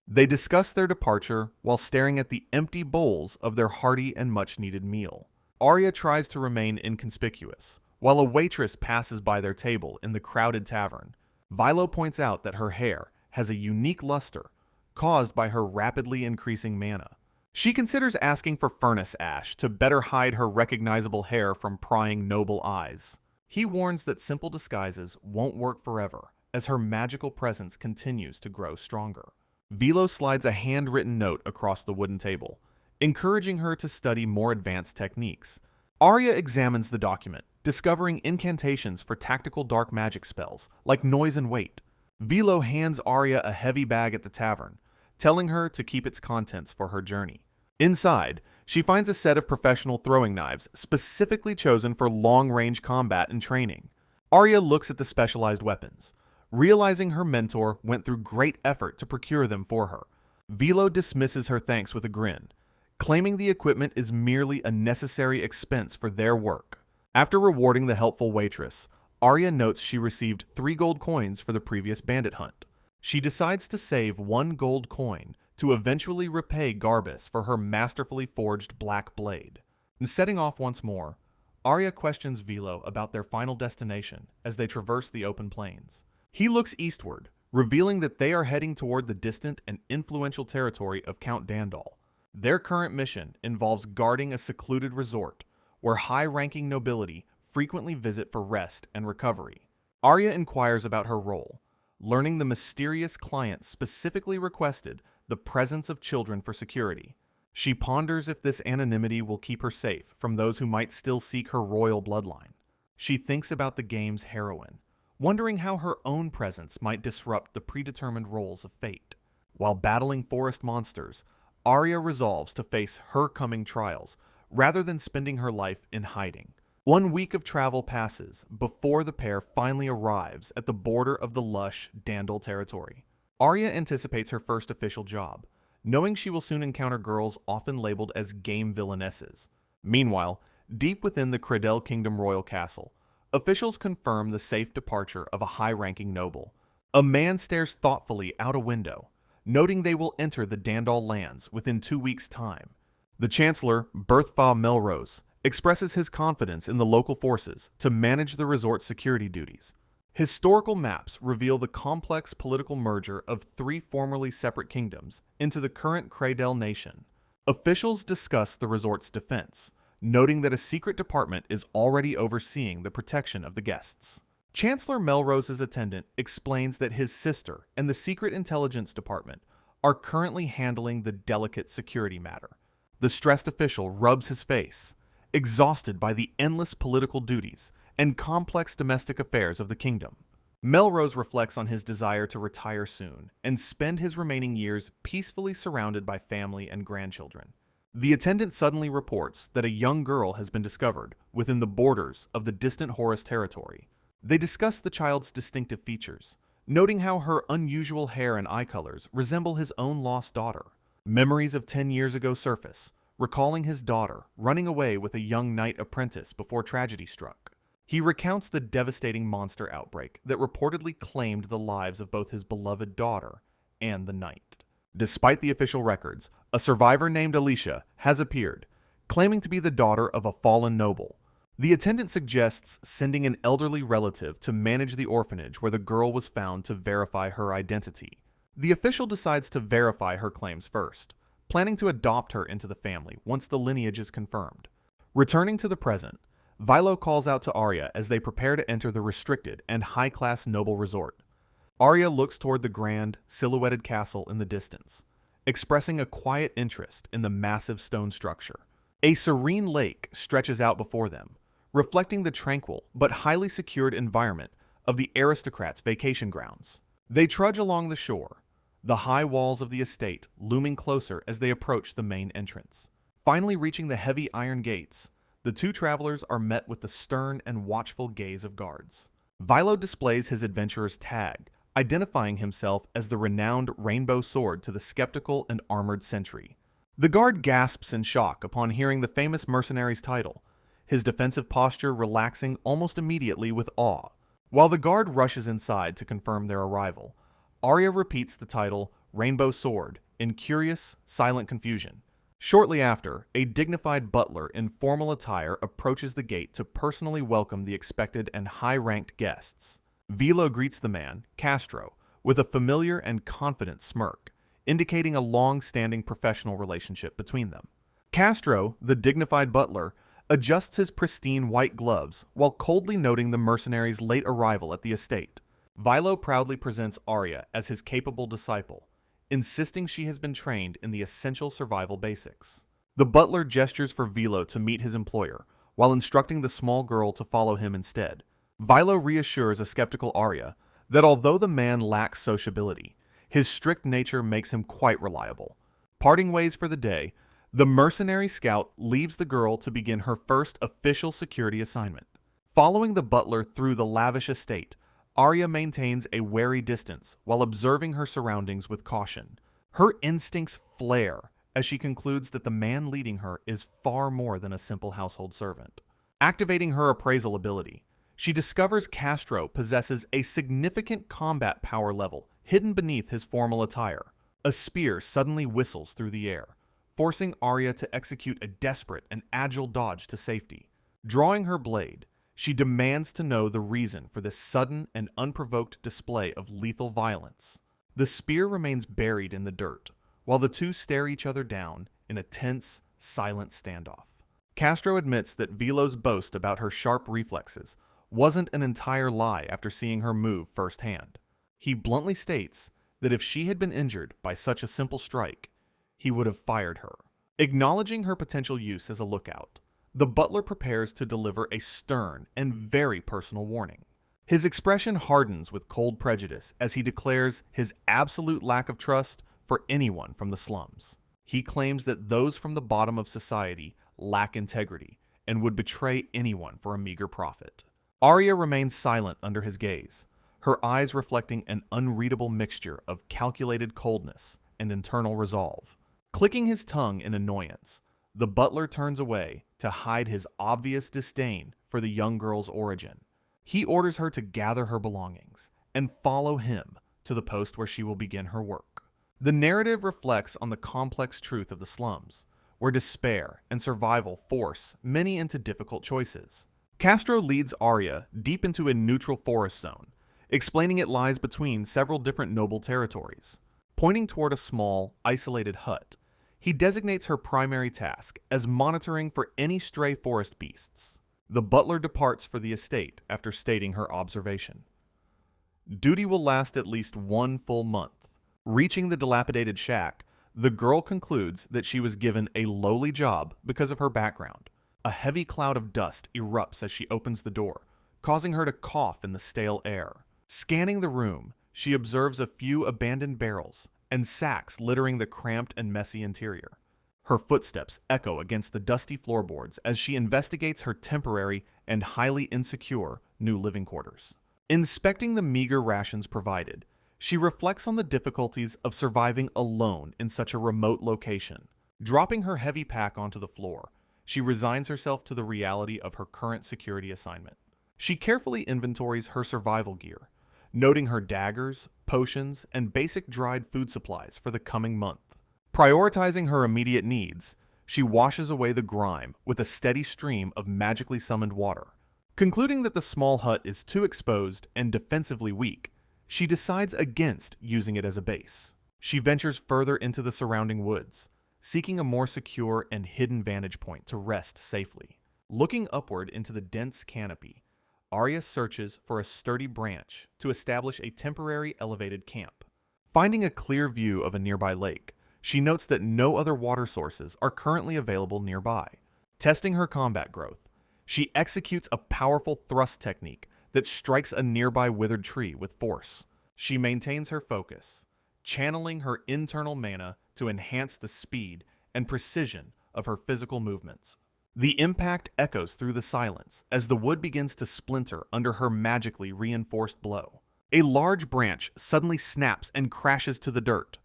They discuss their departure while staring at the empty bowls of their hearty and much-needed meal. Arya tries to remain inconspicuous, while a waitress passes by their table in the crowded tavern. Vilo points out that her hair has a unique luster, caused by her rapidly increasing mana. She considers asking for furnace ash to better hide her recognizable hair from prying noble eyes. He warns that simple disguises won't work forever, as her magical presence continues to grow stronger. Vilo slides a handwritten note across the wooden table, encouraging her to study more advanced techniques. Arya examines the document, discovering incantations for tactical dark magic spells, like noise and weight. Vilo hands Arya a heavy bag at the tavern, telling her to keep its contents for her journey. Inside, she finds a set of professional throwing knives specifically chosen for long-range combat and training. Arya looks at the specialized weapons, realizing her mentor went through great effort to procure them for her. Vilo dismisses her thanks with a grin, claiming the equipment is merely a necessary expense for their work. After rewarding the helpful waitress, Arya notes she received 3 gold coins for the previous bandit hunt. She decides to save 1 gold coin to eventually repay Garbus for her masterfully forged black blade. And setting off once more, Arya questions Vilo about their final destination as they traverse the open plains. He looks eastward, revealing that they are heading toward the distant and influential territory of Count Dandal. Their current mission involves guarding a secluded resort where high-ranking nobility frequently visit for rest and recovery. Arya inquires about her role, learning the mysterious client specifically requested the presence of children for security. She ponders if this anonymity will keep her safe from those who might still seek her royal bloodline. She thinks about the game's heroine, wondering how her own presence might disrupt the predetermined roles of fate. While battling forest monsters, Arya resolves to face her coming trials, rather than spending her life in hiding. 1 week of travel passes before the pair finally arrives at the border of the lush Dandal territory. Arya anticipates her first official job, knowing she will soon encounter girls often labeled as game villainesses. Meanwhile, deep within the Credel Kingdom royal castle, officials confirm the safe departure of a high-ranking noble. A man stares thoughtfully out a window, noting they will enter the Dandal lands within 2 weeks' time. The Chancellor, Berthfa Melrose, expresses his confidence in the local forces to manage the resort's security duties. Historical maps reveal the complex political merger of 3 formerly separate kingdoms into the current Credel nation. Officials discuss the resort's defense, noting that a secret department is already overseeing the protection of the guests. Chancellor Melrose's attendant explains that his sister and the Secret Intelligence Department are currently handling the delicate security matter. The stressed official rubs his face, exhausted by the endless political duties and complex domestic affairs of the kingdom. Melrose reflects on his desire to retire soon and spend his remaining years peacefully surrounded by family and grandchildren. The attendant suddenly reports that a young girl has been discovered within the borders of the distant Horus territory. They discuss the child's distinctive features, noting how her unusual hair and eye colors resemble his own lost daughter. Memories of 10 years ago surface, recalling his daughter running away with a young knight apprentice before tragedy struck. He recounts the devastating monster outbreak that reportedly claimed the lives of both his beloved daughter and the knight. Despite the official records, a survivor named Alicia has appeared, claiming to be the daughter of a fallen noble. The attendant suggests sending an elderly relative to manage the orphanage where the girl was found to verify her identity. The official decides to verify her claims first, planning to adopt her into the family once the lineage is confirmed. Returning to the present, Vilo calls out to Arya as they prepare to enter the restricted and high-class noble resort. Arya looks toward the grand, silhouetted castle in the distance, expressing a quiet interest in the massive stone structure. A serene lake stretches out before them, reflecting the tranquil but highly secured environment of the aristocrats' vacation grounds. They trudge along the shore, the high walls of the estate looming closer as they approach the main entrance. Finally reaching the heavy iron gates, the 2 travelers are met with the stern and watchful gaze of guards. Vilo displays his adventurer's tag, identifying himself as the renowned Rainbow Sword to the skeptical and armored sentry. The guard gasps in shock upon hearing the famous mercenary's title, his defensive posture relaxing almost immediately with awe. While the guard rushes inside to confirm their arrival, Arya repeats the title Rainbow Sword in curious, silent confusion. Shortly after, a dignified butler in formal attire approaches the gate to personally welcome the expected and high-ranked guests. Vilo greets the man, Castro, with a familiar and confident smirk, indicating a long-standing professional relationship between them. Castro, the dignified butler, adjusts his pristine white gloves while coldly noting the mercenary's late arrival at the estate. Vilo proudly presents Arya as his capable disciple, insisting she has been trained in the essential survival basics. The butler gestures for Vilo to meet his employer, while instructing the small girl to follow him instead. Vilo reassures a skeptical Arya that although the man lacks sociability, his strict nature makes him quite reliable. Parting ways for the day, the mercenary scout leaves the girl to begin her first official security assignment. Following the butler through the lavish estate, Arya maintains a wary distance while observing her surroundings with caution. Her instincts flare as she concludes that the man leading her is far more than a simple household servant. Activating her appraisal ability, she discovers Castro possesses a significant combat power level hidden beneath his formal attire. A spear suddenly whistles through the air, forcing Arya to execute a desperate and agile dodge to safety. Drawing her blade, she demands to know the reason for this sudden and unprovoked display of lethal violence. The spear remains buried in the dirt, while the two stare each other down in a tense, silent standoff. Castro admits that Vilo's boast about her sharp reflexes wasn't an entire lie after seeing her move firsthand. He bluntly states that if she had been injured by such a simple strike, he would have fired her. Acknowledging her potential use as a lookout, the butler prepares to deliver a stern and very personal warning. His expression hardens with cold prejudice as he declares his absolute lack of trust for anyone from the slums. He claims that those from the bottom of society lack integrity and would betray anyone for a meager profit. Arya remains silent under his gaze, her eyes reflecting an unreadable mixture of calculated coldness and internal resolve. Clicking his tongue in annoyance, the butler turns away to hide his obvious disdain for the young girl's origin. He orders her to gather her belongings and follow him to the post where she will begin her work. The narrative reflects on the complex truth of the slums, where despair and survival force many into difficult choices. Castro leads Arya deep into a neutral forest zone, explaining it lies between several different noble territories. Pointing toward a small, isolated hut, he designates her primary task as monitoring for any stray forest beasts. The butler departs for the estate after stating her observation. Duty will last at least 1 full month. Reaching the dilapidated shack, the girl concludes that she was given a lowly job because of her background. A heavy cloud of dust erupts as she opens the door, causing her to cough in the stale air. Scanning the room, she observes a few abandoned barrels and sacks littering the cramped and messy interior. Her footsteps echo against the dusty floorboards as she investigates her temporary and highly insecure new living quarters. Inspecting the meager rations provided, she reflects on the difficulties of surviving alone in such a remote location. Dropping her heavy pack onto the floor, she resigns herself to the reality of her current security assignment. She carefully inventories her survival gear, noting her daggers, potions, and basic dried food supplies for the coming month. Prioritizing her immediate needs, she washes away the grime with a steady stream of magically summoned water. Concluding that the small hut is too exposed and defensively weak, she decides against using it as a base. She ventures further into the surrounding woods, seeking a more secure and hidden vantage point to rest safely. Looking upward into the dense canopy, Arya searches for a sturdy branch to establish a temporary elevated camp. Finding a clear view of a nearby lake, she notes that no other water sources are currently available nearby. Testing her combat growth, she executes a powerful thrust technique that strikes a nearby withered tree with force. She maintains her focus, channeling her internal mana to enhance the speed and precision of her physical movements. The impact echoes through the silence as the wood begins to splinter under her magically reinforced blow. A large branch suddenly snaps and crashes to the dirt,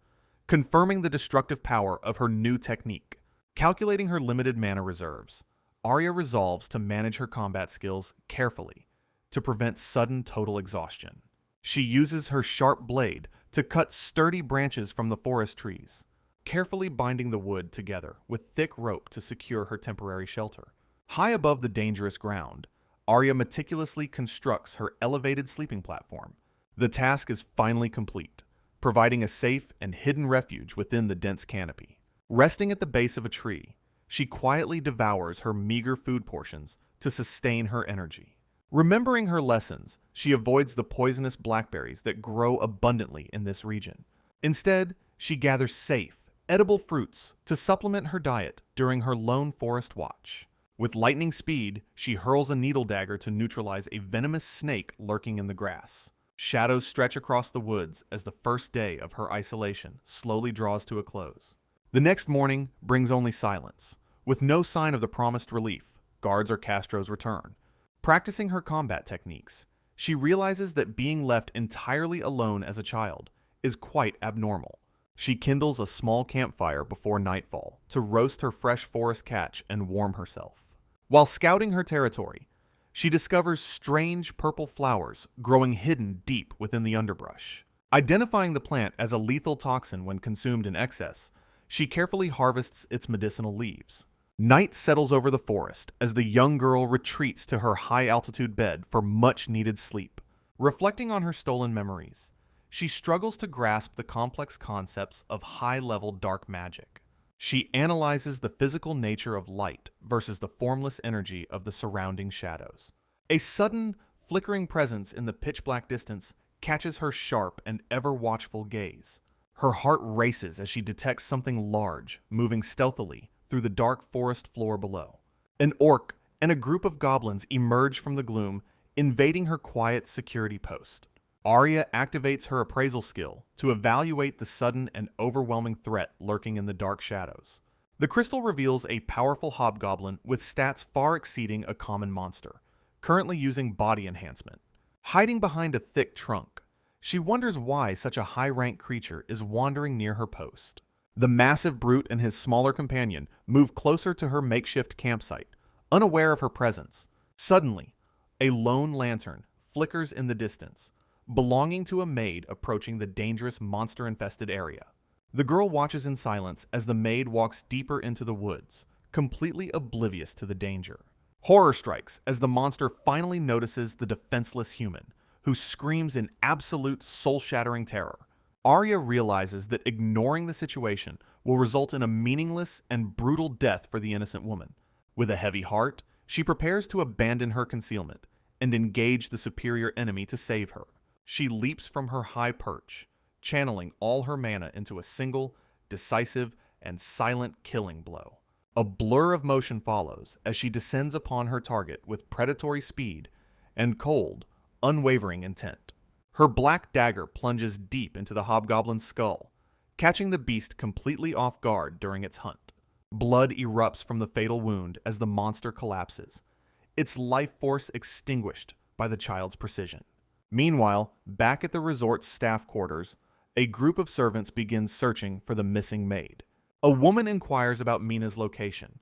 confirming the destructive power of her new technique. Calculating her limited mana reserves, Arya resolves to manage her combat skills carefully to prevent sudden total exhaustion. She uses her sharp blade to cut sturdy branches from the forest trees, carefully binding the wood together with thick rope to secure her temporary shelter. High above the dangerous ground, Arya meticulously constructs her elevated sleeping platform. The task is finally complete, providing a safe and hidden refuge within the dense canopy. Resting at the base of a tree, she quietly devours her meager food portions to sustain her energy. Remembering her lessons, she avoids the poisonous blackberries that grow abundantly in this region. Instead, she gathers safe, edible fruits to supplement her diet during her lone forest watch. With lightning speed, she hurls a needle dagger to neutralize a venomous snake lurking in the grass. Shadows stretch across the woods as the first day of her isolation slowly draws to a close. The next morning brings only silence. With no sign of the promised relief, guards or Castro's return. Practicing her combat techniques, she realizes that being left entirely alone as a child is quite abnormal. She kindles a small campfire before nightfall to roast her fresh forest catch and warm herself. While scouting her territory, she discovers strange purple flowers growing hidden deep within the underbrush. Identifying the plant as a lethal toxin when consumed in excess, she carefully harvests its medicinal leaves. Night settles over the forest as the young girl retreats to her high-altitude bed for much-needed sleep. Reflecting on her stolen memories, she struggles to grasp the complex concepts of high-level dark magic. She analyzes the physical nature of light versus the formless energy of the surrounding shadows. A sudden, flickering presence in the pitch-black distance catches her sharp and ever-watchful gaze. Her heart races as she detects something large moving stealthily through the dark forest floor below. An orc and a group of goblins emerge from the gloom, invading her quiet security post. Arya activates her appraisal skill to evaluate the sudden and overwhelming threat lurking in the dark shadows. The crystal reveals a powerful hobgoblin with stats far exceeding a common monster, currently using body enhancement. Hiding behind a thick trunk, she wonders why such a high-ranked creature is wandering near her post. The massive brute and his smaller companion move closer to her makeshift campsite, unaware of her presence. Suddenly, a lone lantern flickers in the distance, belonging to a maid approaching the dangerous monster-infested area. The girl watches in silence as the maid walks deeper into the woods, completely oblivious to the danger. Horror strikes as the monster finally notices the defenseless human, who screams in absolute soul-shattering terror. Arya realizes that ignoring the situation will result in a meaningless and brutal death for the innocent woman. With a heavy heart, she prepares to abandon her concealment and engage the superior enemy to save her. She leaps from her high perch, channeling all her mana into a single, decisive, and silent killing blow. A blur of motion follows as she descends upon her target with predatory speed and cold, unwavering intent. Her black dagger plunges deep into the hobgoblin's skull, catching the beast completely off guard during its hunt. Blood erupts from the fatal wound as the monster collapses, its life force extinguished by the child's precision. Meanwhile, back at the resort's staff quarters, a group of servants begins searching for the missing maid. A woman inquires about Mina's location,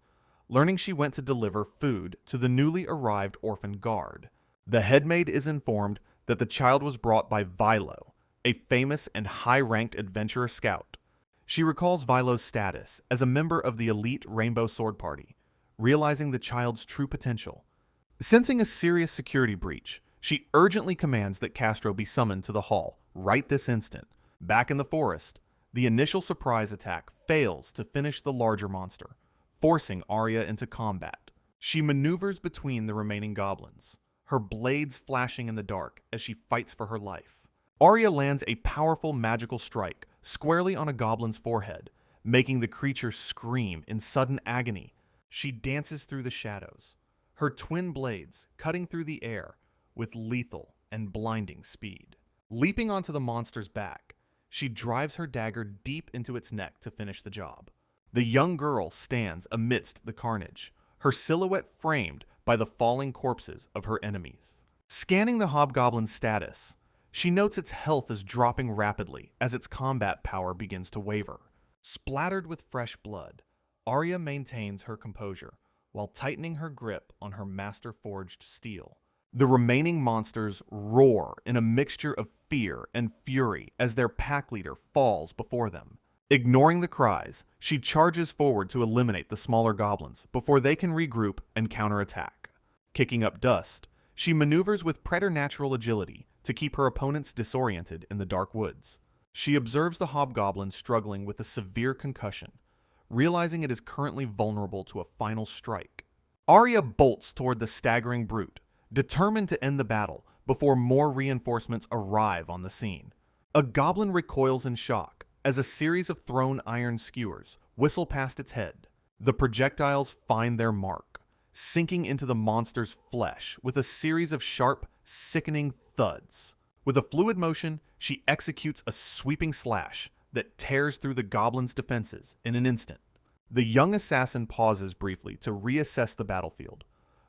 learning she went to deliver food to the newly arrived orphan guard. The headmaid is informed that the child was brought by Vilo, a famous and high-ranked adventurer scout. She recalls Vilo's status as a member of the elite Rainbow Sword Party, realizing the child's true potential. Sensing a serious security breach, she urgently commands that Castro be summoned to the hall right this instant. Back in the forest, the initial surprise attack fails to finish the larger monster, forcing Arya into combat. She maneuvers between the remaining goblins, her blades flashing in the dark as she fights for her life. Arya lands a powerful magical strike squarely on a goblin's forehead, making the creature scream in sudden agony. She dances through the shadows, her twin blades cutting through the air with lethal and blinding speed. Leaping onto the monster's back, she drives her dagger deep into its neck to finish the job. The young girl stands amidst the carnage, her silhouette framed by the falling corpses of her enemies. Scanning the hobgoblin's status, she notes its health is dropping rapidly as its combat power begins to waver. Splattered with fresh blood, Arya maintains her composure while tightening her grip on her master-forged steel. The remaining monsters roar in a mixture of fear and fury as their pack leader falls before them. Ignoring the cries, she charges forward to eliminate the smaller goblins before they can regroup and counterattack. Kicking up dust, she maneuvers with preternatural agility to keep her opponents disoriented in the dark woods. She observes the hobgoblin struggling with a severe concussion, realizing it is currently vulnerable to a final strike. Arya bolts toward the staggering brute, determined to end the battle before more reinforcements arrive on the scene. A goblin recoils in shock as a series of thrown iron skewers whistle past its head. The projectiles find their mark, sinking into the monster's flesh with a series of sharp, sickening thuds. With a fluid motion, she executes a sweeping slash that tears through the goblin's defenses in an instant. The young assassin pauses briefly to reassess the battlefield,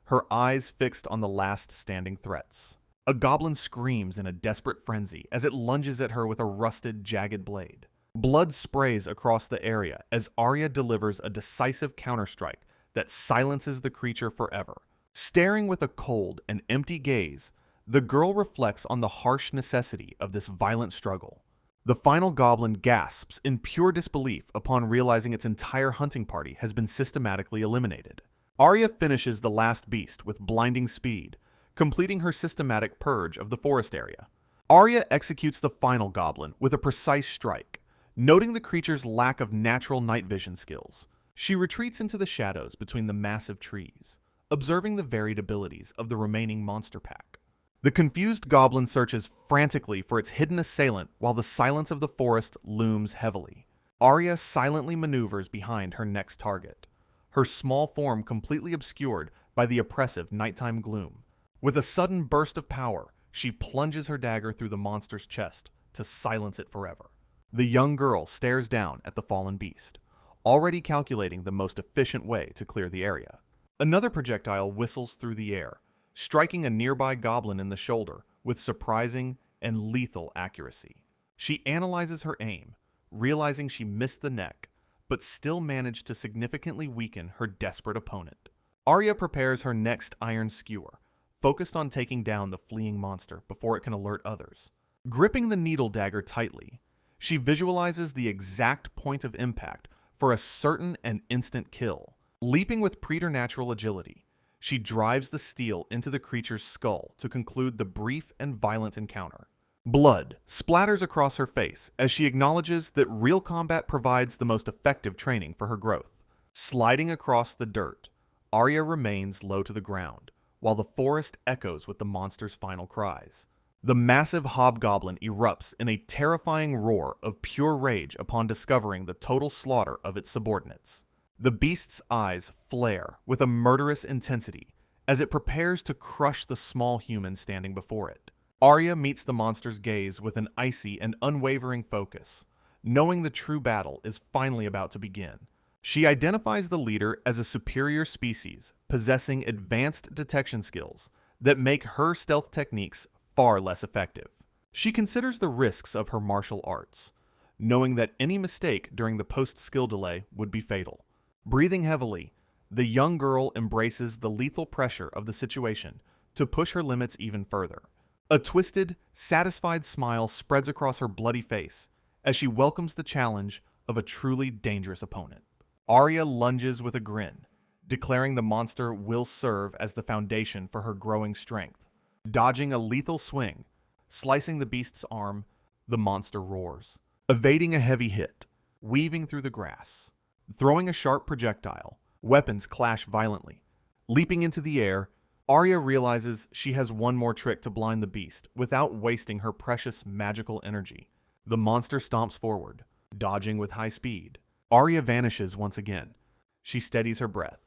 her eyes fixed on the last standing threats. A goblin screams in a desperate frenzy as it lunges at her with a rusted, jagged blade. Blood sprays across the area as Arya delivers a decisive counterstrike that silences the creature forever. Staring with a cold and empty gaze, the girl reflects on the harsh necessity of this violent struggle. The final goblin gasps in pure disbelief upon realizing its entire hunting party has been systematically eliminated. Arya finishes the last beast with blinding speed, completing her systematic purge of the forest area. Arya executes the final goblin with a precise strike, noting the creature's lack of natural night vision skills. She retreats into the shadows between the massive trees, observing the varied abilities of the remaining monster pack. The confused goblin searches frantically for its hidden assailant while the silence of the forest looms heavily. Arya silently maneuvers behind her next target, her small form completely obscured by the oppressive nighttime gloom. With a sudden burst of power, she plunges her dagger through the monster's chest to silence it forever. The young girl stares down at the fallen beast, already calculating the most efficient way to clear the area. Another projectile whistles through the air, striking a nearby goblin in the shoulder with surprising and lethal accuracy. She analyzes her aim, realizing she missed the neck, but still managed to significantly weaken her desperate opponent. Arya prepares her next iron skewer, focused on taking down the fleeing monster before it can alert others. Gripping the needle dagger tightly, she visualizes the exact point of impact for a certain and instant kill. Leaping with preternatural agility, she drives the steel into the creature's skull to conclude the brief and violent encounter. Blood splatters across her face as she acknowledges that real combat provides the most effective training for her growth. Sliding across the dirt, Arya remains low to the ground, while the forest echoes with the monster's final cries. The massive hobgoblin erupts in a terrifying roar of pure rage upon discovering the total slaughter of its subordinates. The beast's eyes flare with a murderous intensity as it prepares to crush the small human standing before it. Arya meets the monster's gaze with an icy and unwavering focus, knowing the true battle is finally about to begin. She identifies the leader as a superior species, possessing advanced detection skills that make her stealth techniques far less effective. She considers the risks of her martial arts, knowing that any mistake during the post-skill delay would be fatal. Breathing heavily, the young girl embraces the lethal pressure of the situation to push her limits even further. A twisted, satisfied smile spreads across her bloody face as she welcomes the challenge of a truly dangerous opponent. Arya lunges with a grin, declaring the monster will serve as the foundation for her growing strength. Dodging a lethal swing, slicing the beast's arm, the monster roars. Evading a heavy hit, weaving through the grass. Throwing a sharp projectile, weapons clash violently. Leaping into the air, Arya realizes she has one more trick to blind the beast without wasting her precious magical energy. The monster stomps forward, dodging with high speed. Arya vanishes once again. She steadies her breath.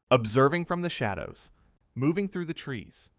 Observing from the shadows, moving through the trees,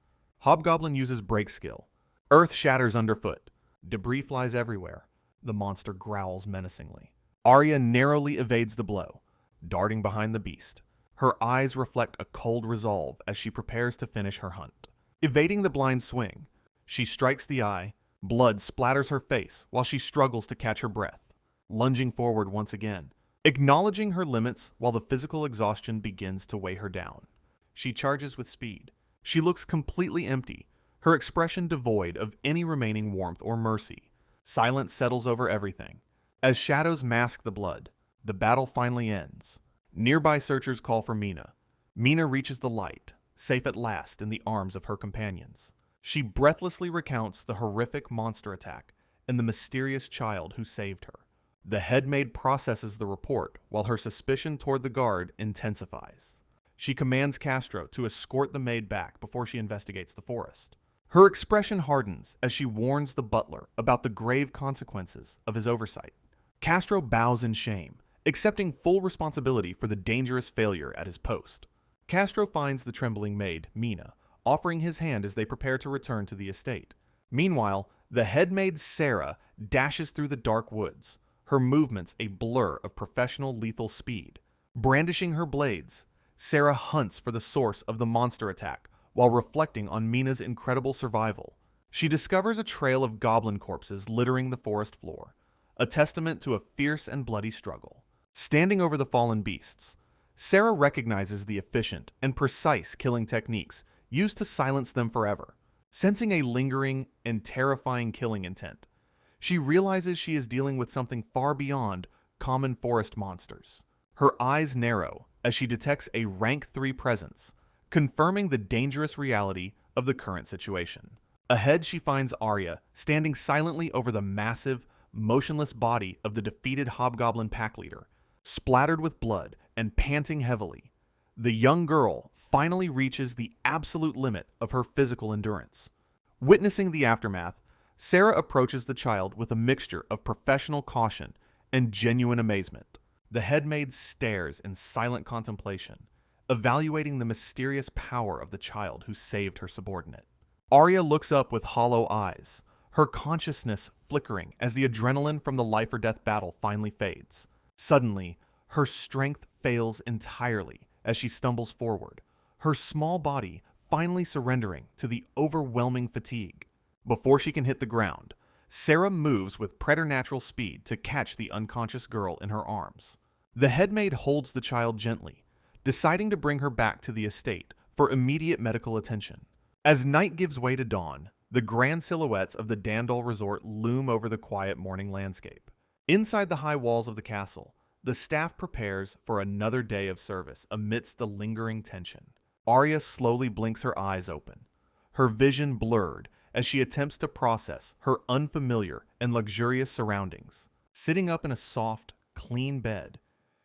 Hobgoblin uses break skill. Earth shatters underfoot. Debris flies everywhere. The monster growls menacingly. Arya narrowly evades the blow, darting behind the beast. Her eyes reflect a cold resolve as she prepares to finish her hunt. Evading the blind swing, she strikes the eye. Blood splatters her face while she struggles to catch her breath. Lunging forward once again, acknowledging her limits while the physical exhaustion begins to weigh her down. She charges with speed. She looks completely empty, her expression devoid of any remaining warmth or mercy. Silence settles over everything. As shadows mask the blood, the battle finally ends. Nearby searchers call for Mina. Mina reaches the light, safe at last in the arms of her companions. She breathlessly recounts the horrific monster attack and the mysterious child who saved her. The headmaid processes the report while her suspicion toward the guard intensifies. She commands Castro to escort the maid back before she investigates the forest. Her expression hardens as she warns the butler about the grave consequences of his oversight. Castro bows in shame, accepting full responsibility for the dangerous failure at his post. Castro finds the trembling maid, Mina, offering his hand as they prepare to return to the estate. Meanwhile, the headmaid Sarah dashes through the dark woods, her movements a blur of professional lethal speed. Brandishing her blades, Sarah hunts for the source of the monster attack while reflecting on Mina's incredible survival. She discovers a trail of goblin corpses littering the forest floor, a testament to a fierce and bloody struggle. Standing over the fallen beasts, Sarah recognizes the efficient and precise killing techniques used to silence them forever. Sensing a lingering and terrifying killing intent, she realizes she is dealing with something far beyond common forest monsters. Her eyes narrow as she detects a rank 3 presence, confirming the dangerous reality of the current situation. Ahead, she finds Arya standing silently over the massive, motionless body of the defeated hobgoblin pack leader, splattered with blood and panting heavily. The young girl finally reaches the absolute limit of her physical endurance. Witnessing the aftermath, Sarah approaches the child with a mixture of professional caution and genuine amazement. The headmaid stares in silent contemplation, evaluating the mysterious power of the child who saved her subordinate. Arya looks up with hollow eyes, her consciousness flickering as the adrenaline from the life-or-death battle finally fades. Suddenly, her strength fails entirely as she stumbles forward, her small body finally surrendering to the overwhelming fatigue. Before she can hit the ground, Sarah moves with preternatural speed to catch the unconscious girl in her arms. The headmaid holds the child gently, deciding to bring her back to the estate for immediate medical attention. As night gives way to dawn, the grand silhouettes of the Dandol resort loom over the quiet morning landscape. Inside the high walls of the castle, the staff prepares for another day of service amidst the lingering tension. Arya slowly blinks her eyes open, her vision blurred as she attempts to process her unfamiliar and luxurious surroundings. Sitting up in a soft, clean bed,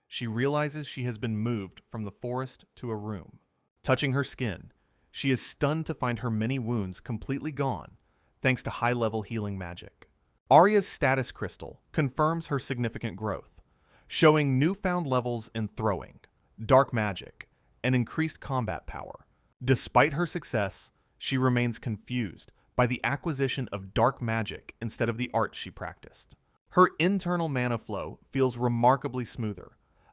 she realizes she has been moved from the forest to a room. Touching her skin, she is stunned to find her many wounds completely gone, thanks to high-level healing magic. Arya's status crystal confirms her significant growth, showing newfound levels in throwing, dark magic, and increased combat power. Despite her success, she remains confused by the acquisition of dark magic instead of the art she practiced. Her internal mana flow feels remarkably smoother,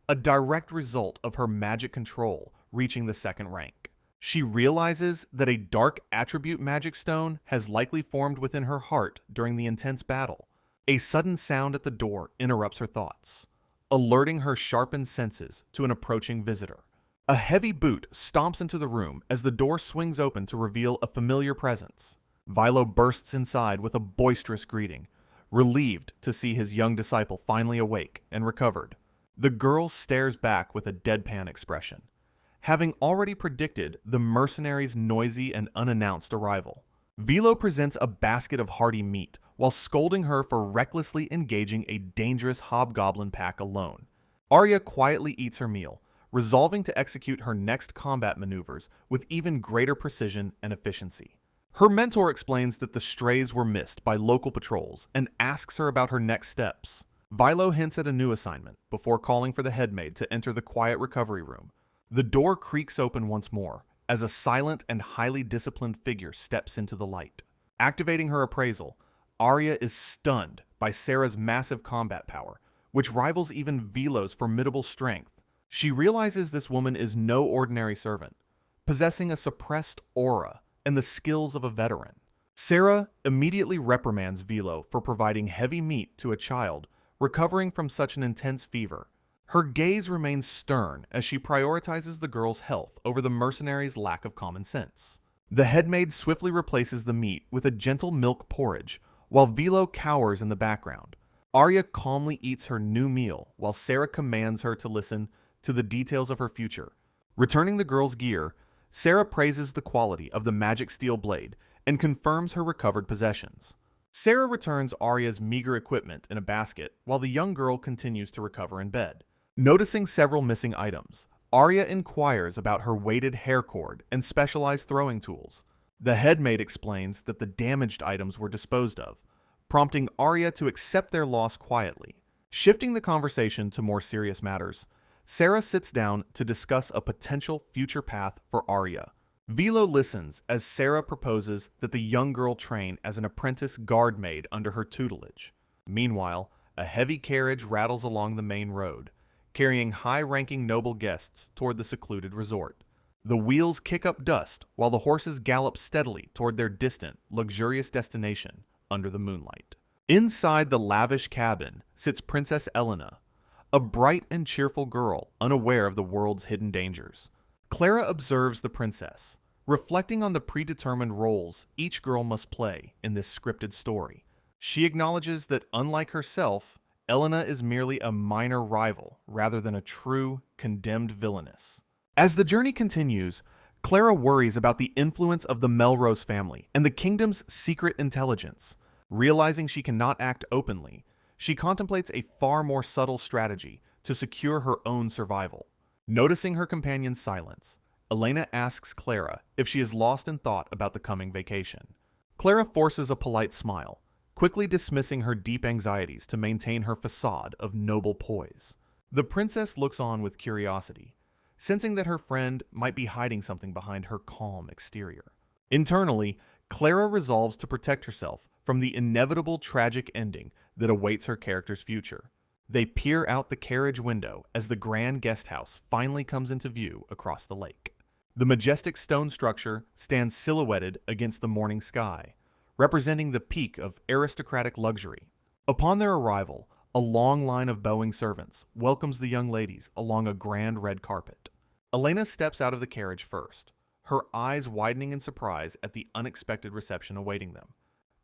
a direct result of her magic control reaching the second rank. She realizes that a dark attribute magic stone has likely formed within her heart during the intense battle. A sudden sound at the door interrupts her thoughts, alerting her sharpened senses to an approaching visitor. A heavy boot stomps into the room as the door swings open to reveal a familiar presence. Vilo bursts inside with a boisterous greeting, relieved to see his young disciple finally awake and recovered. The girl stares back with a deadpan expression, having already predicted the mercenary's noisy and unannounced arrival. Vilo presents a basket of hearty meat while scolding her for recklessly engaging a dangerous hobgoblin pack alone. Arya quietly eats her meal, resolving to execute her next combat maneuvers with even greater precision and efficiency. Her mentor explains that the strays were missed by local patrols and asks her about her next steps. Vilo hints at a new assignment before calling for the headmaid to enter the quiet recovery room. The door creaks open once more as a silent and highly disciplined figure steps into the light. Activating her appraisal, Arya is stunned by Sarah's massive combat power, which rivals even Vilo's formidable strength. She realizes this woman is no ordinary servant, possessing a suppressed aura and the skills of a veteran. Sarah immediately reprimands Vilo for providing heavy meat to a child recovering from such an intense fever. Her gaze remains stern as she prioritizes the girl's health over the mercenary's lack of common sense. The headmaid swiftly replaces the meat with a gentle milk porridge, while Vilo cowers in the background. Arya calmly eats her new meal while Sarah commands her to listen to the details of her future. Returning the girl's gear, Sarah praises the quality of the magic steel blade and confirms her recovered possessions. Sarah returns Arya's meager equipment in a basket while the young girl continues to recover in bed. Noticing several missing items, Arya inquires about her weighted hair cord and specialized throwing tools. The headmaid explains that the damaged items were disposed of, prompting Arya to accept their loss quietly. Shifting the conversation to more serious matters, Sarah sits down to discuss a potential future path for Arya. Vilo listens as Sarah proposes that the young girl train as an apprentice guard maid under her tutelage. Meanwhile, a heavy carriage rattles along the main road, carrying high-ranking noble guests toward the secluded resort. The wheels kick up dust while the horses gallop steadily toward their distant, luxurious destination under the moonlight. Inside the lavish cabin sits Princess Elena, a bright and cheerful girl unaware of the world's hidden dangers. Clara observes the princess, reflecting on the predetermined roles each girl must play in this scripted story. She acknowledges that, unlike herself, Elena is merely a minor rival rather than a true, condemned villainess. As the journey continues, Clara worries about the influence of the Melrose family and the kingdom's secret intelligence. Realizing she cannot act openly, she contemplates a far more subtle strategy to secure her own survival. Noticing her companion's silence, Elena asks Clara if she is lost in thought about the coming vacation. Clara forces a polite smile, quickly dismissing her deep anxieties to maintain her facade of noble poise. The princess looks on with curiosity, sensing that her friend might be hiding something behind her calm exterior. Internally, Clara resolves to protect herself from the inevitable tragic ending that awaits her character's future. They peer out the carriage window as the grand guest house finally comes into view across the lake. The majestic stone structure stands silhouetted against the morning sky, representing the peak of aristocratic luxury. Upon their arrival, a long line of bowing servants welcomes the young ladies along a grand red carpet. Elena steps out of the carriage first, her eyes widening in surprise at the unexpected reception awaiting them.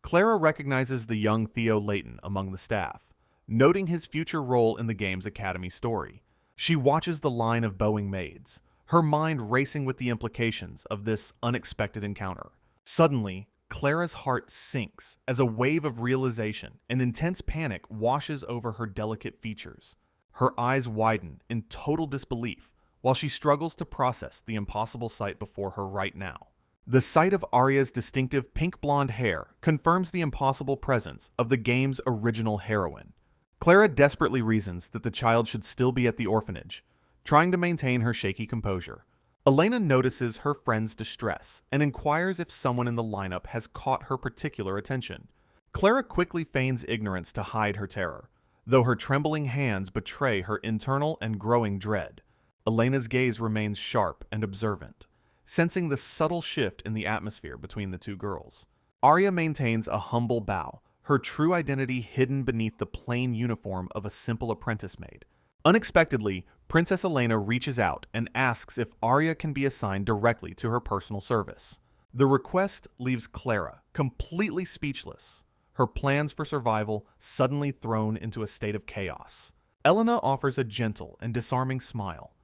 Clara recognizes the young Theo Layton among the staff, noting his future role in the game's academy story. She watches the line of bowing maids, her mind racing with the implications of this unexpected encounter. Suddenly, Clara's heart sinks as a wave of realization and intense panic washes over her delicate features. Her eyes widen in total disbelief while she struggles to process the impossible sight before her right now. The sight of Arya's distinctive pink blonde hair confirms the impossible presence of the game's original heroine. Clara desperately reasons that the child should still be at the orphanage, trying to maintain her shaky composure. Elena notices her friend's distress and inquires if someone in the lineup has caught her particular attention. Clara quickly feigns ignorance to hide her terror, though her trembling hands betray her internal and growing dread. Elena's gaze remains sharp and observant, sensing the subtle shift in the atmosphere between the two girls. Arya maintains a humble bow, her true identity hidden beneath the plain uniform of a simple apprentice maid. Unexpectedly, Princess Elena reaches out and asks if Arya can be assigned directly to her personal service. The request leaves Clara completely speechless, her plans for survival suddenly thrown into a state of chaos. Elena offers a gentle and disarming smile,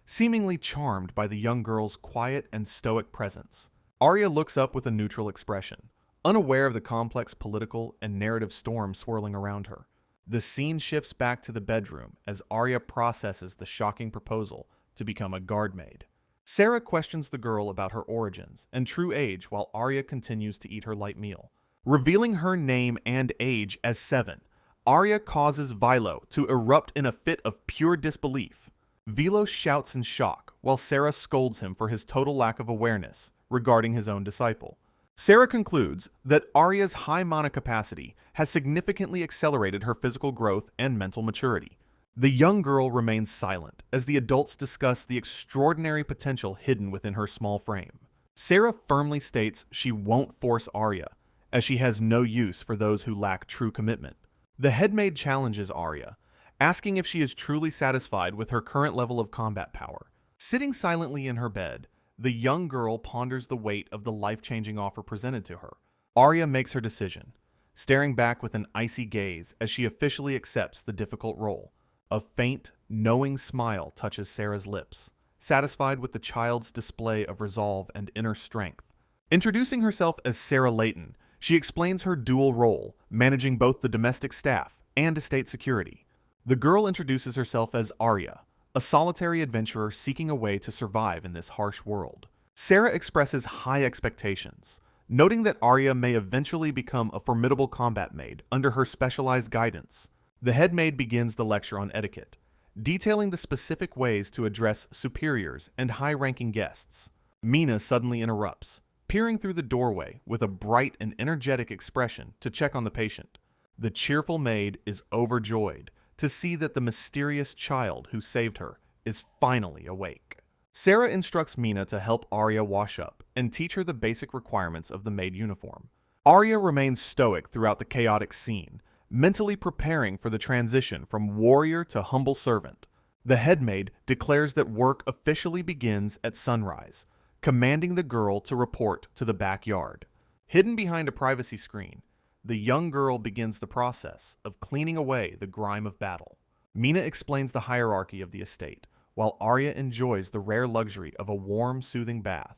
seemingly charmed by the young girl's quiet and stoic presence. Arya looks up with a neutral expression, unaware of the complex political and narrative storm swirling around her. The scene shifts back to the bedroom as Arya processes the shocking proposal to become a guard maid. Sarah questions the girl about her origins and true age while Arya continues to eat her light meal. Revealing her name and age as 7, Arya causes Vilo to erupt in a fit of pure disbelief. Vilo shouts in shock while Sarah scolds him for his total lack of awareness regarding his own disciple. Sarah concludes that Arya's high mana capacity has significantly accelerated her physical growth and mental maturity. The young girl remains silent as the adults discuss the extraordinary potential hidden within her small frame. Sarah firmly states she won't force Arya, as she has no use for those who lack true commitment. The headmaid challenges Arya, asking if she is truly satisfied with her current level of combat power. Sitting silently in her bed, the young girl ponders the weight of the life-changing offer presented to her. Arya makes her decision, staring back with an icy gaze as she officially accepts the difficult role. A faint, knowing smile touches Sarah's lips, satisfied with the child's display of resolve and inner strength. Introducing herself as Sarah Layton, she explains her dual role, managing both the domestic staff and estate security. The girl introduces herself as Arya, a solitary adventurer seeking a way to survive in this harsh world. Sarah expresses high expectations, noting that Arya may eventually become a formidable combat maid under her specialized guidance. The head maid begins the lecture on etiquette, detailing the specific ways to address superiors and high-ranking guests. Mina suddenly interrupts, peering through the doorway with a bright and energetic expression to check on the patient. The cheerful maid is overjoyed to see that the mysterious child who saved her is finally awake. Sarah instructs Mina to help Arya wash up and teach her the basic requirements of the maid uniform. Arya remains stoic throughout the chaotic scene, mentally preparing for the transition from warrior to humble servant. The headmaid declares that work officially begins at sunrise, commanding the girl to report to the backyard. Hidden behind a privacy screen, the young girl begins the process of cleaning away the grime of battle. Mina explains the hierarchy of the estate, while Arya enjoys the rare luxury of a warm, soothing bath.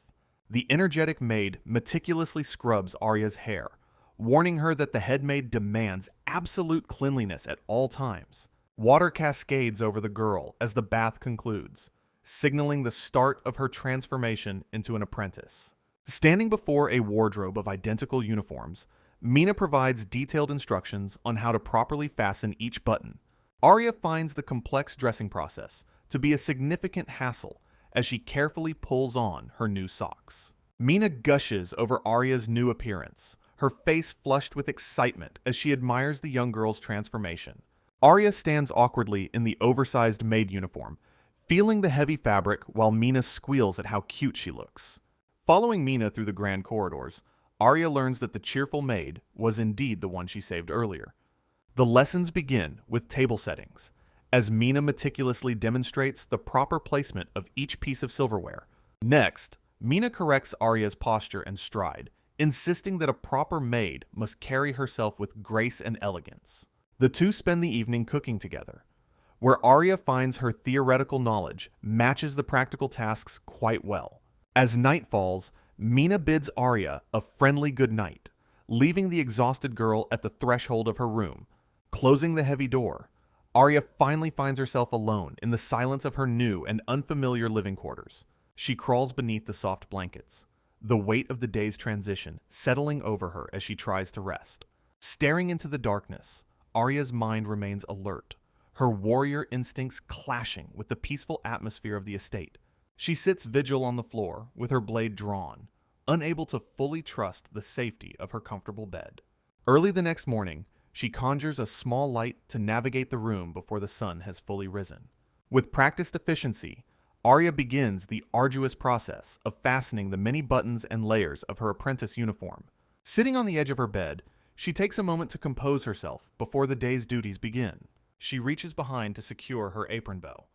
The energetic maid meticulously scrubs Arya's hair, warning her that the head maid demands absolute cleanliness at all times. Water cascades over the girl as the bath concludes, signaling the start of her transformation into an apprentice. Standing before a wardrobe of identical uniforms, Mina provides detailed instructions on how to properly fasten each button. Arya finds the complex dressing process to be a significant hassle as she carefully pulls on her new socks. Mina gushes over Arya's new appearance, her face flushed with excitement as she admires the young girl's transformation. Arya stands awkwardly in the oversized maid uniform, feeling the heavy fabric while Mina squeals at how cute she looks. Following Mina through the grand corridors, Arya learns that the cheerful maid was indeed the one she saved earlier. The lessons begin with table settings, as Mina meticulously demonstrates the proper placement of each piece of silverware. Next, Mina corrects Arya's posture and stride, insisting that a proper maid must carry herself with grace and elegance. The two spend the evening cooking together, where Arya finds her theoretical knowledge matches the practical tasks quite well. As night falls, Mina bids Arya a friendly good night, leaving the exhausted girl at the threshold of her room. Closing the heavy door, Arya finally finds herself alone in the silence of her new and unfamiliar living quarters. She crawls beneath the soft blankets, the weight of the day's transition settling over her as she tries to rest. Staring into the darkness, Arya's mind remains alert, her warrior instincts clashing with the peaceful atmosphere of the estate. She sits vigil on the floor with her blade drawn, unable to fully trust the safety of her comfortable bed. Early the next morning, she conjures a small light to navigate the room before the sun has fully risen. With practiced efficiency, Arya begins the arduous process of fastening the many buttons and layers of her apprentice uniform. Sitting on the edge of her bed, she takes a moment to compose herself before the day's duties begin. She reaches behind to secure her apron bow,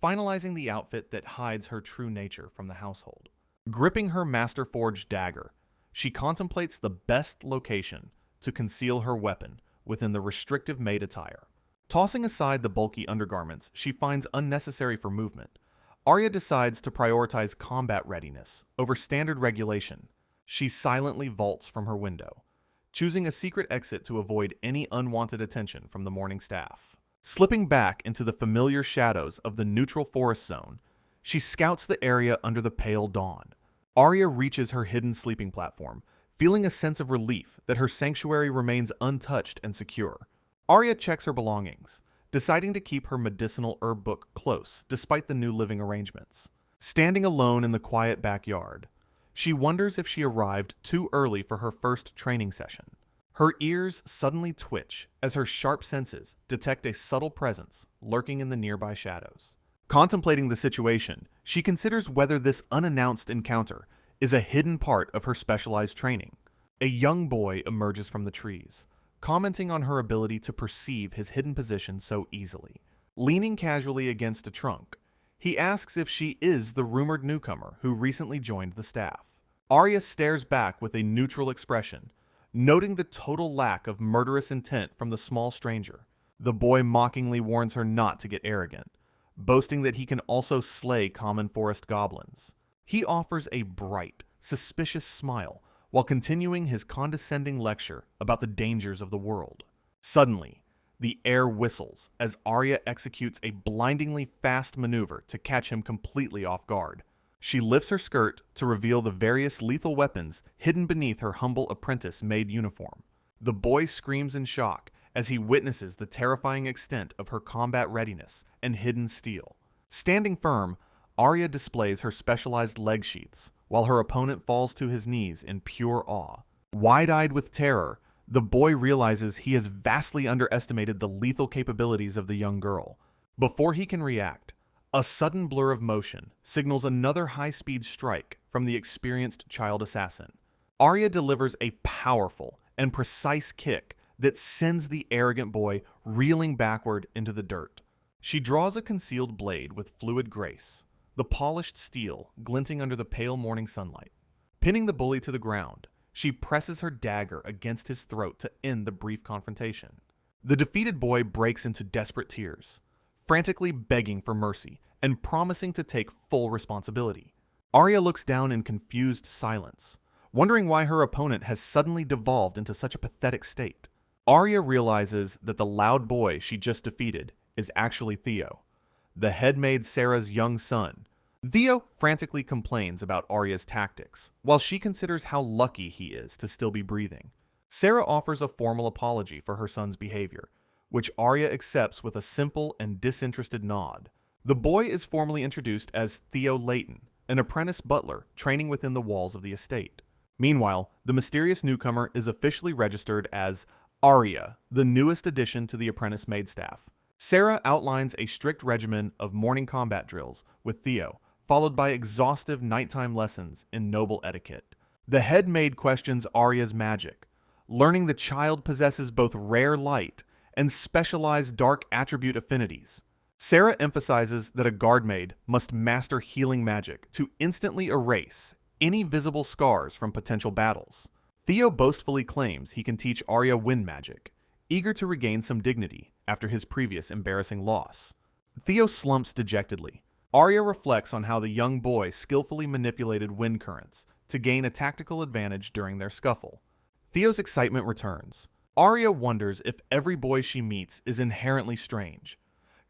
finalizing the outfit that hides her true nature from the household. Gripping her master-forged dagger, she contemplates the best location to conceal her weapon within the restrictive maid attire. Tossing aside the bulky undergarments she finds unnecessary for movement, Arya decides to prioritize combat readiness over standard regulation. She silently vaults from her window, choosing a secret exit to avoid any unwanted attention from the morning staff. Slipping back into the familiar shadows of the neutral forest zone, she scouts the area under the pale dawn. Arya reaches her hidden sleeping platform, feeling a sense of relief that her sanctuary remains untouched and secure. Arya checks her belongings, deciding to keep her medicinal herb book close despite the new living arrangements. Standing alone in the quiet backyard, she wonders if she arrived too early for her first training session. Her ears suddenly twitch as her sharp senses detect a subtle presence lurking in the nearby shadows. Contemplating the situation, she considers whether this unannounced encounter is a hidden part of her specialized training. A young boy emerges from the trees, commenting on her ability to perceive his hidden position so easily. Leaning casually against a trunk, he asks if she is the rumored newcomer who recently joined the staff. Arya stares back with a neutral expression, noting the total lack of murderous intent from the small stranger. The boy mockingly warns her not to get arrogant, boasting that he can also slay common forest goblins. He offers a bright, suspicious smile while continuing his condescending lecture about the dangers of the world. Suddenly, the air whistles as Arya executes a blindingly fast maneuver to catch him completely off guard. She lifts her skirt to reveal the various lethal weapons hidden beneath her humble apprentice-made uniform. The boy screams in shock as he witnesses the terrifying extent of her combat readiness and hidden steel. Standing firm, Arya displays her specialized leg sheaths, while her opponent falls to his knees in pure awe. Wide-eyed with terror, the boy realizes he has vastly underestimated the lethal capabilities of the young girl. Before he can react, a sudden blur of motion signals another high-speed strike from the experienced child assassin. Arya delivers a powerful and precise kick that sends the arrogant boy reeling backward into the dirt. She draws a concealed blade with fluid grace, the polished steel glinting under the pale morning sunlight. Pinning the bully to the ground, she presses her dagger against his throat to end the brief confrontation. The defeated boy breaks into desperate tears, frantically begging for mercy and promising to take full responsibility. Arya looks down in confused silence, wondering why her opponent has suddenly devolved into such a pathetic state. Arya realizes that the loud boy she just defeated is actually Theo, the head maid Sarah's young son. Theo frantically complains about Arya's tactics, while she considers how lucky he is to still be breathing. Sarah offers a formal apology for her son's behavior, which Arya accepts with a simple and disinterested nod. The boy is formally introduced as Theo Layton, an apprentice butler training within the walls of the estate. Meanwhile, the mysterious newcomer is officially registered as Arya, the newest addition to the apprentice maid staff. Sarah outlines a strict regimen of morning combat drills with Theo, followed by exhaustive nighttime lessons in noble etiquette. The head maid questions Arya's magic, learning the child possesses both rare light and specialized dark attribute affinities. Sarah emphasizes that a guard maid must master healing magic to instantly erase any visible scars from potential battles. Theo boastfully claims he can teach Arya wind magic, eager to regain some dignity after his previous embarrassing loss. Theo slumps dejectedly. Arya reflects on how the young boy skillfully manipulated wind currents to gain a tactical advantage during their scuffle. Theo's excitement returns. Arya wonders if every boy she meets is inherently strange,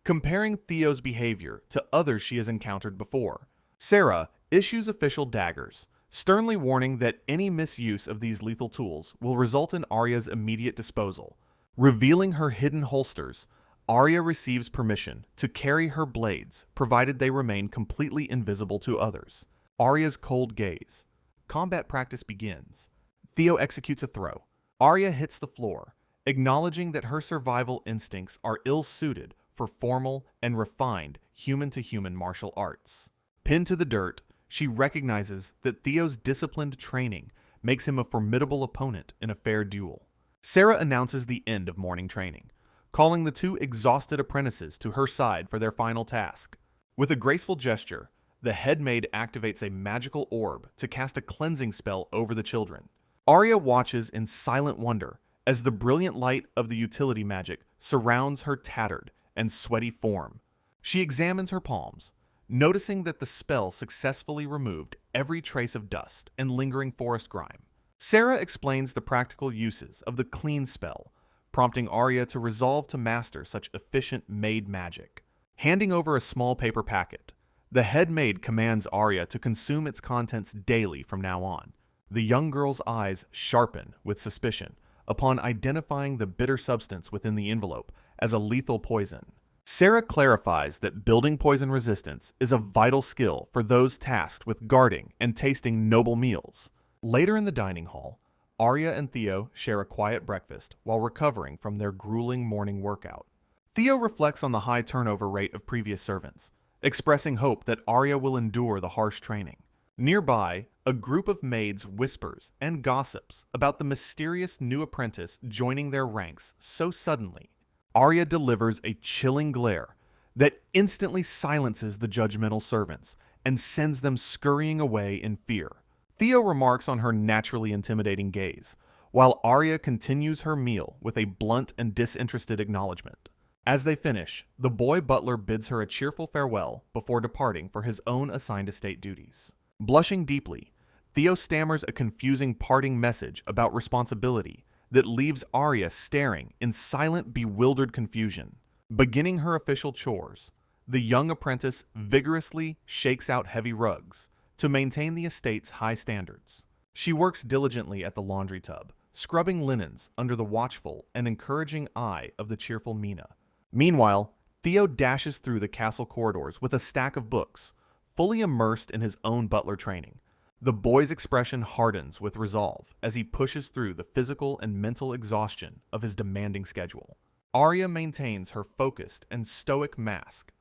comparing Theo's behavior to others she has encountered before. Sarah issues official daggers, sternly warning that any misuse of these lethal tools will result in Arya's immediate disposal. Revealing her hidden holsters, Arya receives permission to carry her blades, provided they remain completely invisible to others. Arya's cold gaze. Combat practice begins. Theo executes a throw. Arya hits the floor, acknowledging that her survival instincts are ill-suited for formal and refined human-to-human martial arts. Pinned to the dirt, she recognizes that Theo's disciplined training makes him a formidable opponent in a fair duel. Sarah announces the end of morning training, calling the two exhausted apprentices to her side for their final task. With a graceful gesture, the head maid activates a magical orb to cast a cleansing spell over the children. Arya watches in silent wonder as the brilliant light of the utility magic surrounds her tattered and sweaty form. She examines her palms, noticing that the spell successfully removed every trace of dust and lingering forest grime. Sarah explains the practical uses of the clean spell, prompting Arya to resolve to master such efficient maid magic. Handing over a small paper packet, the head maid commands Arya to consume its contents daily from now on. The young girl's eyes sharpen with suspicion upon identifying the bitter substance within the envelope as a lethal poison. Sarah clarifies that building poison resistance is a vital skill for those tasked with guarding and tasting noble meals. Later in the dining hall, Arya and Theo share a quiet breakfast while recovering from their grueling morning workout. Theo reflects on the high turnover rate of previous servants, expressing hope that Arya will endure the harsh training. Nearby, a group of maids whispers and gossips about the mysterious new apprentice joining their ranks so suddenly. Arya delivers a chilling glare that instantly silences the judgmental servants and sends them scurrying away in fear. Theo remarks on her naturally intimidating gaze, while Arya continues her meal with a blunt and disinterested acknowledgement. As they finish, the boy butler bids her a cheerful farewell before departing for his own assigned estate duties. Blushing deeply, Theo stammers a confusing parting message about responsibility that leaves Arya staring in silent, bewildered confusion. Beginning her official chores, the young apprentice vigorously shakes out heavy rugs to maintain the estate's high standards. She works diligently at the laundry tub, scrubbing linens under the watchful and encouraging eye of the cheerful Mina. Meanwhile, Theo dashes through the castle corridors with a stack of books, fully immersed in his own butler training. The boy's expression hardens with resolve as he pushes through the physical and mental exhaustion of his demanding schedule. Arya maintains her focused and stoic mask,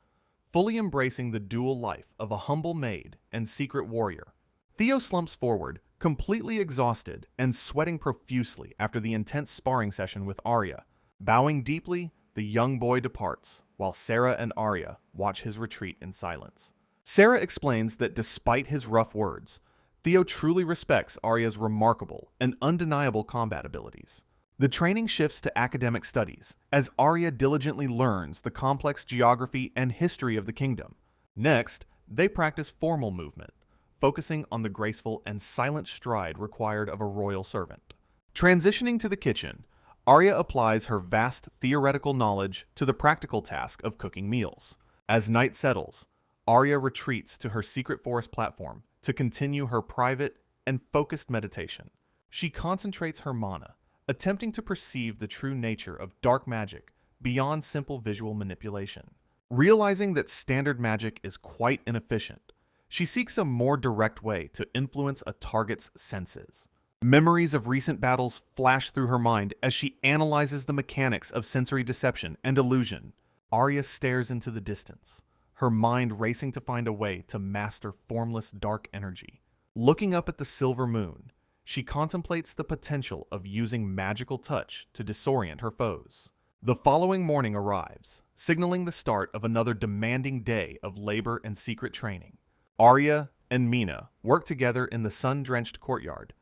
fully embracing the dual life of a humble maid and secret warrior. Theo slumps forward, completely exhausted and sweating profusely after the intense sparring session with Arya. Bowing deeply, the young boy departs, while Sarah and Arya watch his retreat in silence. Sarah explains that despite his rough words, Theo truly respects Arya's remarkable and undeniable combat abilities. The training shifts to academic studies as Arya diligently learns the complex geography and history of the kingdom. Next, they practice formal movement, focusing on the graceful and silent stride required of a royal servant. Transitioning to the kitchen, Arya applies her vast theoretical knowledge to the practical task of cooking meals. As night settles, Arya retreats to her secret forest platform to continue her private and focused meditation. She concentrates her mana, attempting to perceive the true nature of dark magic beyond simple visual manipulation. Realizing that standard magic is quite inefficient, she seeks a more direct way to influence a target's senses. Memories of recent battles flash through her mind as she analyzes the mechanics of sensory deception and illusion. Arya stares into the distance, her mind racing to find a way to master formless dark energy. Looking up at the silver moon, she contemplates the potential of using magical touch to disorient her foes. The following morning arrives, signaling the start of another demanding day of labor and secret training. Arya and Mina work together in the sun-drenched courtyard,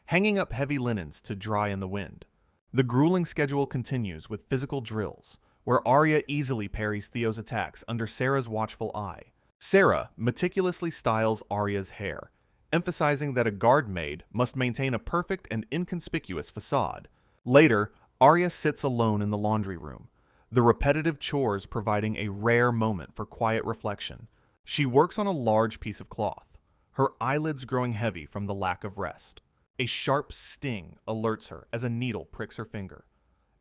hanging up heavy linens to dry in the wind. The grueling schedule continues with physical drills, where Arya easily parries Theo's attacks under Sarah's watchful eye. Sarah meticulously styles Arya's hair, emphasizing that a guard maid must maintain a perfect and inconspicuous facade. Later, Arya sits alone in the laundry room, the repetitive chores providing a rare moment for quiet reflection. She works on a large piece of cloth, her eyelids growing heavy from the lack of rest. A sharp sting alerts her as a needle pricks her finger,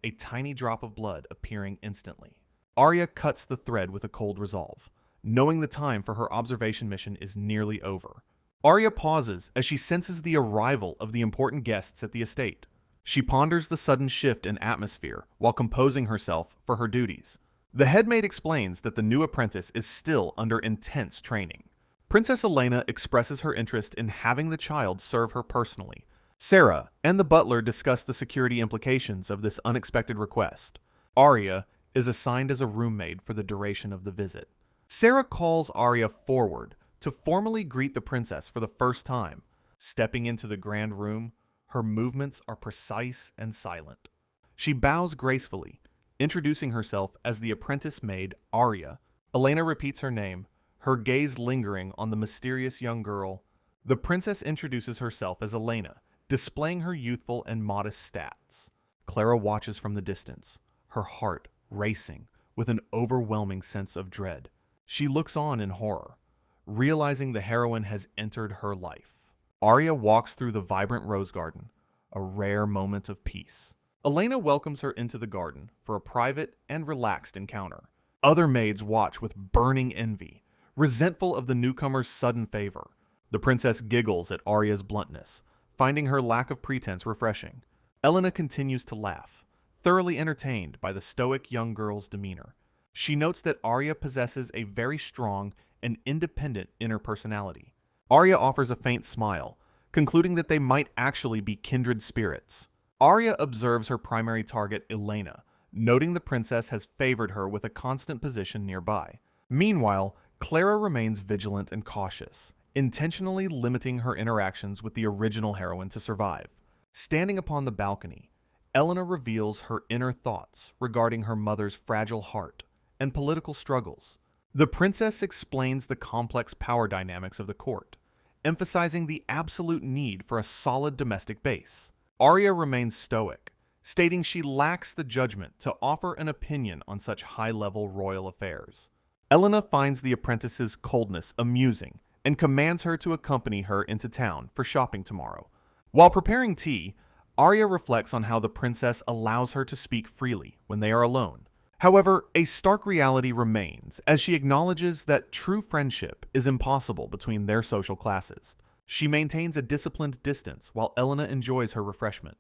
a tiny drop of blood appearing instantly. Arya cuts the thread with a cold resolve, knowing the time for her observation mission is nearly over. Arya pauses as she senses the arrival of the important guests at the estate. She ponders the sudden shift in atmosphere while composing herself for her duties. The headmaid explains that the new apprentice is still under intense training. Princess Elena expresses her interest in having the child serve her personally. Sarah and the butler discuss the security implications of this unexpected request. Arya is assigned as a roommaid for the duration of the visit. Sarah calls Arya forward to formally greet the princess for the first time. Stepping into the grand room, her movements are precise and silent. She bows gracefully, introducing herself as the apprentice maid Arya. Elena repeats her name, her gaze lingering on the mysterious young girl. The princess introduces herself as Elena, displaying her youthful and modest stats. Clara watches from the distance, her heart racing with an overwhelming sense of dread. She looks on in horror, realizing the heroine has entered her life. Arya walks through the vibrant rose garden, a rare moment of peace. Elena welcomes her into the garden for a private and relaxed encounter. Other maids watch with burning envy, resentful of the newcomer's sudden favor. The princess giggles at Arya's bluntness, finding her lack of pretense refreshing. Elena continues to laugh, thoroughly entertained by the stoic young girl's demeanor. She notes that Arya possesses a very strong and independent inner personality. Arya offers a faint smile, concluding that they might actually be kindred spirits. Arya observes her primary target, Elena, noting the princess has favored her with a constant position nearby. Meanwhile, Clara remains vigilant and cautious, intentionally limiting her interactions with the original heroine to survive. Standing upon the balcony, Elena reveals her inner thoughts regarding her mother's fragile heart and political struggles. The princess explains the complex power dynamics of the court, emphasizing the absolute need for a solid domestic base. Arya remains stoic, stating she lacks the judgment to offer an opinion on such high-level royal affairs. Elena finds the apprentice's coldness amusing and commands her to accompany her into town for shopping tomorrow. While preparing tea, Arya reflects on how the princess allows her to speak freely when they are alone. However, a stark reality remains as she acknowledges that true friendship is impossible between their social classes. She maintains a disciplined distance while Elena enjoys her refreshment,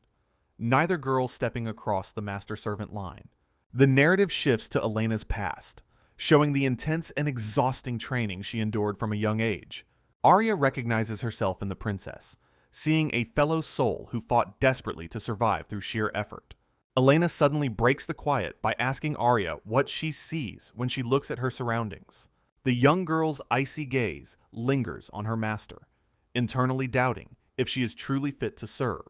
neither girl stepping across the master-servant line. The narrative shifts to Elena's past, showing the intense and exhausting training she endured from a young age. Arya recognizes herself in the princess, seeing a fellow soul who fought desperately to survive through sheer effort. Elena suddenly breaks the quiet by asking Arya what she sees when she looks at her surroundings. The young girl's icy gaze lingers on her master, internally doubting if she is truly fit to serve.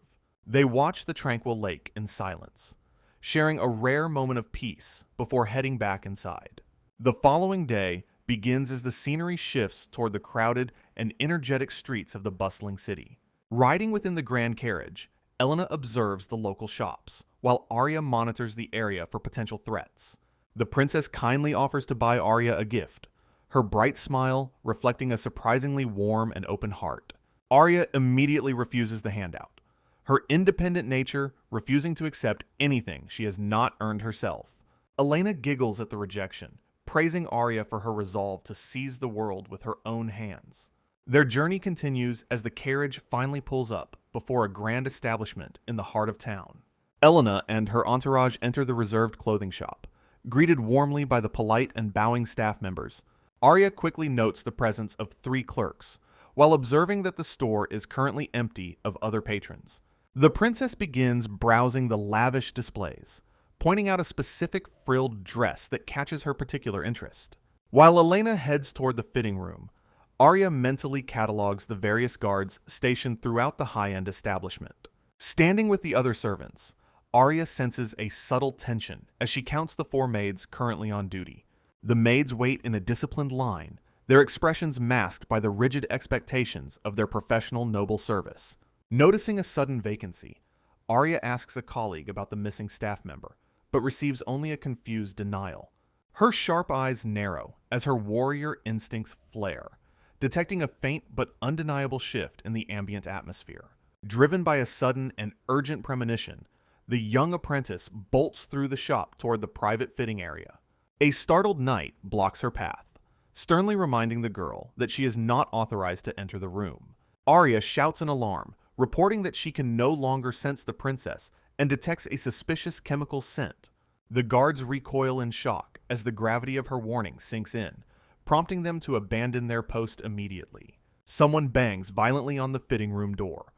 They watch the tranquil lake in silence, sharing a rare moment of peace before heading back inside. The following day begins as the scenery shifts toward the crowded and energetic streets of the bustling city. Riding within the grand carriage, Elena observes the local shops, while Arya monitors the area for potential threats. The princess kindly offers to buy Arya a gift, her bright smile reflecting a surprisingly warm and open heart. Arya immediately refuses the handout, her independent nature refusing to accept anything she has not earned herself. Elena giggles at the rejection, praising Arya for her resolve to seize the world with her own hands. Their journey continues as the carriage finally pulls up before a grand establishment in the heart of town. Elena and her entourage enter the reserved clothing shop, greeted warmly by the polite and bowing staff members. Arya quickly notes the presence of 3 clerks, while observing that the store is currently empty of other patrons. The princess begins browsing the lavish displays, pointing out a specific frilled dress that catches her particular interest. While Elena heads toward the fitting room, Arya mentally catalogs the various guards stationed throughout the high-end establishment. Standing with the other servants, Arya senses a subtle tension as she counts the 4 maids currently on duty. The maids wait in a disciplined line, their expressions masked by the rigid expectations of their professional noble service. Noticing a sudden vacancy, Arya asks a colleague about the missing staff member, but receives only a confused denial. Her sharp eyes narrow as her warrior instincts flare, detecting a faint but undeniable shift in the ambient atmosphere. Driven by a sudden and urgent premonition, the young apprentice bolts through the shop toward the private fitting area. A startled knight blocks her path, sternly reminding the girl that she is not authorized to enter the room. Arya shouts in alarm, reporting that she can no longer sense the princess and detects a suspicious chemical scent. The guards recoil in shock as the gravity of her warning sinks in, prompting them to abandon their post immediately. Someone bangs violently on the fitting room door,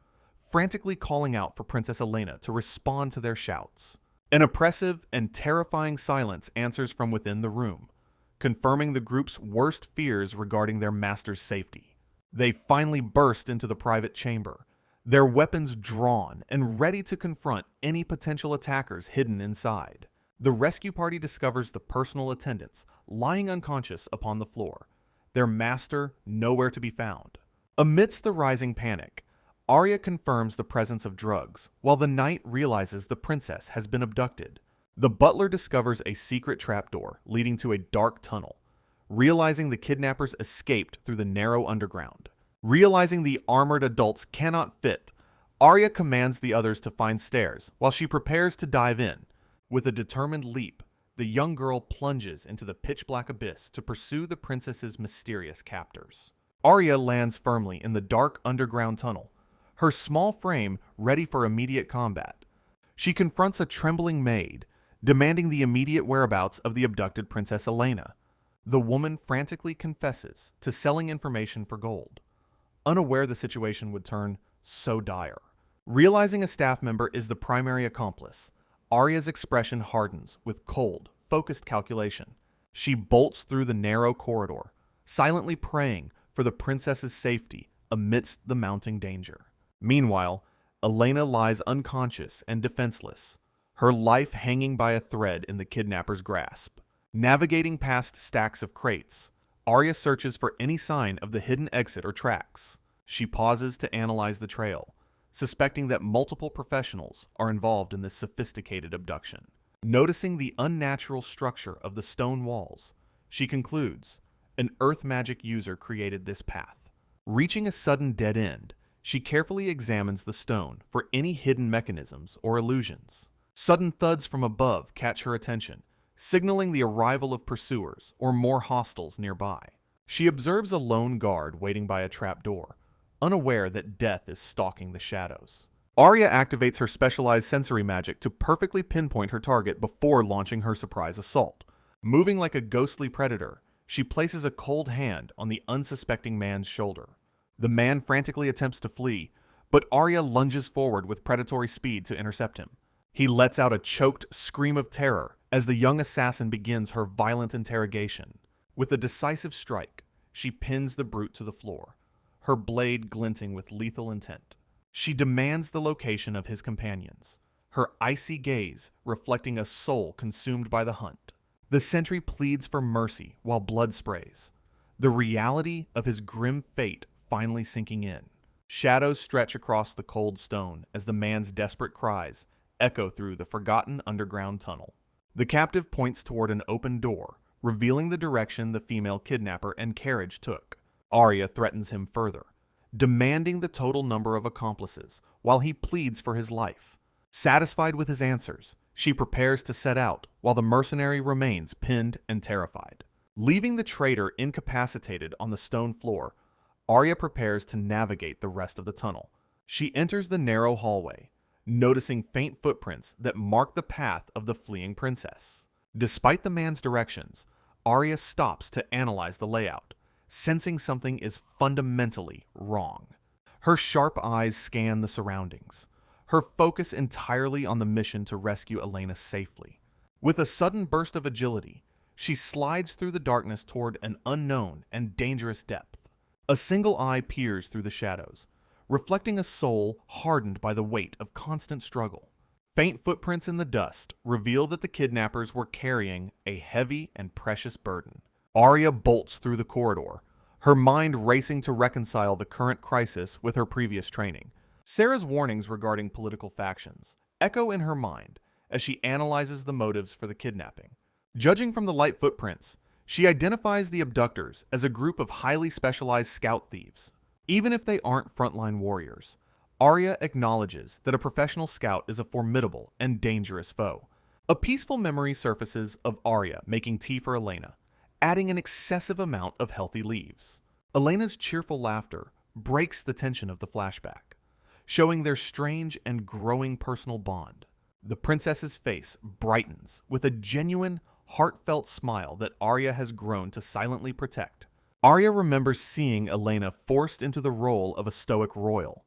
frantically calling out for Princess Elena to respond to their shouts. An oppressive and terrifying silence answers from within the room, confirming the group's worst fears regarding their master's safety. They finally burst into the private chamber, their weapons drawn and ready to confront any potential attackers hidden inside. The rescue party discovers the personal attendants lying unconscious upon the floor, their master nowhere to be found. Amidst the rising panic, Arya confirms the presence of drugs, while the knight realizes the princess has been abducted. The butler discovers a secret trapdoor leading to a dark tunnel, realizing the kidnappers escaped through the narrow underground. Realizing the armored adults cannot fit, Arya commands the others to find stairs while she prepares to dive in. With a determined leap, the young girl plunges into the pitch-black abyss to pursue the princess's mysterious captors. Arya lands firmly in the dark underground tunnel, her small frame ready for immediate combat. She confronts a trembling maid, demanding the immediate whereabouts of the abducted Princess Elena. The woman frantically confesses to selling information for gold, unaware the situation would turn so dire. Realizing a staff member is the primary accomplice, Arya's expression hardens with cold, focused calculation. She bolts through the narrow corridor, silently praying for the princess's safety amidst the mounting danger. Meanwhile, Elena lies unconscious and defenseless, her life hanging by a thread in the kidnapper's grasp. Navigating past stacks of crates, Arya searches for any sign of the hidden exit or tracks. She pauses to analyze the trail, suspecting that multiple professionals are involved in this sophisticated abduction. Noticing the unnatural structure of the stone walls, she concludes an earth magic user created this path. Reaching a sudden dead end, she carefully examines the stone for any hidden mechanisms or illusions. Sudden thuds from above catch her attention, signaling the arrival of pursuers or more hostiles nearby. She observes a lone guard waiting by a trapdoor, unaware that death is stalking the shadows. Arya activates her specialized sensory magic to perfectly pinpoint her target before launching her surprise assault. Moving like a ghostly predator, she places a cold hand on the unsuspecting man's shoulder. The man frantically attempts to flee, but Arya lunges forward with predatory speed to intercept him. He lets out a choked scream of terror as the young assassin begins her violent interrogation. With a decisive strike, she pins the brute to the floor, her blade glinting with lethal intent. She demands the location of his companions, her icy gaze reflecting a soul consumed by the hunt. The sentry pleads for mercy while blood sprays, the reality of his grim fate finally sinking in. Shadows stretch across the cold stone as the man's desperate cries echo through the forgotten underground tunnel. The captive points toward an open door, revealing the direction the female kidnapper and carriage took. Arya threatens him further, demanding the total number of accomplices while he pleads for his life. Satisfied with his answers, she prepares to set out while the mercenary remains pinned and terrified. Leaving the traitor incapacitated on the stone floor, Arya prepares to navigate the rest of the tunnel. She enters the narrow hallway, noticing faint footprints that mark the path of the fleeing princess. Despite the man's directions, Arya stops to analyze the layout, sensing something is fundamentally wrong. Her sharp eyes scan the surroundings, her focus entirely on the mission to rescue Elena safely. With a sudden burst of agility, she slides through the darkness toward an unknown and dangerous depth. A single eye peers through the shadows, reflecting a soul hardened by the weight of constant struggle. Faint footprints in the dust reveal that the kidnappers were carrying a heavy and precious burden. Arya bolts through the corridor, her mind racing to reconcile the current crisis with her previous training. Sarah's warnings regarding political factions echo in her mind as she analyzes the motives for the kidnapping. Judging from the light footprints, she identifies the abductors as a group of highly specialized scout thieves. Even if they aren't frontline warriors, Arya acknowledges that a professional scout is a formidable and dangerous foe. A peaceful memory surfaces of Arya making tea for Elena, adding an excessive amount of healthy leaves. Elena's cheerful laughter breaks the tension of the flashback, showing their strange and growing personal bond. The princess's face brightens with a genuine, heartfelt smile that Arya has grown to silently protect. Arya remembers seeing Elena forced into the role of a stoic royal,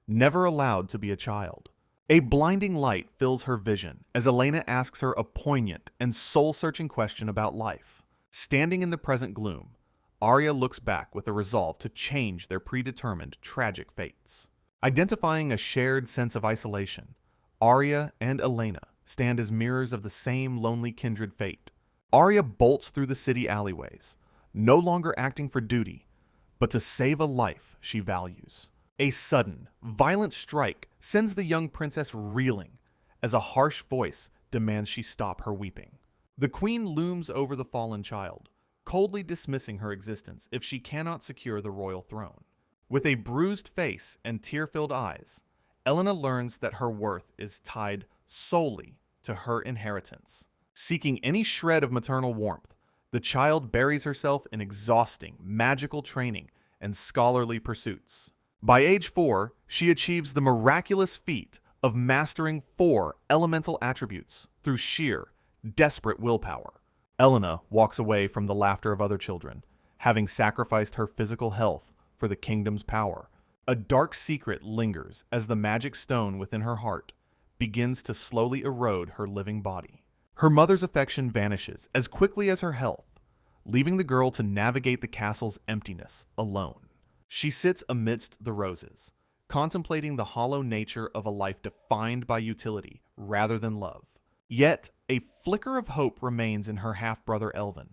never allowed to be a child. A blinding light fills her vision as Elena asks her a poignant and soul-searching question about life. Standing in the present gloom, Arya looks back with a resolve to change their predetermined tragic fates. Identifying a shared sense of isolation, Arya and Elena stand as mirrors of the same lonely kindred fate. Arya bolts through the city alleyways, no longer acting for duty, but to save a life she values. A sudden, violent strike sends the young princess reeling as a harsh voice demands she stop her weeping. The queen looms over the fallen child, coldly dismissing her existence if she cannot secure the royal throne. With a bruised face and tear-filled eyes, Elena learns that her worth is tied solely to her inheritance. Seeking any shred of maternal warmth, the child buries herself in exhausting magical training and scholarly pursuits. By age 4, she achieves the miraculous feat of mastering 4 elemental attributes through sheer, desperate willpower. Elena walks away from the laughter of other children, having sacrificed her physical health for the kingdom's power. A dark secret lingers as the magic stone within her heart begins to slowly erode her living body. Her mother's affection vanishes as quickly as her health, leaving the girl to navigate the castle's emptiness alone. She sits amidst the roses, contemplating the hollow nature of a life defined by utility rather than love. Yet, a flicker of hope remains in her half-brother Elvin,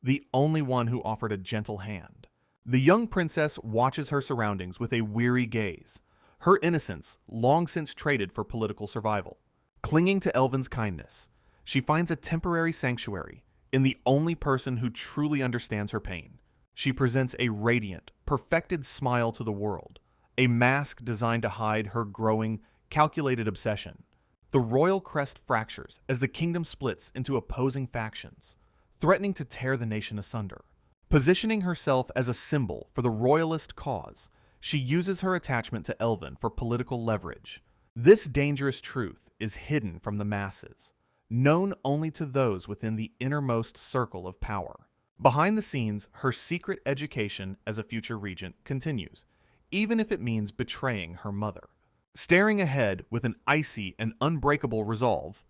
the only one who offered a gentle hand. The young princess watches her surroundings with a weary gaze, her innocence long since traded for political survival. Clinging to Elvin's kindness, she finds a temporary sanctuary in the only person who truly understands her pain. She presents a radiant, perfected smile to the world, a mask designed to hide her growing, calculated obsession. The royal crest fractures as the kingdom splits into opposing factions, threatening to tear the nation asunder. Positioning herself as a symbol for the royalist cause, she uses her attachment to Elvin for political leverage. This dangerous truth is hidden from the masses, known only to those within the innermost circle of power. Behind the scenes, her secret education as a future regent continues, even if it means betraying her mother. Staring ahead with an icy and unbreakable resolve,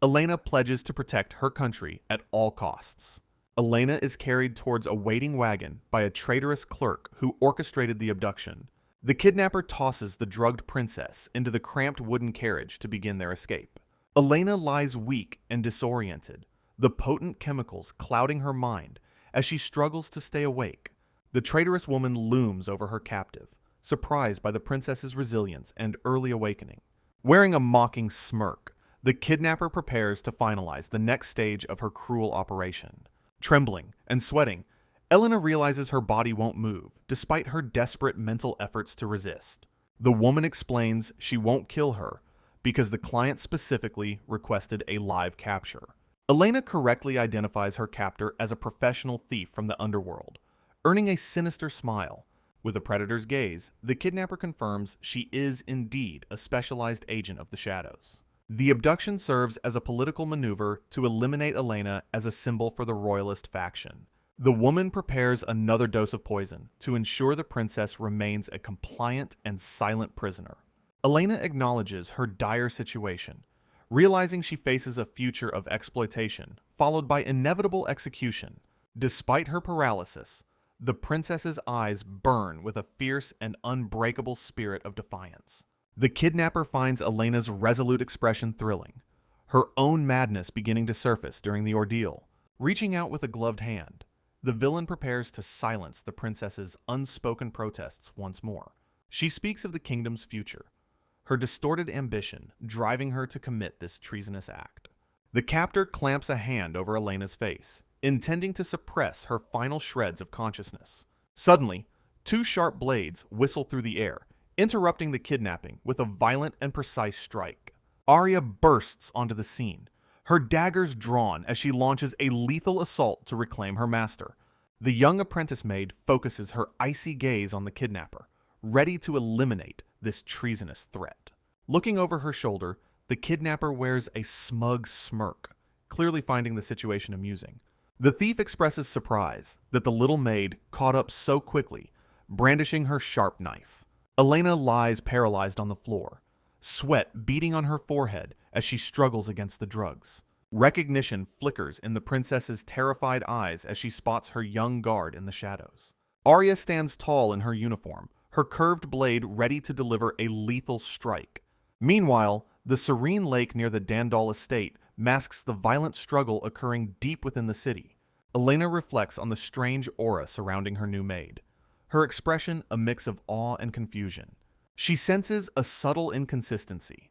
Elena pledges to protect her country at all costs. Elena is carried towards a waiting wagon by a traitorous clerk who orchestrated the abduction. The kidnapper tosses the drugged princess into the cramped wooden carriage to begin their escape. Elena lies weak and disoriented, the potent chemicals clouding her mind as she struggles to stay awake. The traitorous woman looms over her captive, surprised by the princess's resilience and early awakening. Wearing a mocking smirk, the kidnapper prepares to finalize the next stage of her cruel operation. Trembling and sweating, Elena realizes her body won't move, despite her desperate mental efforts to resist. The woman explains she won't kill her because the client specifically requested a live capture. Elena correctly identifies her captor as a professional thief from the underworld, earning a sinister smile. With a predator's gaze, the kidnapper confirms she is indeed a specialized agent of the shadows. The abduction serves as a political maneuver to eliminate Elena as a symbol for the royalist faction. The woman prepares another dose of poison to ensure the princess remains a compliant and silent prisoner. Elena acknowledges her dire situation, realizing she faces a future of exploitation, followed by inevitable execution. Despite her paralysis, the princess's eyes burn with a fierce and unbreakable spirit of defiance. The kidnapper finds Elena's resolute expression thrilling, her own madness beginning to surface during the ordeal. Reaching out with a gloved hand, the villain prepares to silence the princess's unspoken protests once more. She speaks of the kingdom's future, her distorted ambition driving her to commit this treasonous act. The captor clamps a hand over Elena's face, intending to suppress her final shreds of consciousness. Suddenly, two sharp blades whistle through the air, interrupting the kidnapping with a violent and precise strike. Arya bursts onto the scene, her daggers drawn as she launches a lethal assault to reclaim her master. The young apprentice maid focuses her icy gaze on the kidnapper, ready to eliminate this treasonous threat. Looking over her shoulder, the kidnapper wears a smug smirk, clearly finding the situation amusing. The thief expresses surprise that the little maid caught up so quickly, brandishing her sharp knife. Elena lies paralyzed on the floor, sweat beading on her forehead as she struggles against the drugs. Recognition flickers in the princess's terrified eyes as she spots her young guard in the shadows. Arya stands tall in her uniform, her curved blade ready to deliver a lethal strike. Meanwhile, the serene lake near the Dandal estate masks the violent struggle occurring deep within the city. Elena reflects on the strange aura surrounding her new maid, her expression a mix of awe and confusion. She senses a subtle inconsistency,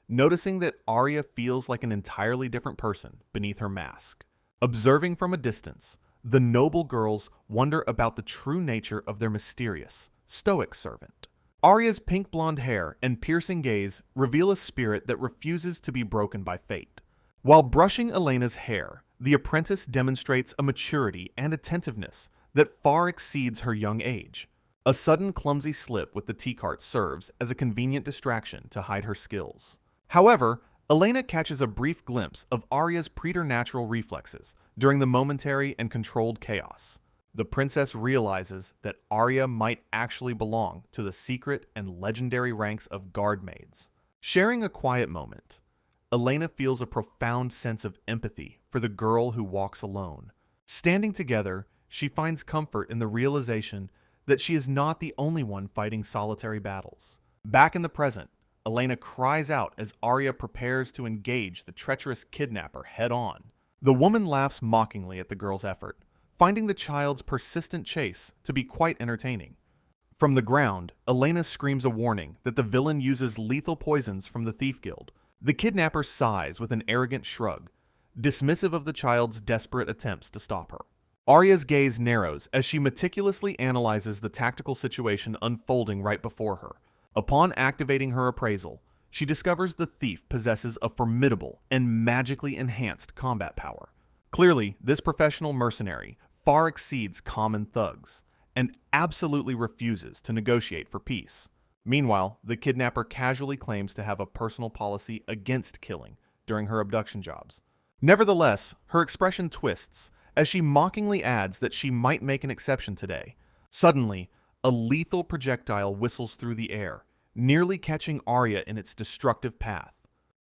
noticing that Arya feels like an entirely different person beneath her mask. Observing from a distance, the noble girls wonder about the true nature of their mysterious, stoic servant. Arya's pink blonde hair and piercing gaze reveal a spirit that refuses to be broken by fate. While brushing Elena's hair, the apprentice demonstrates a maturity and attentiveness that far exceeds her young age. A sudden clumsy slip with the tea cart serves as a convenient distraction to hide her skills. However, Elena catches a brief glimpse of Arya's preternatural reflexes during the momentary and controlled chaos. The princess realizes that Arya might actually belong to the secret and legendary ranks of guard maids. Sharing a quiet moment, Elena feels a profound sense of empathy for the girl who walks alone. Standing together, she finds comfort in the realization that she is not the only one fighting solitary battles. Back in the present, Elena cries out as Arya prepares to engage the treacherous kidnapper head-on. The woman laughs mockingly at the girl's effort, finding the child's persistent chase to be quite entertaining. From the ground, Elena screams a warning that the villain uses lethal poisons from the Thief Guild. The kidnapper sighs with an arrogant shrug, dismissive of the child's desperate attempts to stop her. Arya's gaze narrows as she meticulously analyzes the tactical situation unfolding right before her. Upon activating her appraisal, she discovers the thief possesses a formidable and magically enhanced combat power. Clearly, this professional mercenary far exceeds common thugs and absolutely refuses to negotiate for peace. Meanwhile, the kidnapper casually claims to have a personal policy against killing during her abduction jobs. Nevertheless, her expression twists as she mockingly adds that she might make an exception today. Suddenly, a lethal projectile whistles through the air, nearly catching Arya in its destructive path.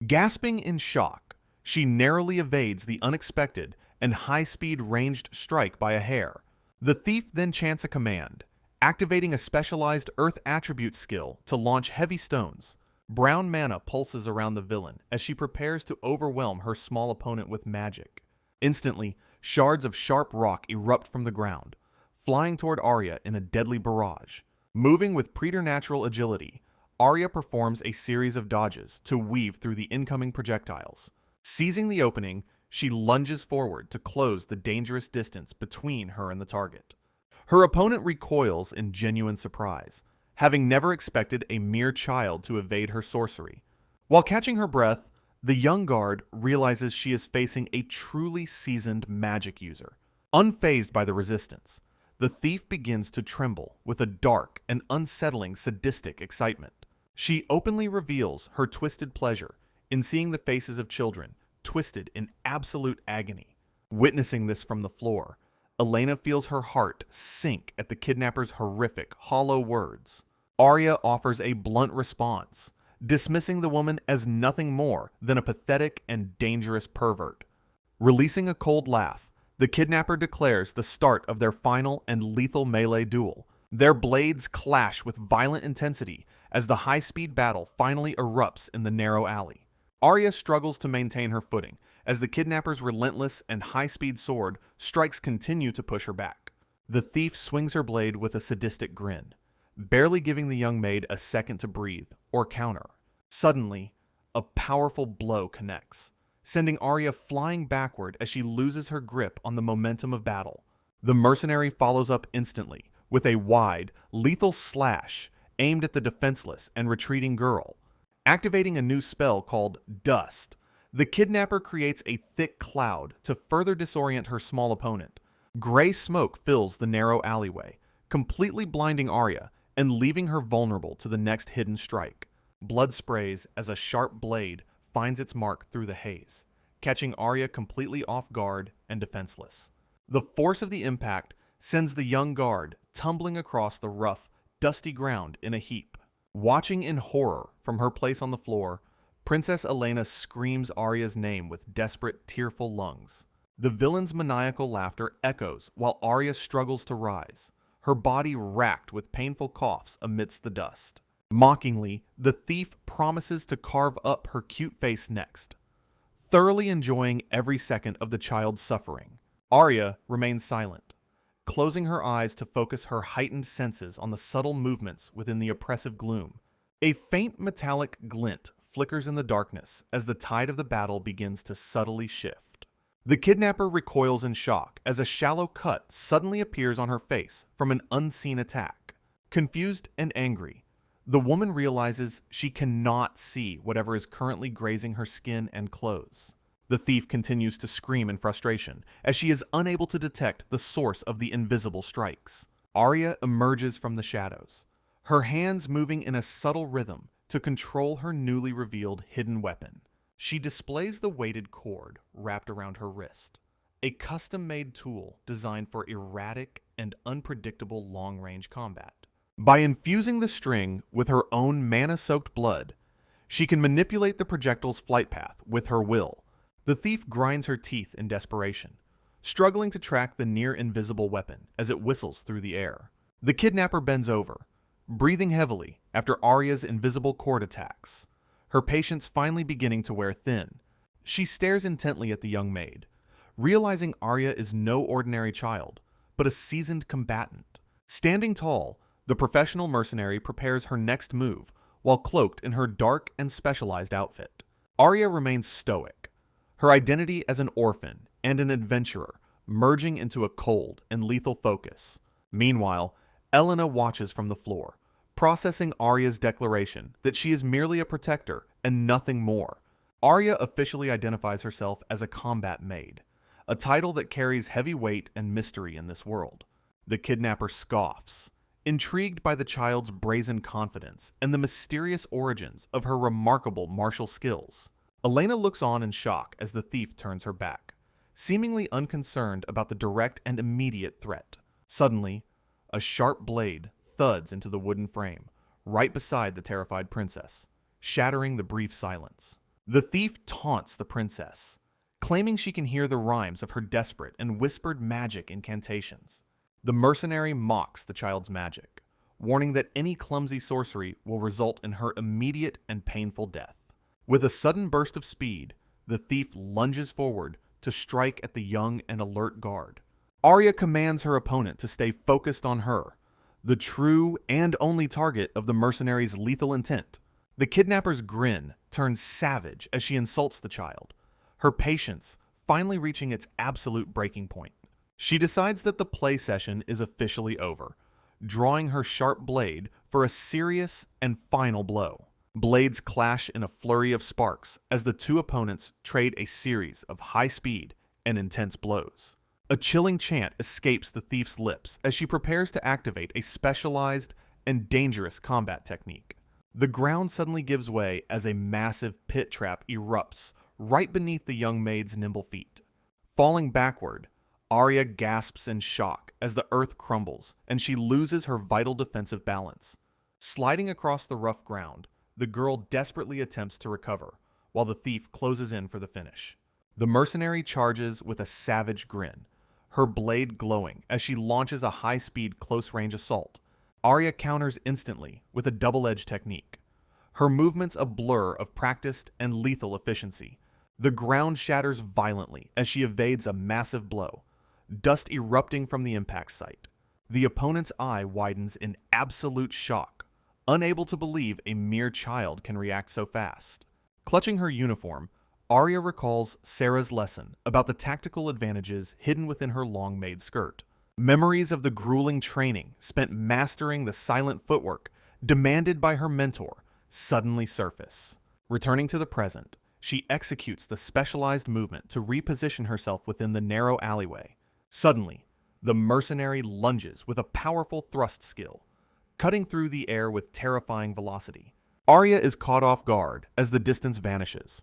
Gasping in shock, she narrowly evades the unexpected and high-speed ranged strike by a hair. The thief then chants a command, activating a specialized earth attribute skill to launch heavy stones. Brown mana pulses around the villain as she prepares to overwhelm her small opponent with magic. Instantly, shards of sharp rock erupt from the ground, flying toward Arya in a deadly barrage. Moving with preternatural agility, Arya performs a series of dodges to weave through the incoming projectiles. Seizing the opening, she lunges forward to close the dangerous distance between her and the target. Her opponent recoils in genuine surprise, having never expected a mere child to evade her sorcery. While catching her breath, the young guard realizes she is facing a truly seasoned magic user. Unfazed by the resistance, the thief begins to tremble with a dark and unsettling sadistic excitement. She openly reveals her twisted pleasure in seeing the faces of children twisted in absolute agony. Witnessing this from the floor, Elena feels her heart sink at the kidnapper's horrific, hollow words. Arya offers a blunt response, dismissing the woman as nothing more than a pathetic and dangerous pervert. Releasing a cold laugh, the kidnapper declares the start of their final and lethal melee duel. Their blades clash with violent intensity as the high-speed battle finally erupts in the narrow alley. Arya struggles to maintain her footing as the kidnapper's relentless and high-speed sword strikes continue to push her back. The thief swings her blade with a sadistic grin, barely giving the young maid a second to breathe or counter. Suddenly, a powerful blow connects, sending Arya flying backward as she loses her grip on the momentum of battle. The mercenary follows up instantly with a wide, lethal slash aimed at the defenseless and retreating girl. Activating a new spell called Dust, the kidnapper creates a thick cloud to further disorient her small opponent. Gray smoke fills the narrow alleyway, completely blinding Arya and leaving her vulnerable to the next hidden strike. Blood sprays as a sharp blade finds its mark through the haze, catching Arya completely off guard and defenseless. The force of the impact sends the young guard tumbling across the rough, dusty ground in a heap. Watching in horror from her place on the floor, Princess Elena screams Arya's name with desperate, tearful lungs. The villain's maniacal laughter echoes while Arya struggles to rise, her body racked with painful coughs amidst the dust. Mockingly, the thief promises to carve up her cute face next. Thoroughly enjoying every second of the child's suffering, Arya remains silent, closing her eyes to focus her heightened senses on the subtle movements within the oppressive gloom. A faint metallic glint flickers in the darkness as the tide of the battle begins to subtly shift. The kidnapper recoils in shock as a shallow cut suddenly appears on her face from an unseen attack. Confused and angry, the woman realizes she cannot see whatever is currently grazing her skin and clothes. The thief continues to scream in frustration as she is unable to detect the source of the invisible strikes. Arya emerges from the shadows, her hands moving in a subtle rhythm to control her newly revealed hidden weapon. She displays the weighted cord wrapped around her wrist, a custom-made tool designed for erratic and unpredictable long-range combat. By infusing the string with her own mana-soaked blood, she can manipulate the projectile's flight path with her will. The thief grinds her teeth in desperation, struggling to track the near-invisible weapon as it whistles through the air. The kidnapper bends over, breathing heavily after Arya's invisible cord attacks, her patience finally beginning to wear thin. She stares intently at the young maid, realizing Arya is no ordinary child, but a seasoned combatant. Standing tall, the professional mercenary prepares her next move while cloaked in her dark and specialized outfit. Arya remains stoic, her identity as an orphan and an adventurer merging into a cold and lethal focus. Meanwhile, Elena watches from the floor, processing Arya's declaration that she is merely a protector and nothing more. Arya officially identifies herself as a combat maid, a title that carries heavy weight and mystery in this world. The kidnapper scoffs, intrigued by the child's brazen confidence and the mysterious origins of her remarkable martial skills. Elena looks on in shock as the thief turns her back, seemingly unconcerned about the direct and immediate threat. Suddenly, a sharp blade thuds into the wooden frame, right beside the terrified princess, shattering the brief silence. The thief taunts the princess, claiming she can hear the rhymes of her desperate and whispered magic incantations. The mercenary mocks the child's magic, warning that any clumsy sorcery will result in her immediate and painful death. With a sudden burst of speed, the thief lunges forward to strike at the young and alert guard. Arya commands her opponent to stay focused on her, the true and only target of the mercenary's lethal intent. The kidnapper's grin turns savage as she insults the child, her patience finally reaching its absolute breaking point. She decides that the play session is officially over, drawing her sharp blade for a serious and final blow. Blades clash in a flurry of sparks as the two opponents trade a series of high-speed and intense blows. A chilling chant escapes the thief's lips as she prepares to activate a specialized and dangerous combat technique. The ground suddenly gives way as a massive pit trap erupts right beneath the young maid's nimble feet. Falling backward, Arya gasps in shock as the earth crumbles and she loses her vital defensive balance. Sliding across the rough ground, the girl desperately attempts to recover, while the thief closes in for the finish. The mercenary charges with a savage grin, her blade glowing as she launches a high-speed close-range assault. Arya counters instantly with a double-edged technique. Her movements a blur of practiced and lethal efficiency. The ground shatters violently as she evades a massive blow, dust erupting from the impact site. The opponent's eye widens in absolute shock, unable to believe a mere child can react so fast. Clutching her uniform, Arya recalls Sarah's lesson about the tactical advantages hidden within her long-made skirt. Memories of the grueling training spent mastering the silent footwork demanded by her mentor suddenly surface. Returning to the present, she executes the specialized movement to reposition herself within the narrow alleyway. Suddenly, the mercenary lunges with a powerful thrust skill, cutting through the air with terrifying velocity. Arya is caught off guard as the distance vanishes,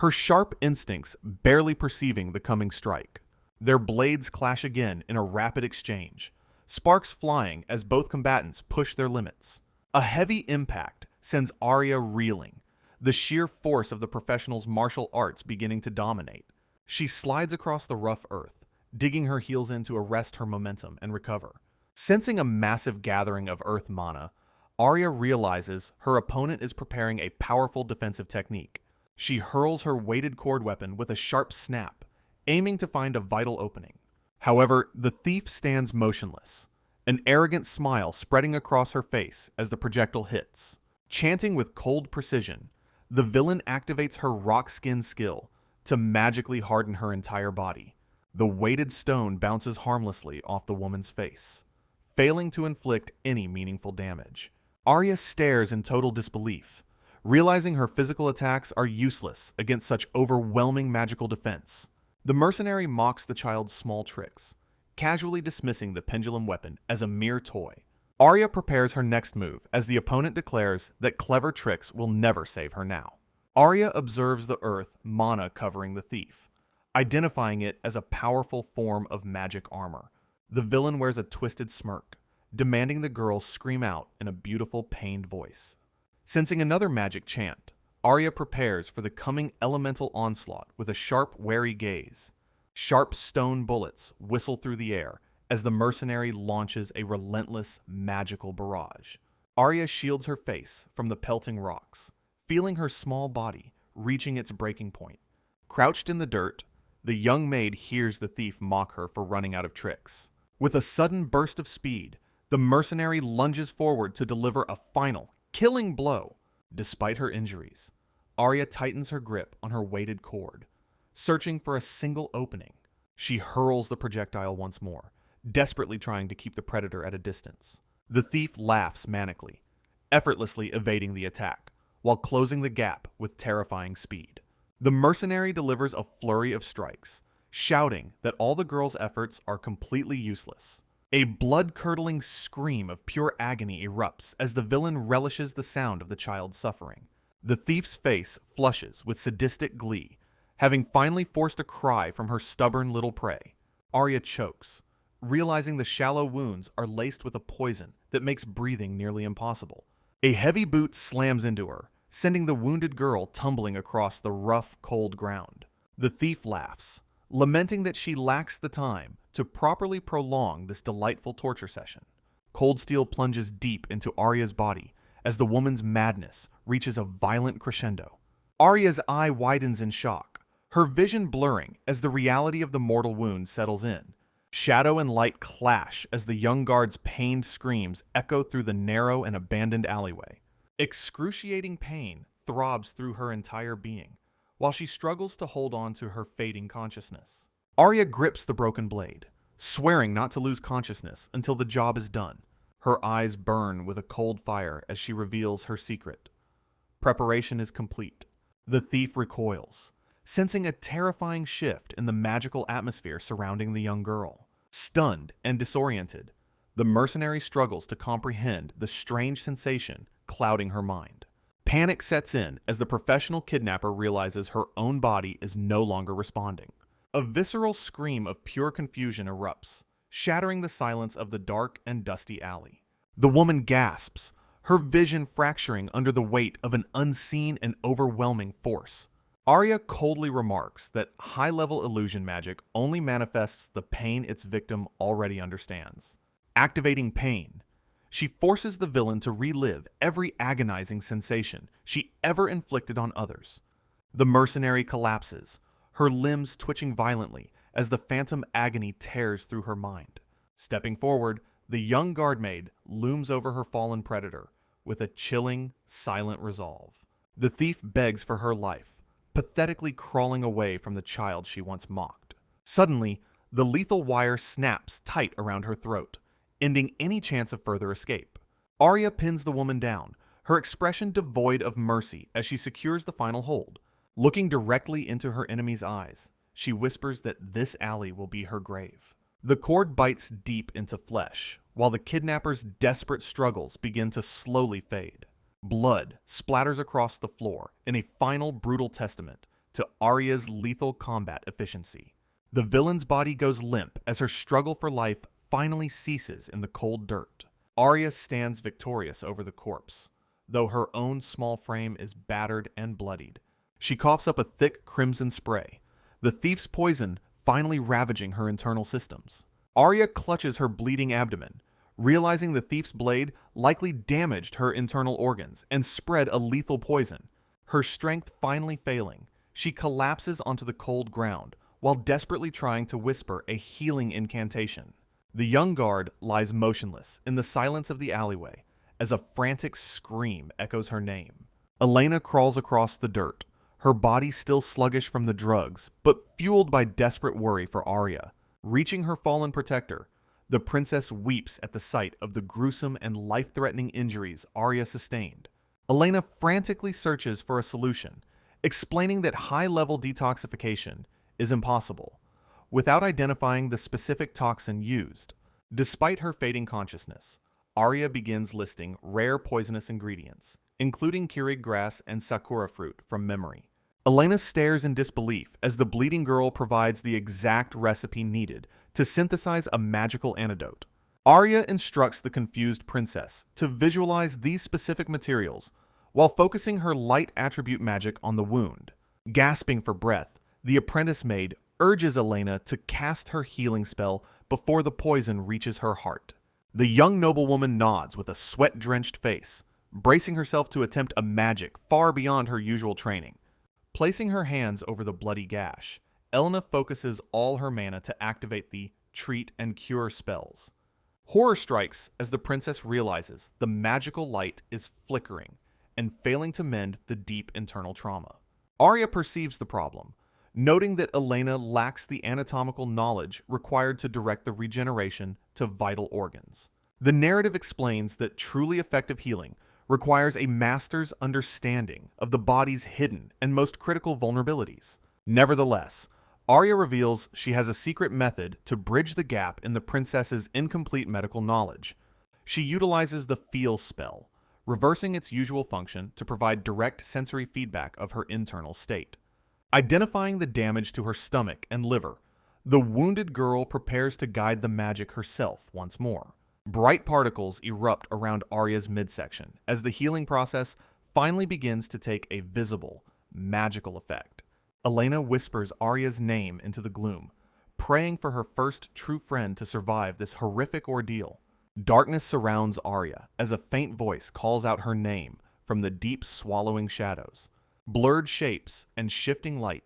her sharp instincts barely perceiving the coming strike. Their blades clash again in a rapid exchange, sparks flying as both combatants push their limits. A heavy impact sends Arya reeling, the sheer force of the professional's martial arts beginning to dominate. She slides across the rough earth, digging her heels in to arrest her momentum and recover. Sensing a massive gathering of earth mana, Arya realizes her opponent is preparing a powerful defensive technique. She hurls her weighted cord weapon with a sharp snap, aiming to find a vital opening. However, the thief stands motionless, an arrogant smile spreading across her face as the projectile hits. Chanting with cold precision, the villain activates her rock skin skill to magically harden her entire body. The weighted stone bounces harmlessly off the woman's face, failing to inflict any meaningful damage. Arya stares in total disbelief, realizing her physical attacks are useless against such overwhelming magical defense. The mercenary mocks the child's small tricks, casually dismissing the pendulum weapon as a mere toy. Arya prepares her next move as the opponent declares that clever tricks will never save her now. Arya observes the earth mana covering the thief, identifying it as a powerful form of magic armor. The villain wears a twisted smirk, demanding the girl scream out in a beautiful, pained voice. Sensing another magic chant, Arya prepares for the coming elemental onslaught with a sharp, wary gaze. Sharp stone bullets whistle through the air as the mercenary launches a relentless, magical barrage. Arya shields her face from the pelting rocks, feeling her small body reaching its breaking point. Crouched in the dirt, the young maid hears the thief mock her for running out of tricks. With a sudden burst of speed, the mercenary lunges forward to deliver a final, killing blow. Despite her injuries, Arya tightens her grip on her weighted cord, searching for a single opening. She hurls the projectile once more, desperately trying to keep the predator at a distance. The thief laughs manically, effortlessly evading the attack, while closing the gap with terrifying speed. The mercenary delivers a flurry of strikes, shouting that all the girl's efforts are completely useless. A blood-curdling scream of pure agony erupts as the villain relishes the sound of the child's suffering. The thief's face flushes with sadistic glee, having finally forced a cry from her stubborn little prey. Arya chokes, realizing the shallow wounds are laced with a poison that makes breathing nearly impossible. A heavy boot slams into her, sending the wounded girl tumbling across the rough, cold ground. The thief laughs, lamenting that she lacks the time to properly prolong this delightful torture session. Cold steel plunges deep into Arya's body as the woman's madness reaches a violent crescendo. Arya's eye widens in shock, her vision blurring as the reality of the mortal wound settles in. Shadow and light clash as the young guard's pained screams echo through the narrow and abandoned alleyway. Excruciating pain throbs through her entire being, while she struggles to hold on to her fading consciousness. Arya grips the broken blade, swearing not to lose consciousness until the job is done. Her eyes burn with a cold fire as she reveals her secret. Preparation is complete. The thief recoils, sensing a terrifying shift in the magical atmosphere surrounding the young girl. Stunned and disoriented, the mercenary struggles to comprehend the strange sensation clouding her mind. Panic sets in as the professional kidnapper realizes her own body is no longer responding. A visceral scream of pure confusion erupts, shattering the silence of the dark and dusty alley. The woman gasps, her vision fracturing under the weight of an unseen and overwhelming force. Arya coldly remarks that high-level illusion magic only manifests the pain its victim already understands. Activating pain, she forces the villain to relive every agonizing sensation she ever inflicted on others. The mercenary collapses, her limbs twitching violently as the phantom agony tears through her mind. Stepping forward, the young guardmaid looms over her fallen predator with a chilling, silent resolve. The thief begs for her life, pathetically crawling away from the child she once mocked. Suddenly, the lethal wire snaps tight around her throat, ending any chance of further escape. Arya pins the woman down, her expression devoid of mercy as she secures the final hold. Looking directly into her enemy's eyes, she whispers that this alley will be her grave. The cord bites deep into flesh, while the kidnapper's desperate struggles begin to slowly fade. Blood splatters across the floor in a final brutal testament to Arya's lethal combat efficiency. The villain's body goes limp as her struggle for life finally ceases in the cold dirt. Arya stands victorious over the corpse, though her own small frame is battered and bloodied. She coughs up a thick crimson spray, the thief's poison finally ravaging her internal systems. Arya clutches her bleeding abdomen, realizing the thief's blade likely damaged her internal organs and spread a lethal poison. Her strength finally failing, she collapses onto the cold ground while desperately trying to whisper a healing incantation. The young guard lies motionless in the silence of the alleyway as a frantic scream echoes her name. Elena crawls across the dirt, her body still sluggish from the drugs, but fueled by desperate worry for Arya. Reaching her fallen protector, the princess weeps at the sight of the gruesome and life-threatening injuries Arya sustained. Elena frantically searches for a solution, explaining that high-level detoxification is impossible, without identifying the specific toxin used. Despite her fading consciousness, Arya begins listing rare poisonous ingredients, including Keurig grass and sakura fruit, from memory. Elena stares in disbelief as the bleeding girl provides the exact recipe needed to synthesize a magical antidote. Arya instructs the confused princess to visualize these specific materials while focusing her light attribute magic on the wound. Gasping for breath, the apprentice maid urges Elena to cast her healing spell before the poison reaches her heart. The young noblewoman nods with a sweat-drenched face, bracing herself to attempt a magic far beyond her usual training. Placing her hands over the bloody gash, Elena focuses all her mana to activate the treat and cure spells. Horror strikes as the princess realizes the magical light is flickering and failing to mend the deep internal trauma. Arya perceives the problem, noting that Elena lacks the anatomical knowledge required to direct the regeneration to vital organs. The narrative explains that truly effective healing requires a master's understanding of the body's hidden and most critical vulnerabilities. Nevertheless, Arya reveals she has a secret method to bridge the gap in the princess's incomplete medical knowledge. She utilizes the Feel spell, reversing its usual function to provide direct sensory feedback of her internal state. Identifying the damage to her stomach and liver, the wounded girl prepares to guide the magic herself once more. Bright particles erupt around Arya's midsection as the healing process finally begins to take a visible, magical effect. Elena whispers Arya's name into the gloom, praying for her first true friend to survive this horrific ordeal. Darkness surrounds Arya as a faint voice calls out her name from the deep swallowing shadows. Blurred shapes and shifting light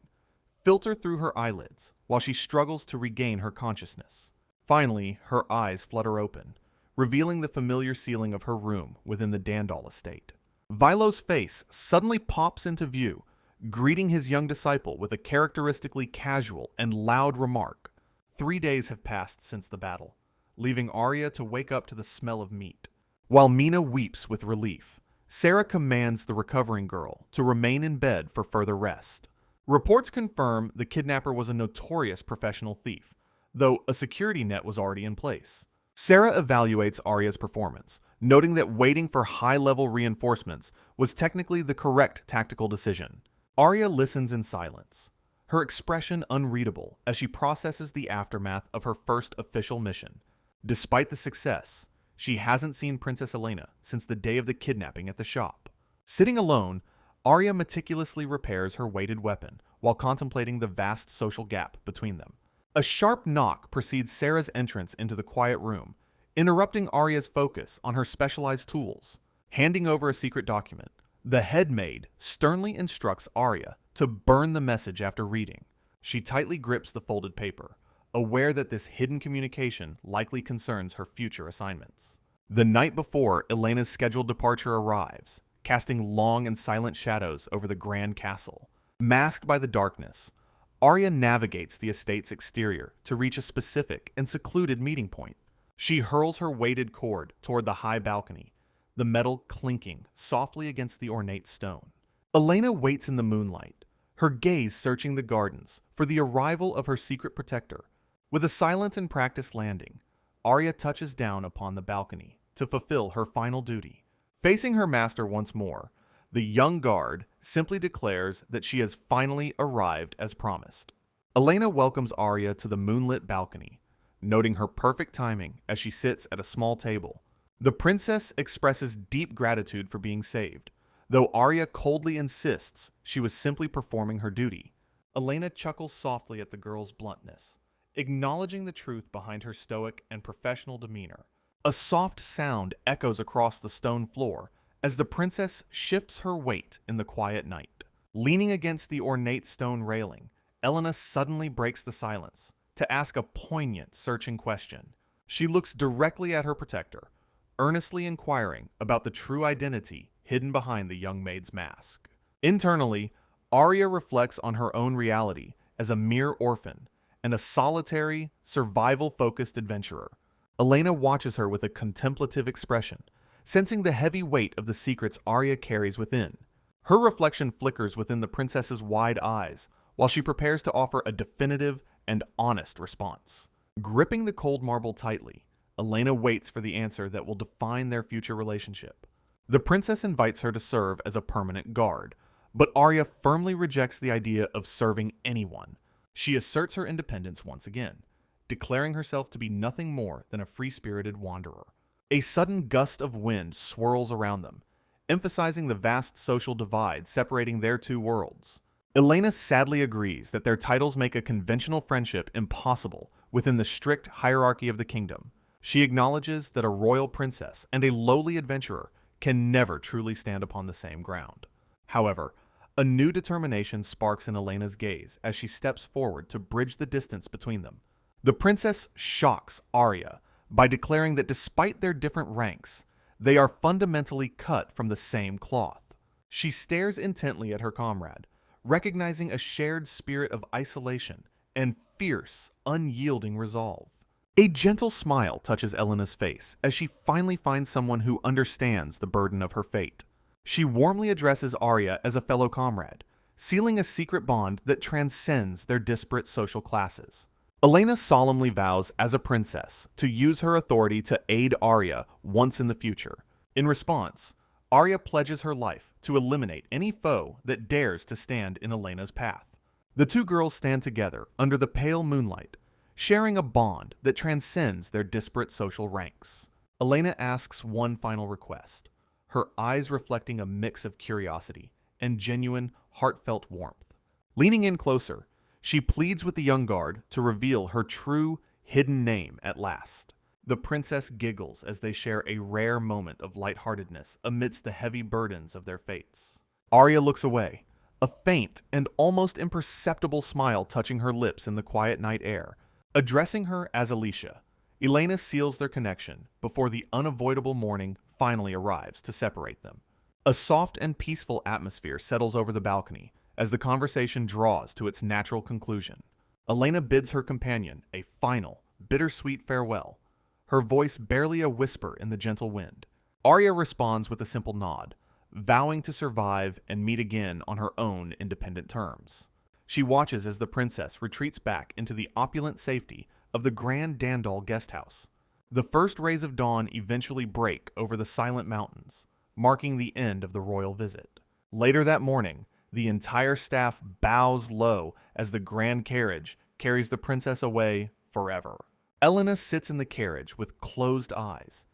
filter through her eyelids while she struggles to regain her consciousness. Finally, her eyes flutter open, revealing the familiar ceiling of her room within the Dandal estate. Vilo's face suddenly pops into view, greeting his young disciple with a characteristically casual and loud remark. 3 days have passed since the battle, leaving Arya to wake up to the smell of meat. While Mina weeps with relief, Sarah commands the recovering girl to remain in bed for further rest. Reports confirm the kidnapper was a notorious professional thief, though a security net was already in place. Sarah evaluates Arya's performance, noting that waiting for high-level reinforcements was technically the correct tactical decision. Arya listens in silence, her expression unreadable as she processes the aftermath of her first official mission. Despite the success, she hasn't seen Princess Elena since the day of the kidnapping at the shop. Sitting alone, Arya meticulously repairs her weighted weapon while contemplating the vast social gap between them. A sharp knock precedes Sarah's entrance into the quiet room, interrupting Arya's focus on her specialized tools. Handing over a secret document, the head maid sternly instructs Arya to burn the message after reading. She tightly grips the folded paper, aware that this hidden communication likely concerns her future assignments. The night before Elena's scheduled departure arrives, casting long and silent shadows over the grand castle. Masked by the darkness, Arya navigates the estate's exterior to reach a specific and secluded meeting point. She hurls her weighted cord toward the high balcony, the metal clinking softly against the ornate stone. Elena waits in the moonlight, her gaze searching the gardens for the arrival of her secret protector. With a silent and practiced landing, Arya touches down upon the balcony to fulfill her final duty. Facing her master once more, the young guard simply declares that she has finally arrived as promised. Elena welcomes Arya to the moonlit balcony, noting her perfect timing as she sits at a small table. The princess expresses deep gratitude for being saved, though Arya coldly insists she was simply performing her duty. Elena chuckles softly at the girl's bluntness, acknowledging the truth behind her stoic and professional demeanor. A soft sound echoes across the stone floor as the princess shifts her weight in the quiet night. Leaning against the ornate stone railing, Elena suddenly breaks the silence to ask a poignant, searching question. She looks directly at her protector, earnestly inquiring about the true identity hidden behind the young maid's mask. Internally, Arya reflects on her own reality as a mere orphan and a solitary, survival-focused adventurer. Elena watches her with a contemplative expression, sensing the heavy weight of the secrets Arya carries within. Her reflection flickers within the princess's wide eyes while she prepares to offer a definitive and honest response. Gripping the cold marble tightly, Elena waits for the answer that will define their future relationship. The princess invites her to serve as a permanent guard, but Arya firmly rejects the idea of serving anyone. She asserts her independence once again, declaring herself to be nothing more than a free-spirited wanderer. A sudden gust of wind swirls around them, emphasizing the vast social divide separating their two worlds. Elena sadly agrees that their titles make a conventional friendship impossible within the strict hierarchy of the kingdom. She acknowledges that a royal princess and a lowly adventurer can never truly stand upon the same ground. However, a new determination sparks in Elena's gaze as she steps forward to bridge the distance between them. The princess shocks Arya by declaring that despite their different ranks, they are fundamentally cut from the same cloth. She stares intently at her comrade, recognizing a shared spirit of isolation and fierce, unyielding resolve. A gentle smile touches Elena's face as she finally finds someone who understands the burden of her fate. She warmly addresses Arya as a fellow comrade, sealing a secret bond that transcends their disparate social classes. Elena solemnly vows as a princess to use her authority to aid Arya once in the future. In response, Arya pledges her life to eliminate any foe that dares to stand in Elena's path. The two girls stand together under the pale moonlight, sharing a bond that transcends their disparate social ranks. Elena asks one final request, her eyes reflecting a mix of curiosity and genuine, heartfelt warmth. Leaning in closer, she pleads with the young guard to reveal her true, hidden name at last. The princess giggles as they share a rare moment of lightheartedness amidst the heavy burdens of their fates. Arya looks away, a faint and almost imperceptible smile touching her lips in the quiet night air. Addressing her as Alicia, Elena seals their connection before the unavoidable morning finally arrives to separate them. A soft and peaceful atmosphere settles over the balcony as the conversation draws to its natural conclusion. Elena bids her companion a final, bittersweet farewell, her voice barely a whisper in the gentle wind. Arya responds with a simple nod, vowing to survive and meet again on her own independent terms. She watches as the princess retreats back into the opulent safety of the Grand Dandal guest house. The first rays of dawn eventually break over the silent mountains, marking the end of the royal visit. Later that morning, The entire staff bows low as the grand carriage carries the princess away forever. Elena sits in the carriage with closed eyes,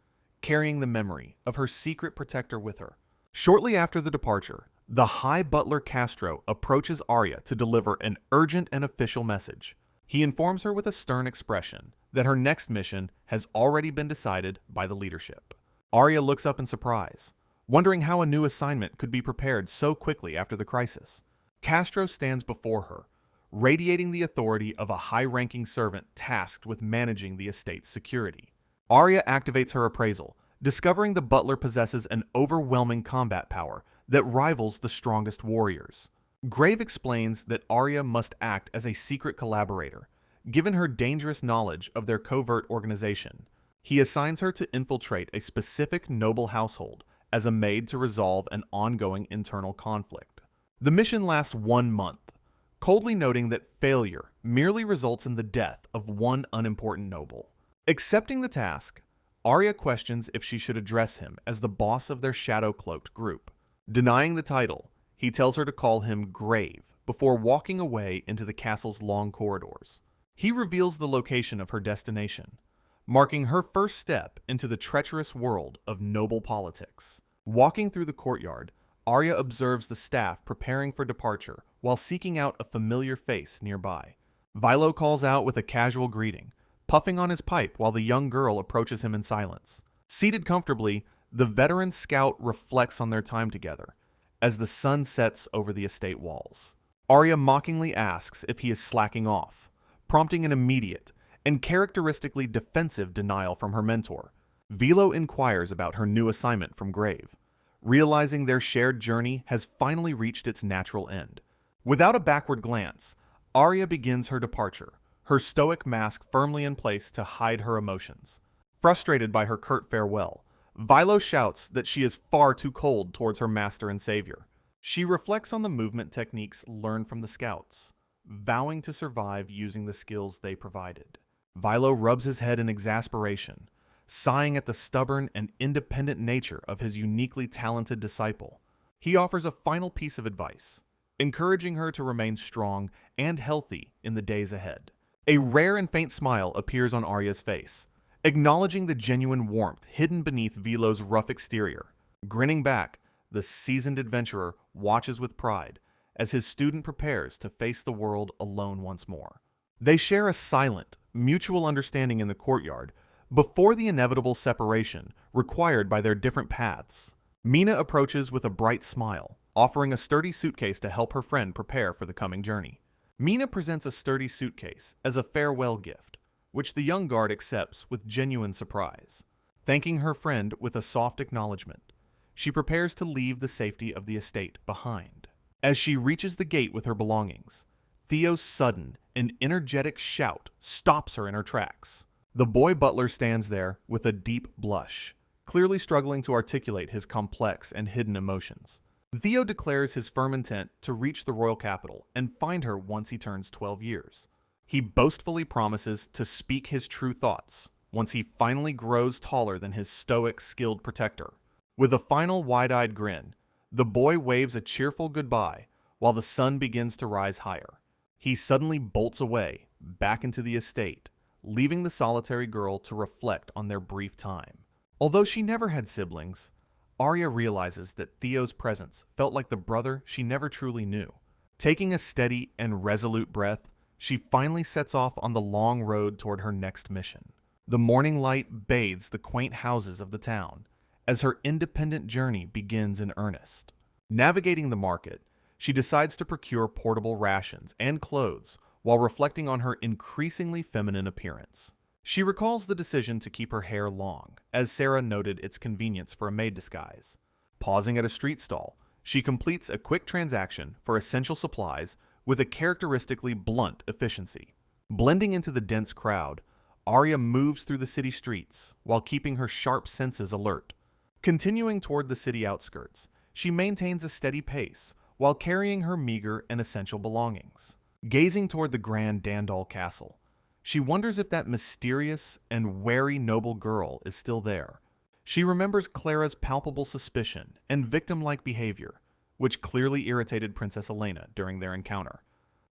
carrying the memory of her secret protector with her. Shortly after the departure, the High Butler Castro approaches Arya to deliver an urgent and official message. He informs her with a stern expression that her next mission has already been decided by the leadership. Arya looks up in surprise, wondering how a new assignment could be prepared so quickly after the crisis. Castro stands before her, radiating the authority of a high-ranking servant tasked with managing the estate's security. Arya activates her appraisal, discovering the butler possesses an overwhelming combat power that rivals the strongest warriors. Grave explains that Arya must act as a secret collaborator, given her dangerous knowledge of their covert organization. He assigns her to infiltrate a specific noble household as a maid to resolve an ongoing internal conflict. The mission lasts 1 month, coldly noting that failure merely results in the death of one unimportant noble. Accepting the task, Arya questions if she should address him as the boss of their shadow-cloaked group. Denying the title, he tells her to call him Grave before walking away into the castle's long corridors. He reveals the location of her destination, marking her first step into the treacherous world of noble politics. Walking through the courtyard, Arya observes the staff preparing for departure while seeking out a familiar face nearby. Vilo calls out with a casual greeting, puffing on his pipe while the young girl approaches him in silence. Seated comfortably, the veteran scout reflects on their time together as the sun sets over the estate walls. Arya mockingly asks if he is slacking off, prompting an immediate and characteristically defensive denial from her mentor. Vilo inquires about her new assignment from Grave, realizing their shared journey has finally reached its natural end. Without a backward glance, Arya begins her departure, her stoic mask firmly in place to hide her emotions. Frustrated by her curt farewell, Vilo shouts that she is far too cold towards her master and savior. She reflects on the movement techniques learned from the scouts, vowing to survive using the skills they provided. Vilo rubs his head in exasperation, sighing at the stubborn and independent nature of his uniquely talented disciple. He offers a final piece of advice, encouraging her to remain strong and healthy in the days ahead. A rare and faint smile appears on Arya's face, acknowledging the genuine warmth hidden beneath Vilo's rough exterior. Grinning back, the seasoned adventurer watches with pride as his student prepares to face the world alone once more. They share a silent, mutual understanding in the courtyard before the inevitable separation required by their different paths. Mina approaches with a bright smile, offering a sturdy suitcase to help her friend prepare for the coming journey. Mina presents a sturdy suitcase as a farewell gift, which the young guard accepts with genuine surprise. Thanking her friend with a soft acknowledgement, she prepares to leave the safety of the estate behind. As she reaches the gate with her belongings, Theo's sudden and energetic shout stops her in her tracks. The boy butler stands there with a deep blush, clearly struggling to articulate his complex and hidden emotions. Theo declares his firm intent to reach the royal capital and find her once he turns 12 years. He boastfully promises to speak his true thoughts once he finally grows taller than his stoic, skilled protector. With a final wide-eyed grin, the boy waves a cheerful goodbye while the sun begins to rise higher. He suddenly bolts away, back into the estate, leaving the solitary girl to reflect on their brief time. Although she never had siblings, Arya realizes that Theo's presence felt like the brother she never truly knew. Taking a steady and resolute breath, she finally sets off on the long road toward her next mission. The morning light bathes the quaint houses of the town as her independent journey begins in earnest. Navigating the market, she decides to procure portable rations and clothes while reflecting on her increasingly feminine appearance. She recalls the decision to keep her hair long, as Sarah noted its convenience for a maid disguise. Pausing at a street stall, she completes a quick transaction for essential supplies with a characteristically blunt efficiency. Blending into the dense crowd, Arya moves through the city streets while keeping her sharp senses alert. Continuing toward the city outskirts, she maintains a steady pace while carrying her meager and essential belongings. Gazing toward the grand Dandal castle, she wonders if that mysterious and wary noble girl is still there. She remembers Clara's palpable suspicion and victim-like behavior, which clearly irritated Princess Elena during their encounter.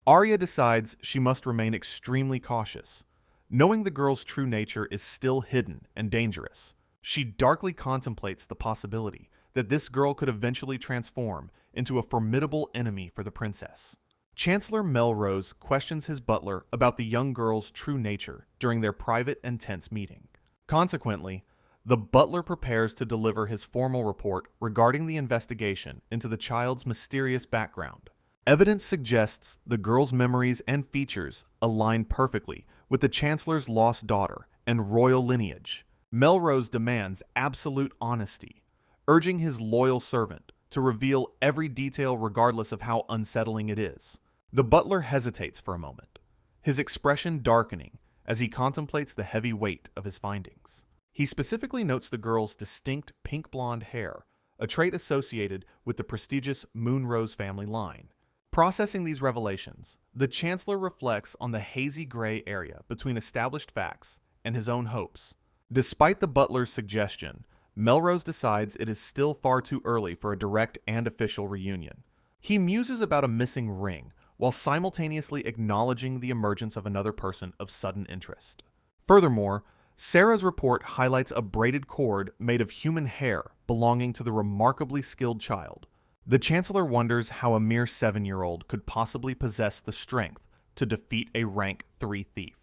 Arya decides she must remain extremely cautious. Knowing the girl's true nature is still hidden and dangerous, she darkly contemplates the possibility that this girl could eventually transform into a formidable enemy for the princess. Chancellor Melrose questions his butler about the young girl's true nature during their private and tense meeting. Consequently, the butler prepares to deliver his formal report regarding the investigation into the child's mysterious background. Evidence suggests the girl's memories and features align perfectly with the Chancellor's lost daughter and royal lineage. Melrose demands absolute honesty, urging his loyal servant to reveal every detail regardless of how unsettling it is. The butler hesitates for a moment, his expression darkening as he contemplates the heavy weight of his findings. He specifically notes the girl's distinct pink blonde hair, a trait associated with the prestigious Moonrose family line. Processing these revelations, the Chancellor reflects on the hazy gray area between established facts and his own hopes. Despite the butler's suggestion, Melrose decides it is still far too early for a direct and official reunion. He muses about a missing ring, while simultaneously acknowledging the emergence of another person of sudden interest. Furthermore, Sarah's report highlights a braided cord made of human hair belonging to the remarkably skilled child. The Chancellor wonders how a mere 7-year-old could possibly possess the strength to defeat a rank 3 thief.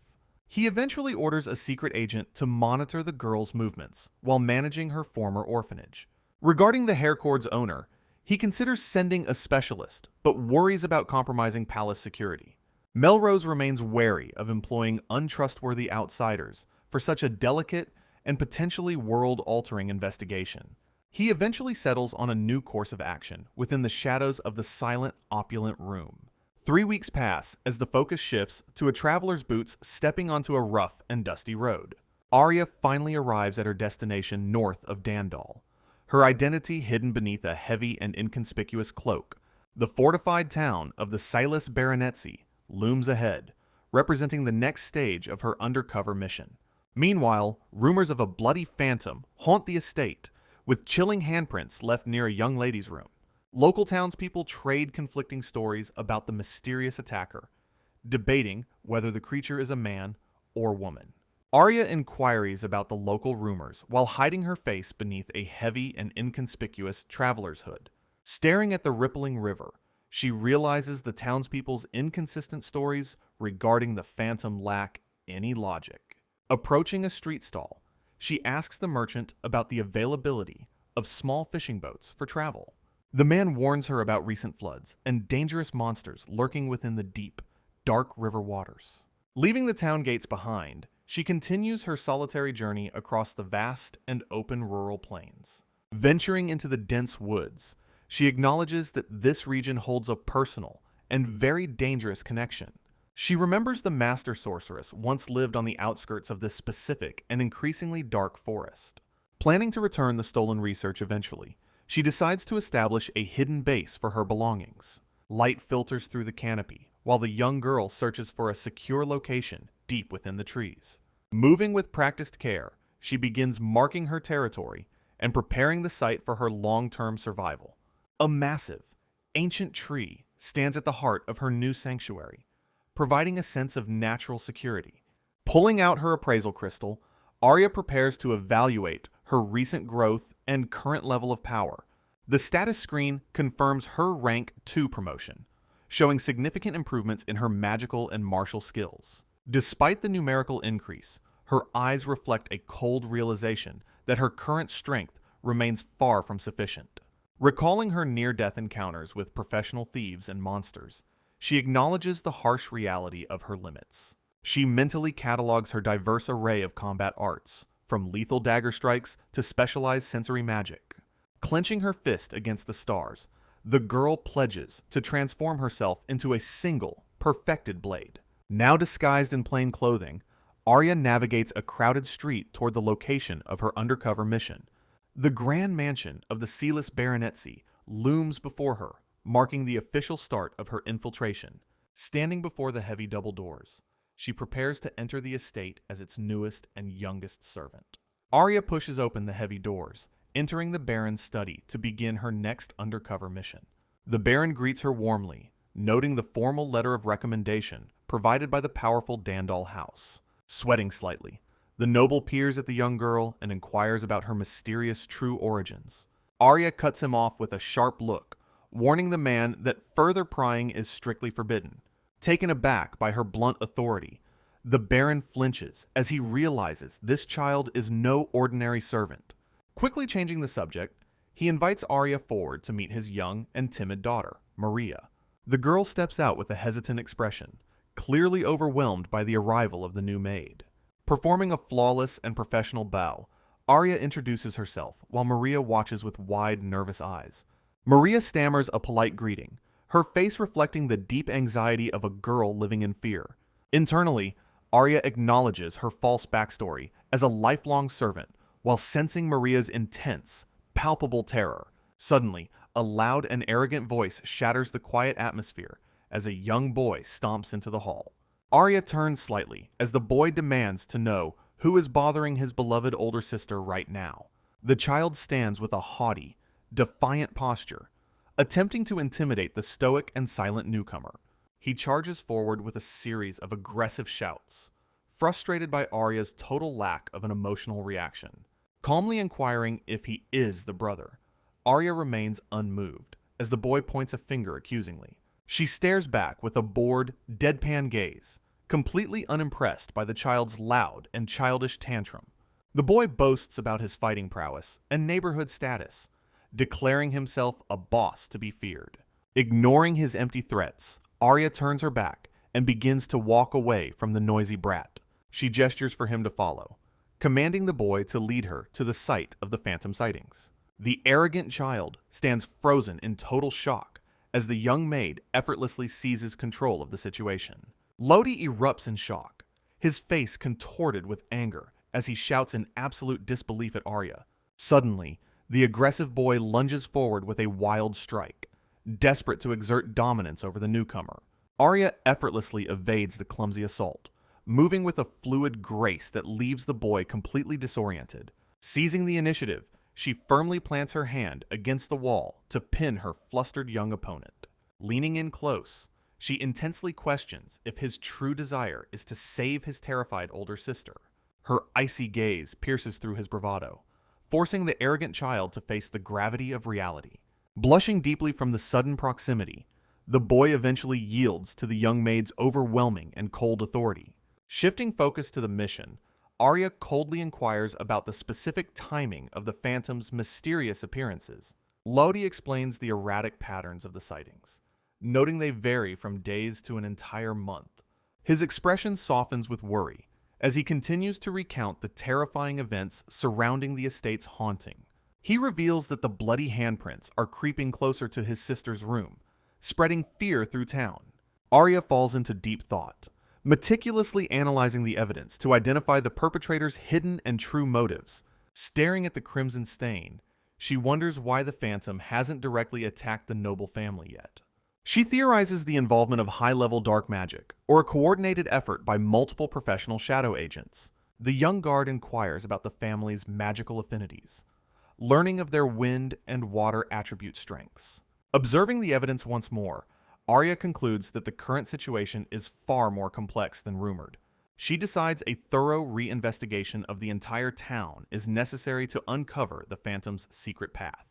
He eventually orders a secret agent to monitor the girl's movements while managing her former orphanage. Regarding the hair cord's owner, he considers sending a specialist, but worries about compromising palace security. Melrose remains wary of employing untrustworthy outsiders for such a delicate and potentially world-altering investigation. He eventually settles on a new course of action within the shadows of the silent, opulent room. 3 weeks pass as the focus shifts to a traveler's boots stepping onto a rough and dusty road. Arya finally arrives at her destination north of Dandal, her identity hidden beneath a heavy and inconspicuous cloak. The fortified town of the Silas Baronetcy looms ahead, representing the next stage of her undercover mission. Meanwhile, rumors of a bloody phantom haunt the estate, with chilling handprints left near a young lady's room. Local townspeople trade conflicting stories about the mysterious attacker, debating whether the creature is a man or woman. Arya inquiries about the local rumors while hiding her face beneath a heavy and inconspicuous traveler's hood. Staring at the rippling river, she realizes the townspeople's inconsistent stories regarding the phantom lack any logic. Approaching a street stall, she asks the merchant about the availability of small fishing boats for travel. The man warns her about recent floods and dangerous monsters lurking within the deep, dark river waters. Leaving the town gates behind, she continues her solitary journey across the vast and open rural plains. Venturing into the dense woods, she acknowledges that this region holds a personal and very dangerous connection. She remembers the master sorceress once lived on the outskirts of this specific and increasingly dark forest. Planning to return the stolen research eventually, she decides to establish a hidden base for her belongings. Light filters through the canopy, while the young girl searches for a secure location deep within the trees. Moving with practiced care, she begins marking her territory and preparing the site for her long-term survival. A massive, ancient tree stands at the heart of her new sanctuary, providing a sense of natural security. Pulling out her appraisal crystal, Arya prepares to evaluate her recent growth and current level of power. The status screen confirms her rank 2 promotion, showing significant improvements in her magical and martial skills. Despite the numerical increase, her eyes reflect a cold realization that her current strength remains far from sufficient. Recalling her near-death encounters with professional thieves and monsters, she acknowledges the harsh reality of her limits. She mentally catalogs her diverse array of combat arts, from lethal dagger strikes to specialized sensory magic. Clenching her fist against the stars, the girl pledges to transform herself into a single, perfected blade. Now disguised in plain clothing, Arya navigates a crowded street toward the location of her undercover mission. The grand mansion of the Silas Baronetcy looms before her, marking the official start of her infiltration. Standing before the heavy double doors, she prepares to enter the estate as its newest and youngest servant. Arya pushes open the heavy doors, entering the Baron's study to begin her next undercover mission. The Baron greets her warmly, noting the formal letter of recommendation provided by the powerful Dandal house. Sweating slightly, the noble peers at the young girl and inquires about her mysterious true origins. Arya cuts him off with a sharp look, warning the man that further prying is strictly forbidden. Taken aback by her blunt authority, the Baron flinches as he realizes this child is no ordinary servant. Quickly changing the subject, he invites Arya forward to meet his young and timid daughter, Maria. The girl steps out with a hesitant expression, clearly overwhelmed by the arrival of the new maid. Performing a flawless and professional bow, Arya introduces herself while Maria watches with wide, nervous eyes. Maria stammers a polite greeting, her face reflecting the deep anxiety of a girl living in fear. Internally, Arya acknowledges her false backstory as a lifelong servant while sensing Maria's intense, palpable terror. Suddenly, a loud and arrogant voice shatters the quiet atmosphere as a young boy stomps into the hall. Arya turns slightly as the boy demands to know who is bothering his beloved older sister right now. The child stands with a haughty, defiant posture, attempting to intimidate the stoic and silent newcomer. He charges forward with a series of aggressive shouts, frustrated by Arya's total lack of an emotional reaction. Calmly inquiring if he is the brother, Arya remains unmoved as the boy points a finger accusingly. She stares back with a bored, deadpan gaze, completely unimpressed by the child's loud and childish tantrum. The boy boasts about his fighting prowess and neighborhood status, declaring himself a boss to be feared. Ignoring his empty threats, Arya turns her back and begins to walk away from the noisy brat. She gestures for him to follow, commanding the boy to lead her to the site of the phantom sightings. The arrogant child stands frozen in total shock as the young maid effortlessly seizes control of the situation. Lodi erupts in shock, his face contorted with anger as he shouts in absolute disbelief at Arya. Suddenly, the aggressive boy lunges forward with a wild strike, desperate to exert dominance over the newcomer. Arya effortlessly evades the clumsy assault, moving with a fluid grace that leaves the boy completely disoriented. Seizing the initiative, she firmly plants her hand against the wall to pin her flustered young opponent. Leaning in close, she intensely questions if his true desire is to save his terrified older sister. Her icy gaze pierces through his bravado, forcing the arrogant child to face the gravity of reality. Blushing deeply from the sudden proximity, the boy eventually yields to the young maid's overwhelming and cold authority. Shifting focus to the mission, Arya coldly inquires about the specific timing of the Phantom's mysterious appearances. Lodi explains the erratic patterns of the sightings, noting they vary from days to an entire month. His expression softens with worry as he continues to recount the terrifying events surrounding the estate's haunting. He reveals that the bloody handprints are creeping closer to his sister's room, spreading fear through town. Arya falls into deep thought, meticulously analyzing the evidence to identify the perpetrator's hidden and true motives. Staring at the crimson stain, she wonders why the Phantom hasn't directly attacked the noble family yet. She theorizes the involvement of high-level dark magic, or a coordinated effort by multiple professional shadow agents. The young guard inquires about the family's magical affinities, learning of their wind and water attribute strengths. Observing the evidence once more, Arya concludes that the current situation is far more complex than rumored. She decides a thorough reinvestigation of the entire town is necessary to uncover the Phantom's secret path.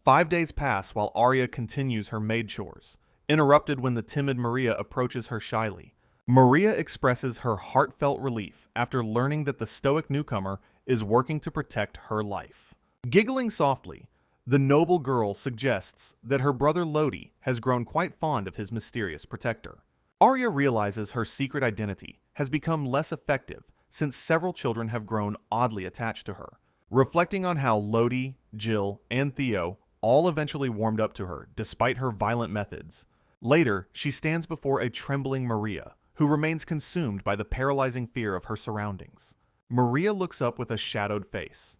5 days pass while Arya continues her maid chores, interrupted when the timid Maria approaches her shyly. Maria expresses her heartfelt relief after learning that the stoic newcomer is working to protect her life. Giggling softly, the noble girl suggests that her brother Lodi has grown quite fond of his mysterious protector. Arya realizes her secret identity has become less effective since several children have grown oddly attached to her. Reflecting on how Lodi, Jill, and Theo all eventually warmed up to her despite her violent methods, later she stands before a trembling Maria, who remains consumed by the paralyzing fear of her surroundings. Maria looks up with a shadowed face,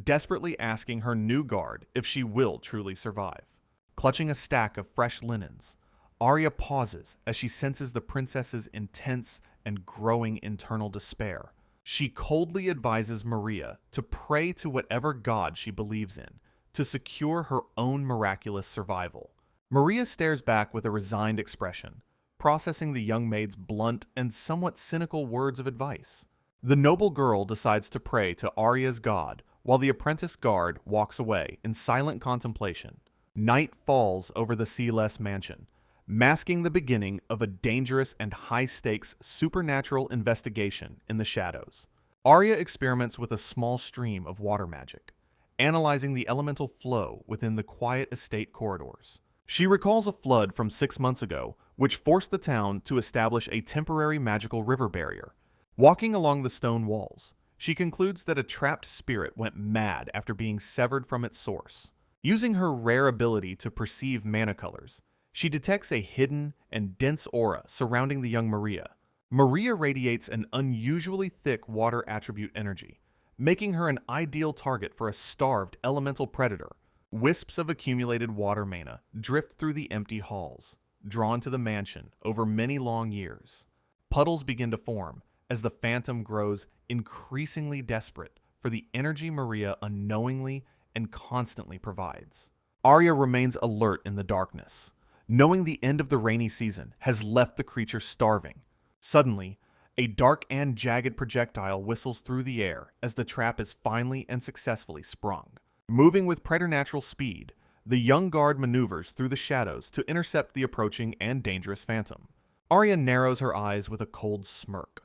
desperately asking her new guard if she will truly survive. Clutching a stack of fresh linens, Arya pauses as she senses the princess's intense and growing internal despair. She coldly advises Maria to pray to whatever god she believes in to secure her own miraculous survival. Maria stares back with a resigned expression, processing the young maid's blunt and somewhat cynical words of advice. The noble girl decides to pray to Arya's god while the apprentice guard walks away in silent contemplation. Night falls over the Sealess mansion, masking the beginning of a dangerous and high-stakes supernatural investigation in the shadows. Arya experiments with a small stream of water magic, analyzing the elemental flow within the quiet estate corridors. She recalls a flood from 6 months ago, which forced the town to establish a temporary magical river barrier. Walking along the stone walls, she concludes that a trapped spirit went mad after being severed from its source. Using her rare ability to perceive mana colors, she detects a hidden and dense aura surrounding the young Maria. Maria radiates an unusually thick water attribute energy, making her an ideal target for a starved elemental predator. Wisps of accumulated water mana drift through the empty halls, drawn to the mansion over many long years. Puddles begin to form as the phantom grows increasingly desperate for the energy Maria unknowingly and constantly provides. Arya remains alert in the darkness, knowing the end of the rainy season has left the creature starving. Suddenly, a dark and jagged projectile whistles through the air as the trap is finally and successfully sprung. Moving with preternatural speed, the young guard maneuvers through the shadows to intercept the approaching and dangerous phantom. Arya narrows her eyes with a cold smirk,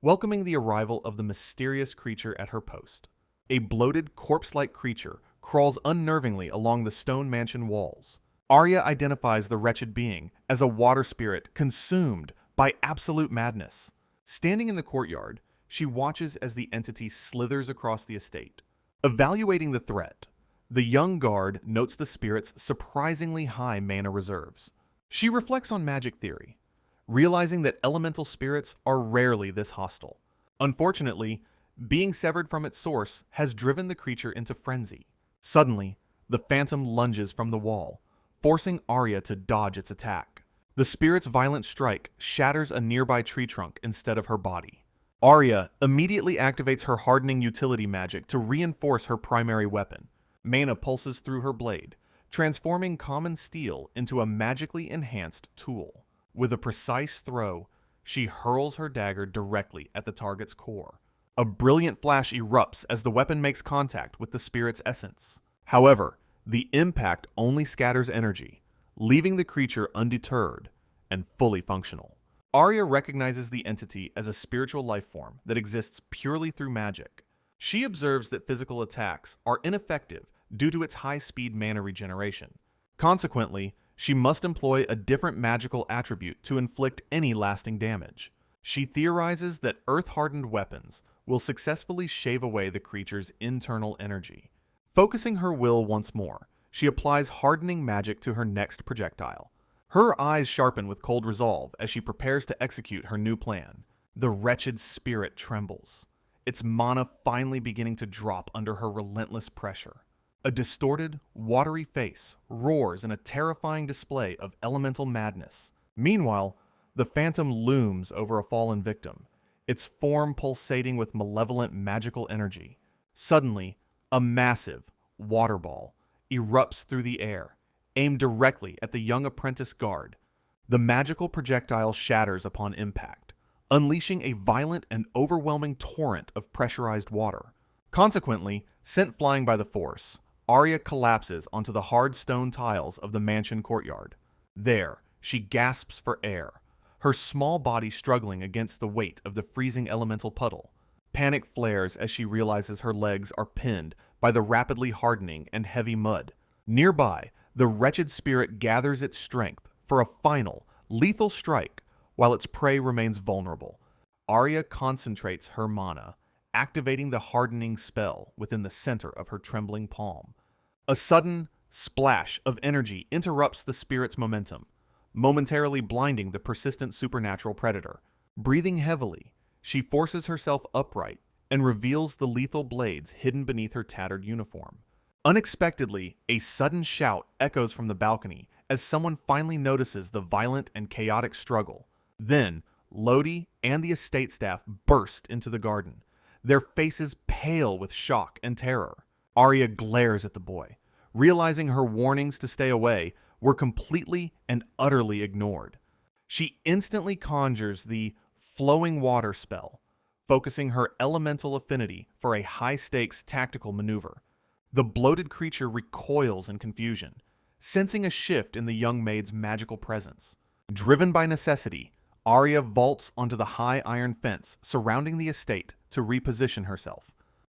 welcoming the arrival of the mysterious creature at her post. A bloated, corpse-like creature crawls unnervingly along the stone mansion walls. Arya identifies the wretched being as a water spirit consumed by absolute madness. Standing in the courtyard, she watches as the entity slithers across the estate. Evaluating the threat, the young guard notes the spirit's surprisingly high mana reserves. She reflects on magic theory, realizing that elemental spirits are rarely this hostile. Unfortunately, being severed from its source has driven the creature into frenzy. Suddenly, the phantom lunges from the wall, forcing Arya to dodge its attack. The spirit's violent strike shatters a nearby tree trunk instead of her body. Arya immediately activates her hardening utility magic to reinforce her primary weapon. Mana pulses through her blade, transforming common steel into a magically enhanced tool. With a precise throw, she hurls her dagger directly at the target's core. A brilliant flash erupts as the weapon makes contact with the spirit's essence. However, the impact only scatters energy, leaving the creature undeterred and fully functional. Arya recognizes the entity as a spiritual life form that exists purely through magic. She observes that physical attacks are ineffective due to its high-speed mana regeneration. Consequently, she must employ a different magical attribute to inflict any lasting damage. She theorizes that earth-hardened weapons will successfully shave away the creature's internal energy. Focusing her will once more, she applies hardening magic to her next projectile. Her eyes sharpen with cold resolve as she prepares to execute her new plan. The wretched spirit trembles, its mana finally beginning to drop under her relentless pressure. A distorted, watery face roars in a terrifying display of elemental madness. Meanwhile, the phantom looms over a fallen victim, its form pulsating with malevolent magical energy. Suddenly, a massive water ball erupts through the air, aimed directly at the young apprentice guard. The magical projectile shatters upon impact, unleashing a violent and overwhelming torrent of pressurized water. Consequently, sent flying by the force, Arya collapses onto the hard stone tiles of the mansion courtyard. There, she gasps for air, her small body struggling against the weight of the freezing elemental puddle. Panic flares as she realizes her legs are pinned by the rapidly hardening and heavy mud. Nearby, the wretched spirit gathers its strength for a final, lethal strike while its prey remains vulnerable. Arya concentrates her mana, activating the hardening spell within the center of her trembling palm. A sudden splash of energy interrupts the spirit's momentum, momentarily blinding the persistent supernatural predator. Breathing heavily, she forces herself upright and reveals the lethal blades hidden beneath her tattered uniform. Unexpectedly, a sudden shout echoes from the balcony as someone finally notices the violent and chaotic struggle. Then, Lodi and the estate staff burst into the garden, their faces pale with shock and terror. Arya glares at the boy, realizing her warnings to stay away were completely and utterly ignored. She instantly conjures the flowing water spell, focusing her elemental affinity for a high-stakes tactical maneuver. The bloated creature recoils in confusion, sensing a shift in the young maid's magical presence. Driven by necessity, Arya vaults onto the high iron fence surrounding the estate to reposition herself.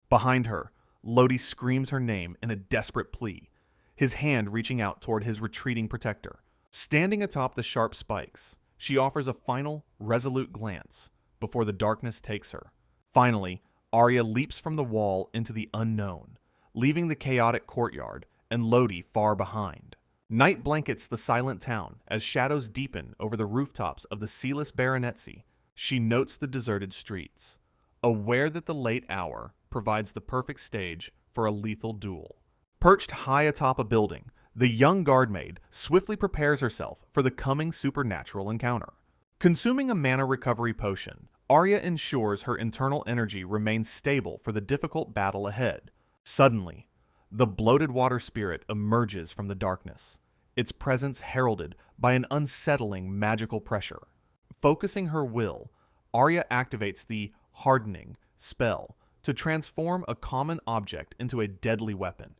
Behind her, Lodi screams her name in a desperate plea, his hand reaching out toward his retreating protector. Standing atop the sharp spikes, she offers a final, resolute glance before the darkness takes her. Finally, Arya leaps from the wall into the unknown, leaving the chaotic courtyard and Lodi far behind. Night blankets the silent town as shadows deepen over the rooftops of the sealess baronetcy. She notes the deserted streets, aware that the late hour provides the perfect stage for a lethal duel. Perched high atop a building, the young guardmaid swiftly prepares herself for the coming supernatural encounter. Consuming a mana recovery potion, Arya ensures her internal energy remains stable for the difficult battle ahead. Suddenly, the bloated water spirit emerges from the darkness, its presence heralded by an unsettling magical pressure. Focusing her will, Arya activates the hardening spell to transform a common object into a deadly weapon.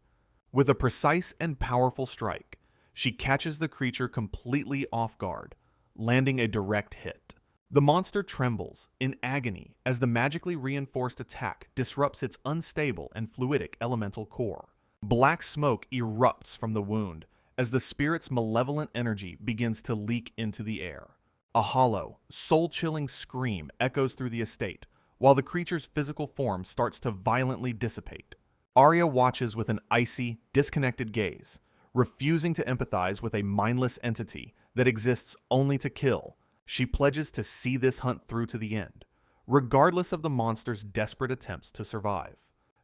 With a precise and powerful strike, she catches the creature completely off guard, landing a direct hit. The monster trembles in agony as the magically reinforced attack disrupts its unstable and fluidic elemental core. Black smoke erupts from the wound as the spirit's malevolent energy begins to leak into the air. A hollow, soul-chilling scream echoes through the estate, while the creature's physical form starts to violently dissipate. Arya watches with an icy, disconnected gaze, refusing to empathize with a mindless entity that exists only to kill. She pledges to see this hunt through to the end, regardless of the monster's desperate attempts to survive.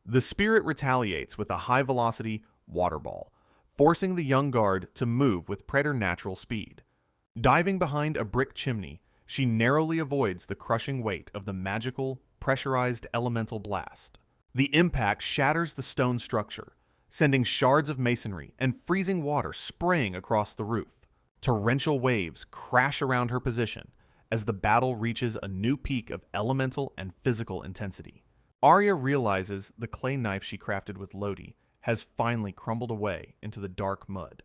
The spirit retaliates with a high-velocity water ball, forcing the young guard to move with preternatural speed. Diving behind a brick chimney, she narrowly avoids the crushing weight of the magical, pressurized elemental blast. The impact shatters the stone structure, sending shards of masonry and freezing water spraying across the roof. Torrential waves crash around her position as the battle reaches a new peak of elemental and physical intensity. Arya realizes the clay knife she crafted with Lodi has finally crumbled away into the dark mud.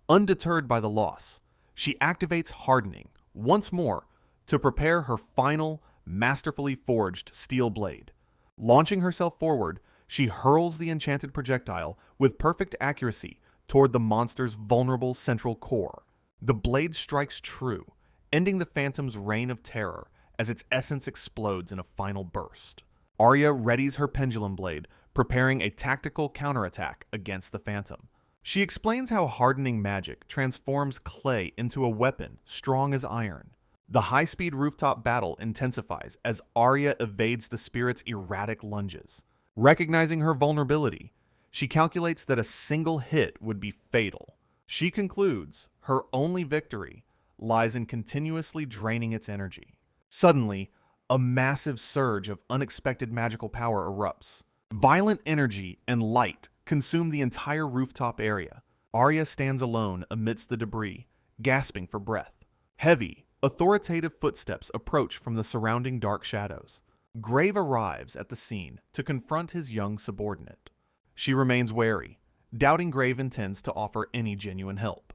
Undeterred by the loss, she activates hardening once more to prepare her final, masterfully forged steel blade. Launching herself forward, she hurls the enchanted projectile with perfect accuracy toward the monster's vulnerable central core. The blade strikes true, ending the phantom's reign of terror as its essence explodes in a final burst. Arya readies her pendulum blade, preparing a tactical counterattack against the phantom. She explains how hardening magic transforms clay into a weapon strong as iron. The high-speed rooftop battle intensifies as Arya evades the spirit's erratic lunges. Recognizing her vulnerability, she calculates that a single hit would be fatal. She concludes her only victory lies in continuously draining its energy. Suddenly, a massive surge of unexpected magical power erupts. Violent energy and light consume the entire rooftop area. Arya stands alone amidst the debris, gasping for breath. Heavy, authoritative footsteps approach from the surrounding dark shadows. Grave arrives at the scene to confront his young subordinate. She remains wary, doubting Grave intends to offer any genuine help.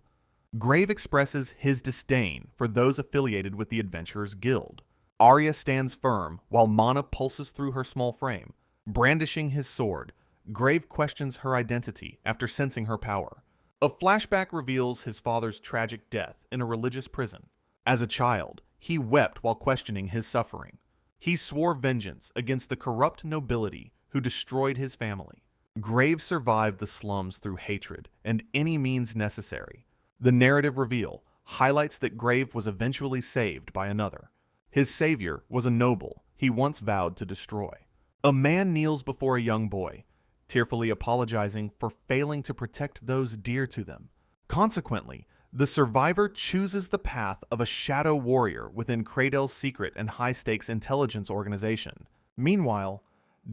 Grave expresses his disdain for those affiliated with the Adventurers Guild. Arya stands firm while mana pulses through her small frame. Brandishing his sword, Grave questions her identity after sensing her power. A flashback reveals his father's tragic death in a religious prison. As a child, he wept while questioning his suffering. He swore vengeance against the corrupt nobility who destroyed his family. Grave survived the slums through hatred and any means necessary. The narrative reveal highlights that Grave was eventually saved by another. His savior was a noble he once vowed to destroy. A man kneels before a young boy, tearfully apologizing for failing to protect those dear to them. Consequently, the survivor chooses the path of a shadow warrior within Cradel's secret and high-stakes intelligence organization. Meanwhile,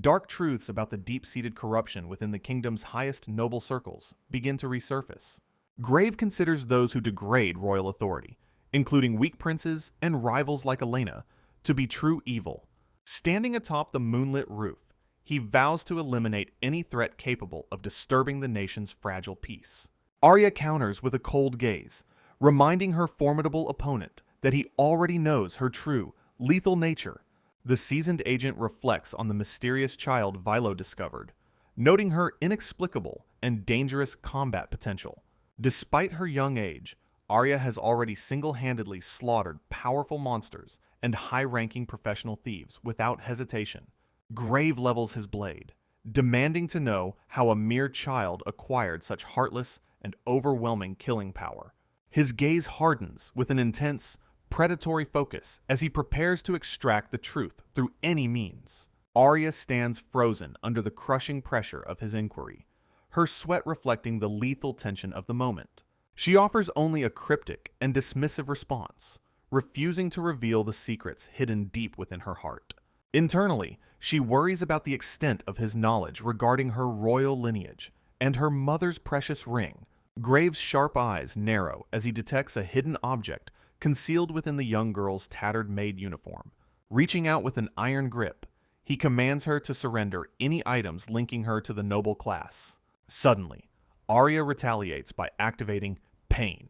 dark truths about the deep-seated corruption within the kingdom's highest noble circles begin to resurface. Grave considers those who degrade royal authority, including weak princes and rivals like Elena, to be true evil. Standing atop the moonlit roof, he vows to eliminate any threat capable of disturbing the nation's fragile peace. Arya counters with a cold gaze, reminding her formidable opponent that he already knows her true, lethal nature. The seasoned agent reflects on the mysterious child Vilo discovered, noting her inexplicable and dangerous combat potential. Despite her young age, Arya has already single-handedly slaughtered powerful monsters and high-ranking professional thieves without hesitation. Grave levels his blade, demanding to know how a mere child acquired such heartless and overwhelming killing power. His gaze hardens with an intense, predatory focus as he prepares to extract the truth through any means. Arya stands frozen under the crushing pressure of his inquiry, her sweat reflecting the lethal tension of the moment. She offers only a cryptic and dismissive response, refusing to reveal the secrets hidden deep within her heart. Internally, she worries about the extent of his knowledge regarding her royal lineage and her mother's precious ring. Grave's sharp eyes narrow as he detects a hidden object concealed within the young girl's tattered maid uniform. Reaching out with an iron grip, he commands her to surrender any items linking her to the noble class. Suddenly, Arya retaliates by activating Pain,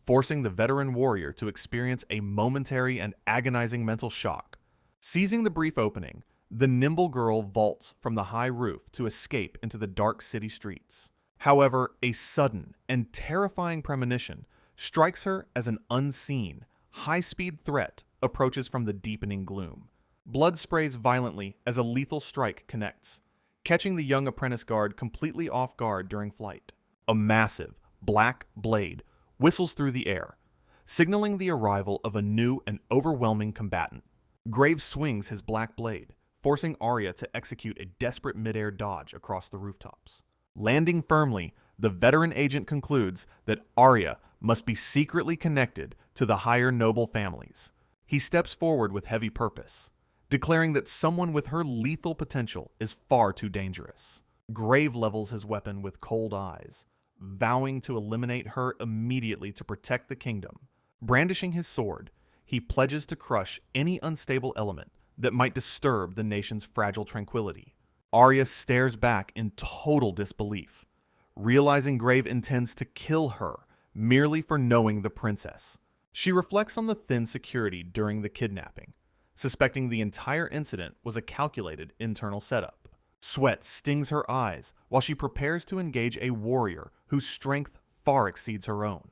forcing the veteran warrior to experience a momentary and agonizing mental shock. Seizing the brief opening, the nimble girl vaults from the high roof to escape into the dark city streets. However, a sudden and terrifying premonition strikes her as an unseen, high-speed threat approaches from the deepening gloom. Blood sprays violently as a lethal strike connects, catching the young apprentice guard completely off guard during flight. A massive, black blade whistles through the air, signaling the arrival of a new and overwhelming combatant. Graves swings his black blade, forcing Arya to execute a desperate mid-air dodge across the rooftops. Landing firmly, the veteran agent concludes that Arya must be secretly connected to the higher noble families. He steps forward with heavy purpose, declaring that someone with her lethal potential is far too dangerous. Grave levels his weapon with cold eyes, vowing to eliminate her immediately to protect the kingdom. Brandishing his sword, he pledges to crush any unstable element that might disturb the nation's fragile tranquility. Arya stares back in total disbelief, realizing Grave intends to kill her merely for knowing the princess. She reflects on the thin security during the kidnapping, suspecting the entire incident was a calculated internal setup. Sweat stings her eyes while she prepares to engage a warrior whose strength far exceeds her own.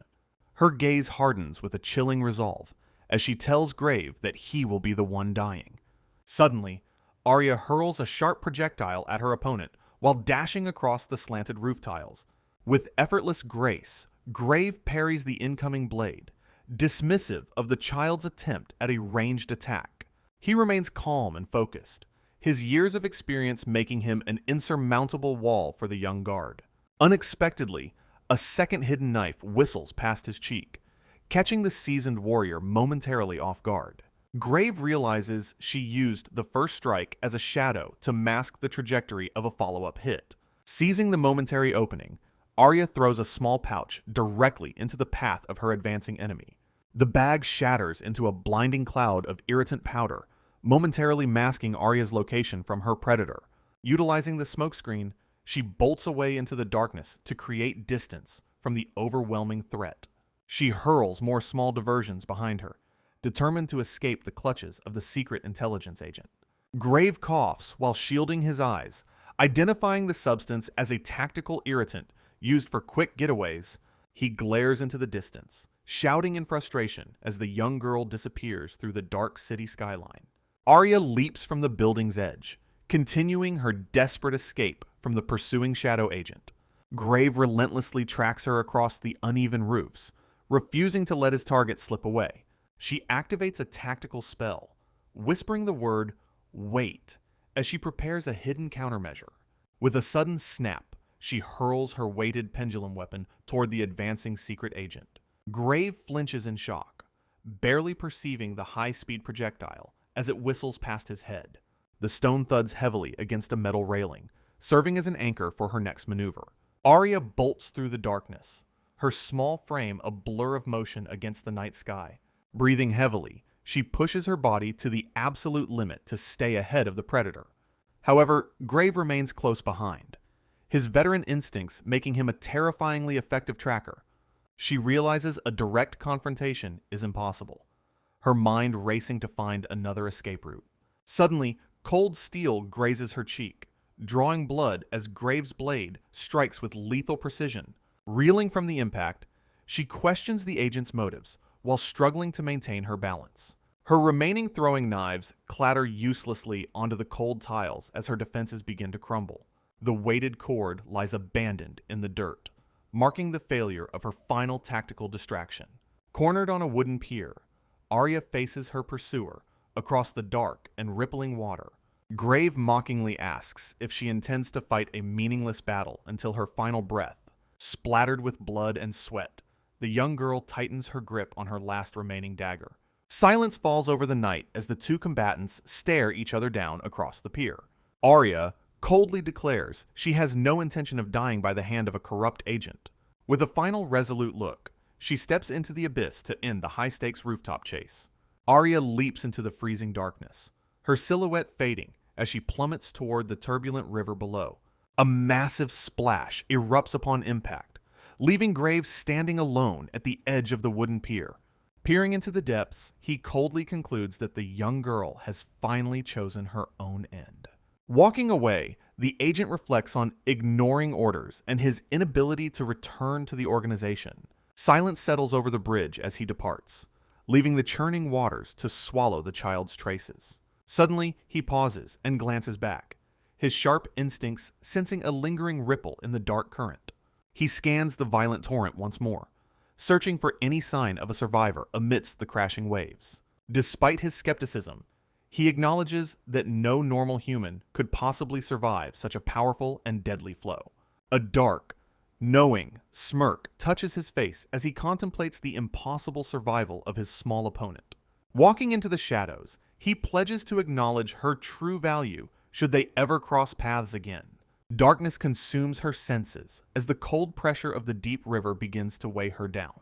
Her gaze hardens with a chilling resolve as she tells Grave that he will be the one dying. Suddenly, Arya hurls a sharp projectile at her opponent while dashing across the slanted roof tiles. With effortless grace, Grave parries the incoming blade, dismissive of the child's attempt at a ranged attack. He remains calm and focused, his years of experience making him an insurmountable wall for the young guard. Unexpectedly, a second hidden knife whistles past his cheek, catching the seasoned warrior momentarily off guard. Grave realizes she used the first strike as a shadow to mask the trajectory of a follow-up hit. Seizing the momentary opening, Arya throws a small pouch directly into the path of her advancing enemy. The bag shatters into a blinding cloud of irritant powder, momentarily masking Arya's location from her predator. Utilizing the smokescreen, she bolts away into the darkness to create distance from the overwhelming threat. She hurls more small diversions behind her, determined to escape the clutches of the secret intelligence agent. Grave coughs while shielding his eyes, identifying the substance as a tactical irritant used for quick getaways. He glares into the distance, shouting in frustration as the young girl disappears through the dark city skyline. Arya leaps from the building's edge, continuing her desperate escape from the pursuing shadow agent. Grave relentlessly tracks her across the uneven roofs, refusing to let his target slip away. She activates a tactical spell, whispering the word, "Wait," as she prepares a hidden countermeasure. With a sudden snap, she hurls her weighted pendulum weapon toward the advancing secret agent. Grave flinches in shock, barely perceiving the high-speed projectile as it whistles past his head. The stone thuds heavily against a metal railing, serving as an anchor for her next maneuver. Arya bolts through the darkness, her small frame a blur of motion against the night sky. Breathing heavily, she pushes her body to the absolute limit to stay ahead of the predator. However, Grave remains close behind, his veteran instincts making him a terrifyingly effective tracker. She realizes a direct confrontation is impossible, her mind racing to find another escape route. Suddenly, cold steel grazes her cheek, drawing blood as Grave's blade strikes with lethal precision. Reeling from the impact, she questions the agent's motives while struggling to maintain her balance. Her remaining throwing knives clatter uselessly onto the cold tiles as her defenses begin to crumble. The weighted cord lies abandoned in the dirt, marking the failure of her final tactical distraction. Cornered on a wooden pier, Arya faces her pursuer across the dark and rippling water. Grave mockingly asks if she intends to fight a meaningless battle until her final breath. Splattered with blood and sweat, the young girl tightens her grip on her last remaining dagger. Silence falls over the night as the two combatants stare each other down across the pier. Arya coldly declares she has no intention of dying by the hand of a corrupt agent. With a final resolute look, she steps into the abyss to end the high-stakes rooftop chase. Arya leaps into the freezing darkness, her silhouette fading as she plummets toward the turbulent river below. A massive splash erupts upon impact, leaving Graves standing alone at the edge of the wooden pier. Peering into the depths, he coldly concludes that the young girl has finally chosen her own end. Walking away, the agent reflects on ignoring orders and his inability to return to the organization. Silence settles over the bridge as he departs, leaving the churning waters to swallow the child's traces. Suddenly, he pauses and glances back, his sharp instincts sensing a lingering ripple in the dark current. He scans the violent torrent once more, searching for any sign of a survivor amidst the crashing waves. Despite his skepticism, he acknowledges that no normal human could possibly survive such a powerful and deadly flow. A dark, knowing smirk touches his face as he contemplates the impossible survival of his small opponent. Walking into the shadows, he pledges to acknowledge her true value should they ever cross paths again. Darkness consumes her senses as the cold pressure of the deep river begins to weigh her down.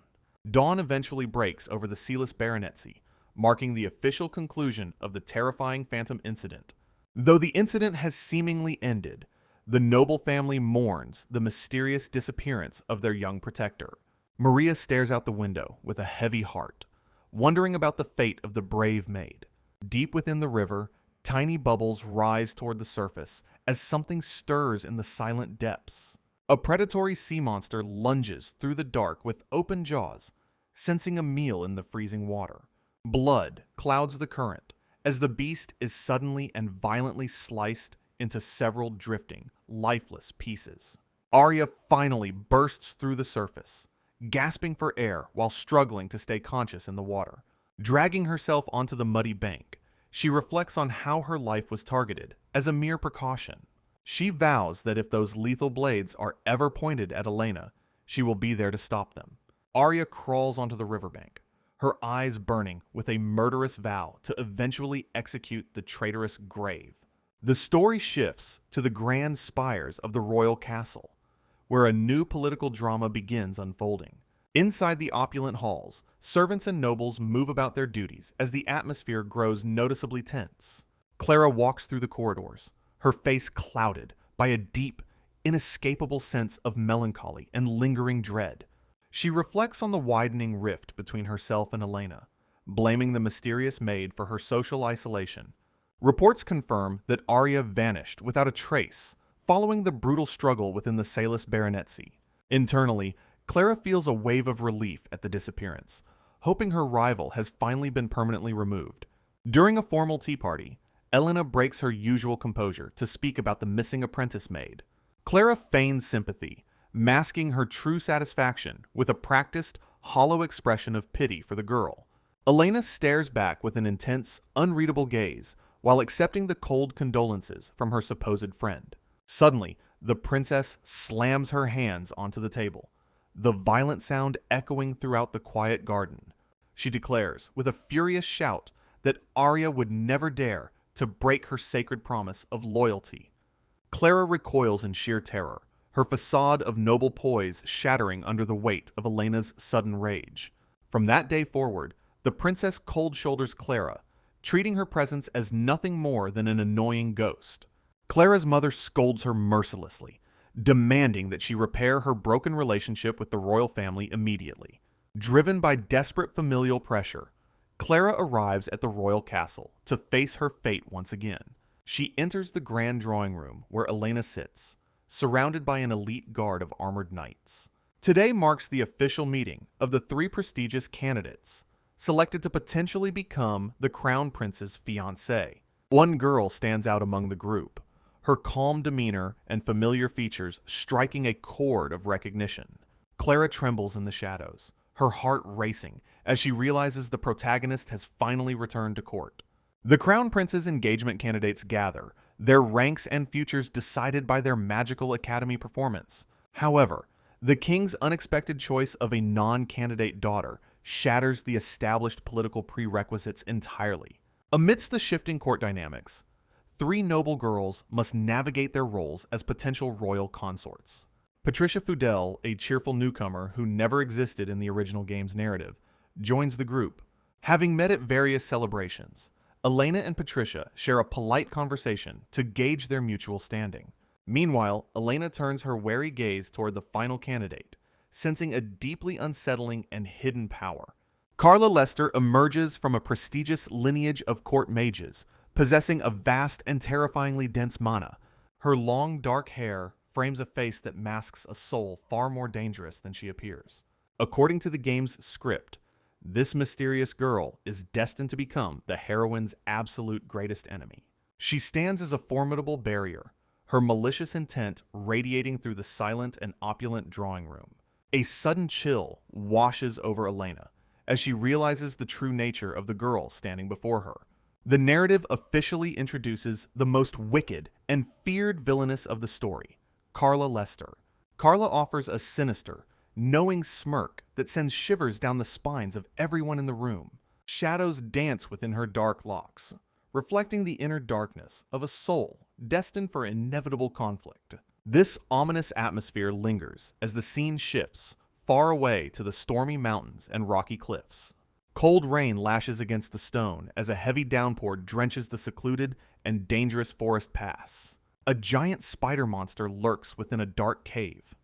Dawn eventually breaks over the sealess baronetcy, marking the official conclusion of the terrifying Phantom incident. Though the incident has seemingly ended, the noble family mourns the mysterious disappearance of their young protector. Maria stares out the window with a heavy heart, wondering about the fate of the brave maid. Deep within the river, tiny bubbles rise toward the surface as something stirs in the silent depths. A predatory sea monster lunges through the dark with open jaws, sensing a meal in the freezing water. Blood clouds the current as the beast is suddenly and violently sliced into several drifting, lifeless pieces. Arya finally bursts through the surface, gasping for air while struggling to stay conscious in the water. Dragging herself onto the muddy bank, she reflects on how her life was targeted as a mere precaution. She vows that if those lethal blades are ever pointed at Elena, she will be there to stop them. Arya crawls onto the riverbank, her eyes burning with a murderous vow to eventually execute the traitorous Grave. The story shifts to the grand spires of the royal castle, where a new political drama begins unfolding. Inside the opulent halls, servants and nobles move about their duties as the atmosphere grows noticeably tense. Clara walks through the corridors, her face clouded by a deep, inescapable sense of melancholy and lingering dread. She reflects on the widening rift between herself and Elena, blaming the mysterious maid for her social isolation. Reports confirm that Arya vanished without a trace following the brutal struggle within the Salus baronetcy. Internally, Clara feels a wave of relief at the disappearance, hoping her rival has finally been permanently removed. During a formal tea party, Elena breaks her usual composure to speak about the missing apprentice maid. Clara feigns sympathy, masking her true satisfaction with a practiced, hollow expression of pity for the girl. Elena stares back with an intense, unreadable gaze while accepting the cold condolences from her supposed friend. Suddenly, the princess slams her hands onto the table, the violent sound echoing throughout the quiet garden. She declares, with a furious shout, that Arya would never dare to break her sacred promise of loyalty. Clara recoils in sheer terror, her facade of noble poise shattering under the weight of Elena's sudden rage. From that day forward, the princess cold shoulders Clara, treating her presence as nothing more than an annoying ghost. Clara's mother scolds her mercilessly, demanding that she repair her broken relationship with the royal family immediately. Driven by desperate familial pressure, Clara arrives at the royal castle to face her fate once again. She enters the grand drawing room where Elena sits, surrounded by an elite guard of armored knights. Today marks the official meeting of the 3 prestigious candidates, selected to potentially become the crown prince's fiancée. One girl stands out among the group, her calm demeanor and familiar features striking a chord of recognition. Clara trembles in the shadows, her heart racing as she realizes the protagonist has finally returned to court. The crown prince's engagement candidates gather, their ranks and futures decided by their magical academy performance. However, the king's unexpected choice of a non-candidate daughter shatters the established political prerequisites entirely. Amidst the shifting court dynamics, 3 noble girls must navigate their roles as potential royal consorts. Patricia Fudel, a cheerful newcomer who never existed in the original game's narrative, joins the group. Having met at various celebrations, Elena and Patricia share a polite conversation to gauge their mutual standing. Meanwhile, Elena turns her wary gaze toward the final candidate, sensing a deeply unsettling and hidden power. Carla Lester emerges from a prestigious lineage of court mages, possessing a vast and terrifyingly dense mana. Her long, dark hair frames a face that masks a soul far more dangerous than she appears. According to the game's script, this mysterious girl is destined to become the heroine's absolute greatest enemy. She stands as a formidable barrier, her malicious intent radiating through the silent and opulent drawing room. A sudden chill washes over Elena as she realizes the true nature of the girl standing before her. The narrative officially introduces the most wicked and feared villainess of the story, Carla Lester. Carla offers a sinister, knowing smirk that sends shivers down the spines of everyone in the room. Shadows dance within her dark locks, reflecting the inner darkness of a soul destined for inevitable conflict. This ominous atmosphere lingers as the scene shifts far away to the stormy mountains and rocky cliffs. Cold rain lashes against the stone as a heavy downpour drenches the secluded and dangerous forest pass. A giant spider monster lurks within a dark cave,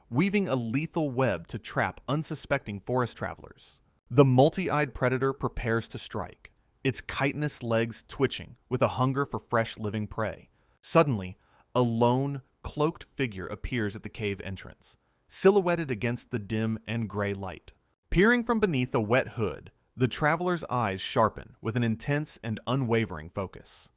weaving a lethal web to trap unsuspecting forest travelers. The multi-eyed predator prepares to strike, its chitinous legs twitching with a hunger for fresh living prey. Suddenly, a lone, cloaked figure appears at the cave entrance, silhouetted against the dim and gray light. Peering from beneath a wet hood, the traveler's eyes sharpen with an intense and unwavering focus.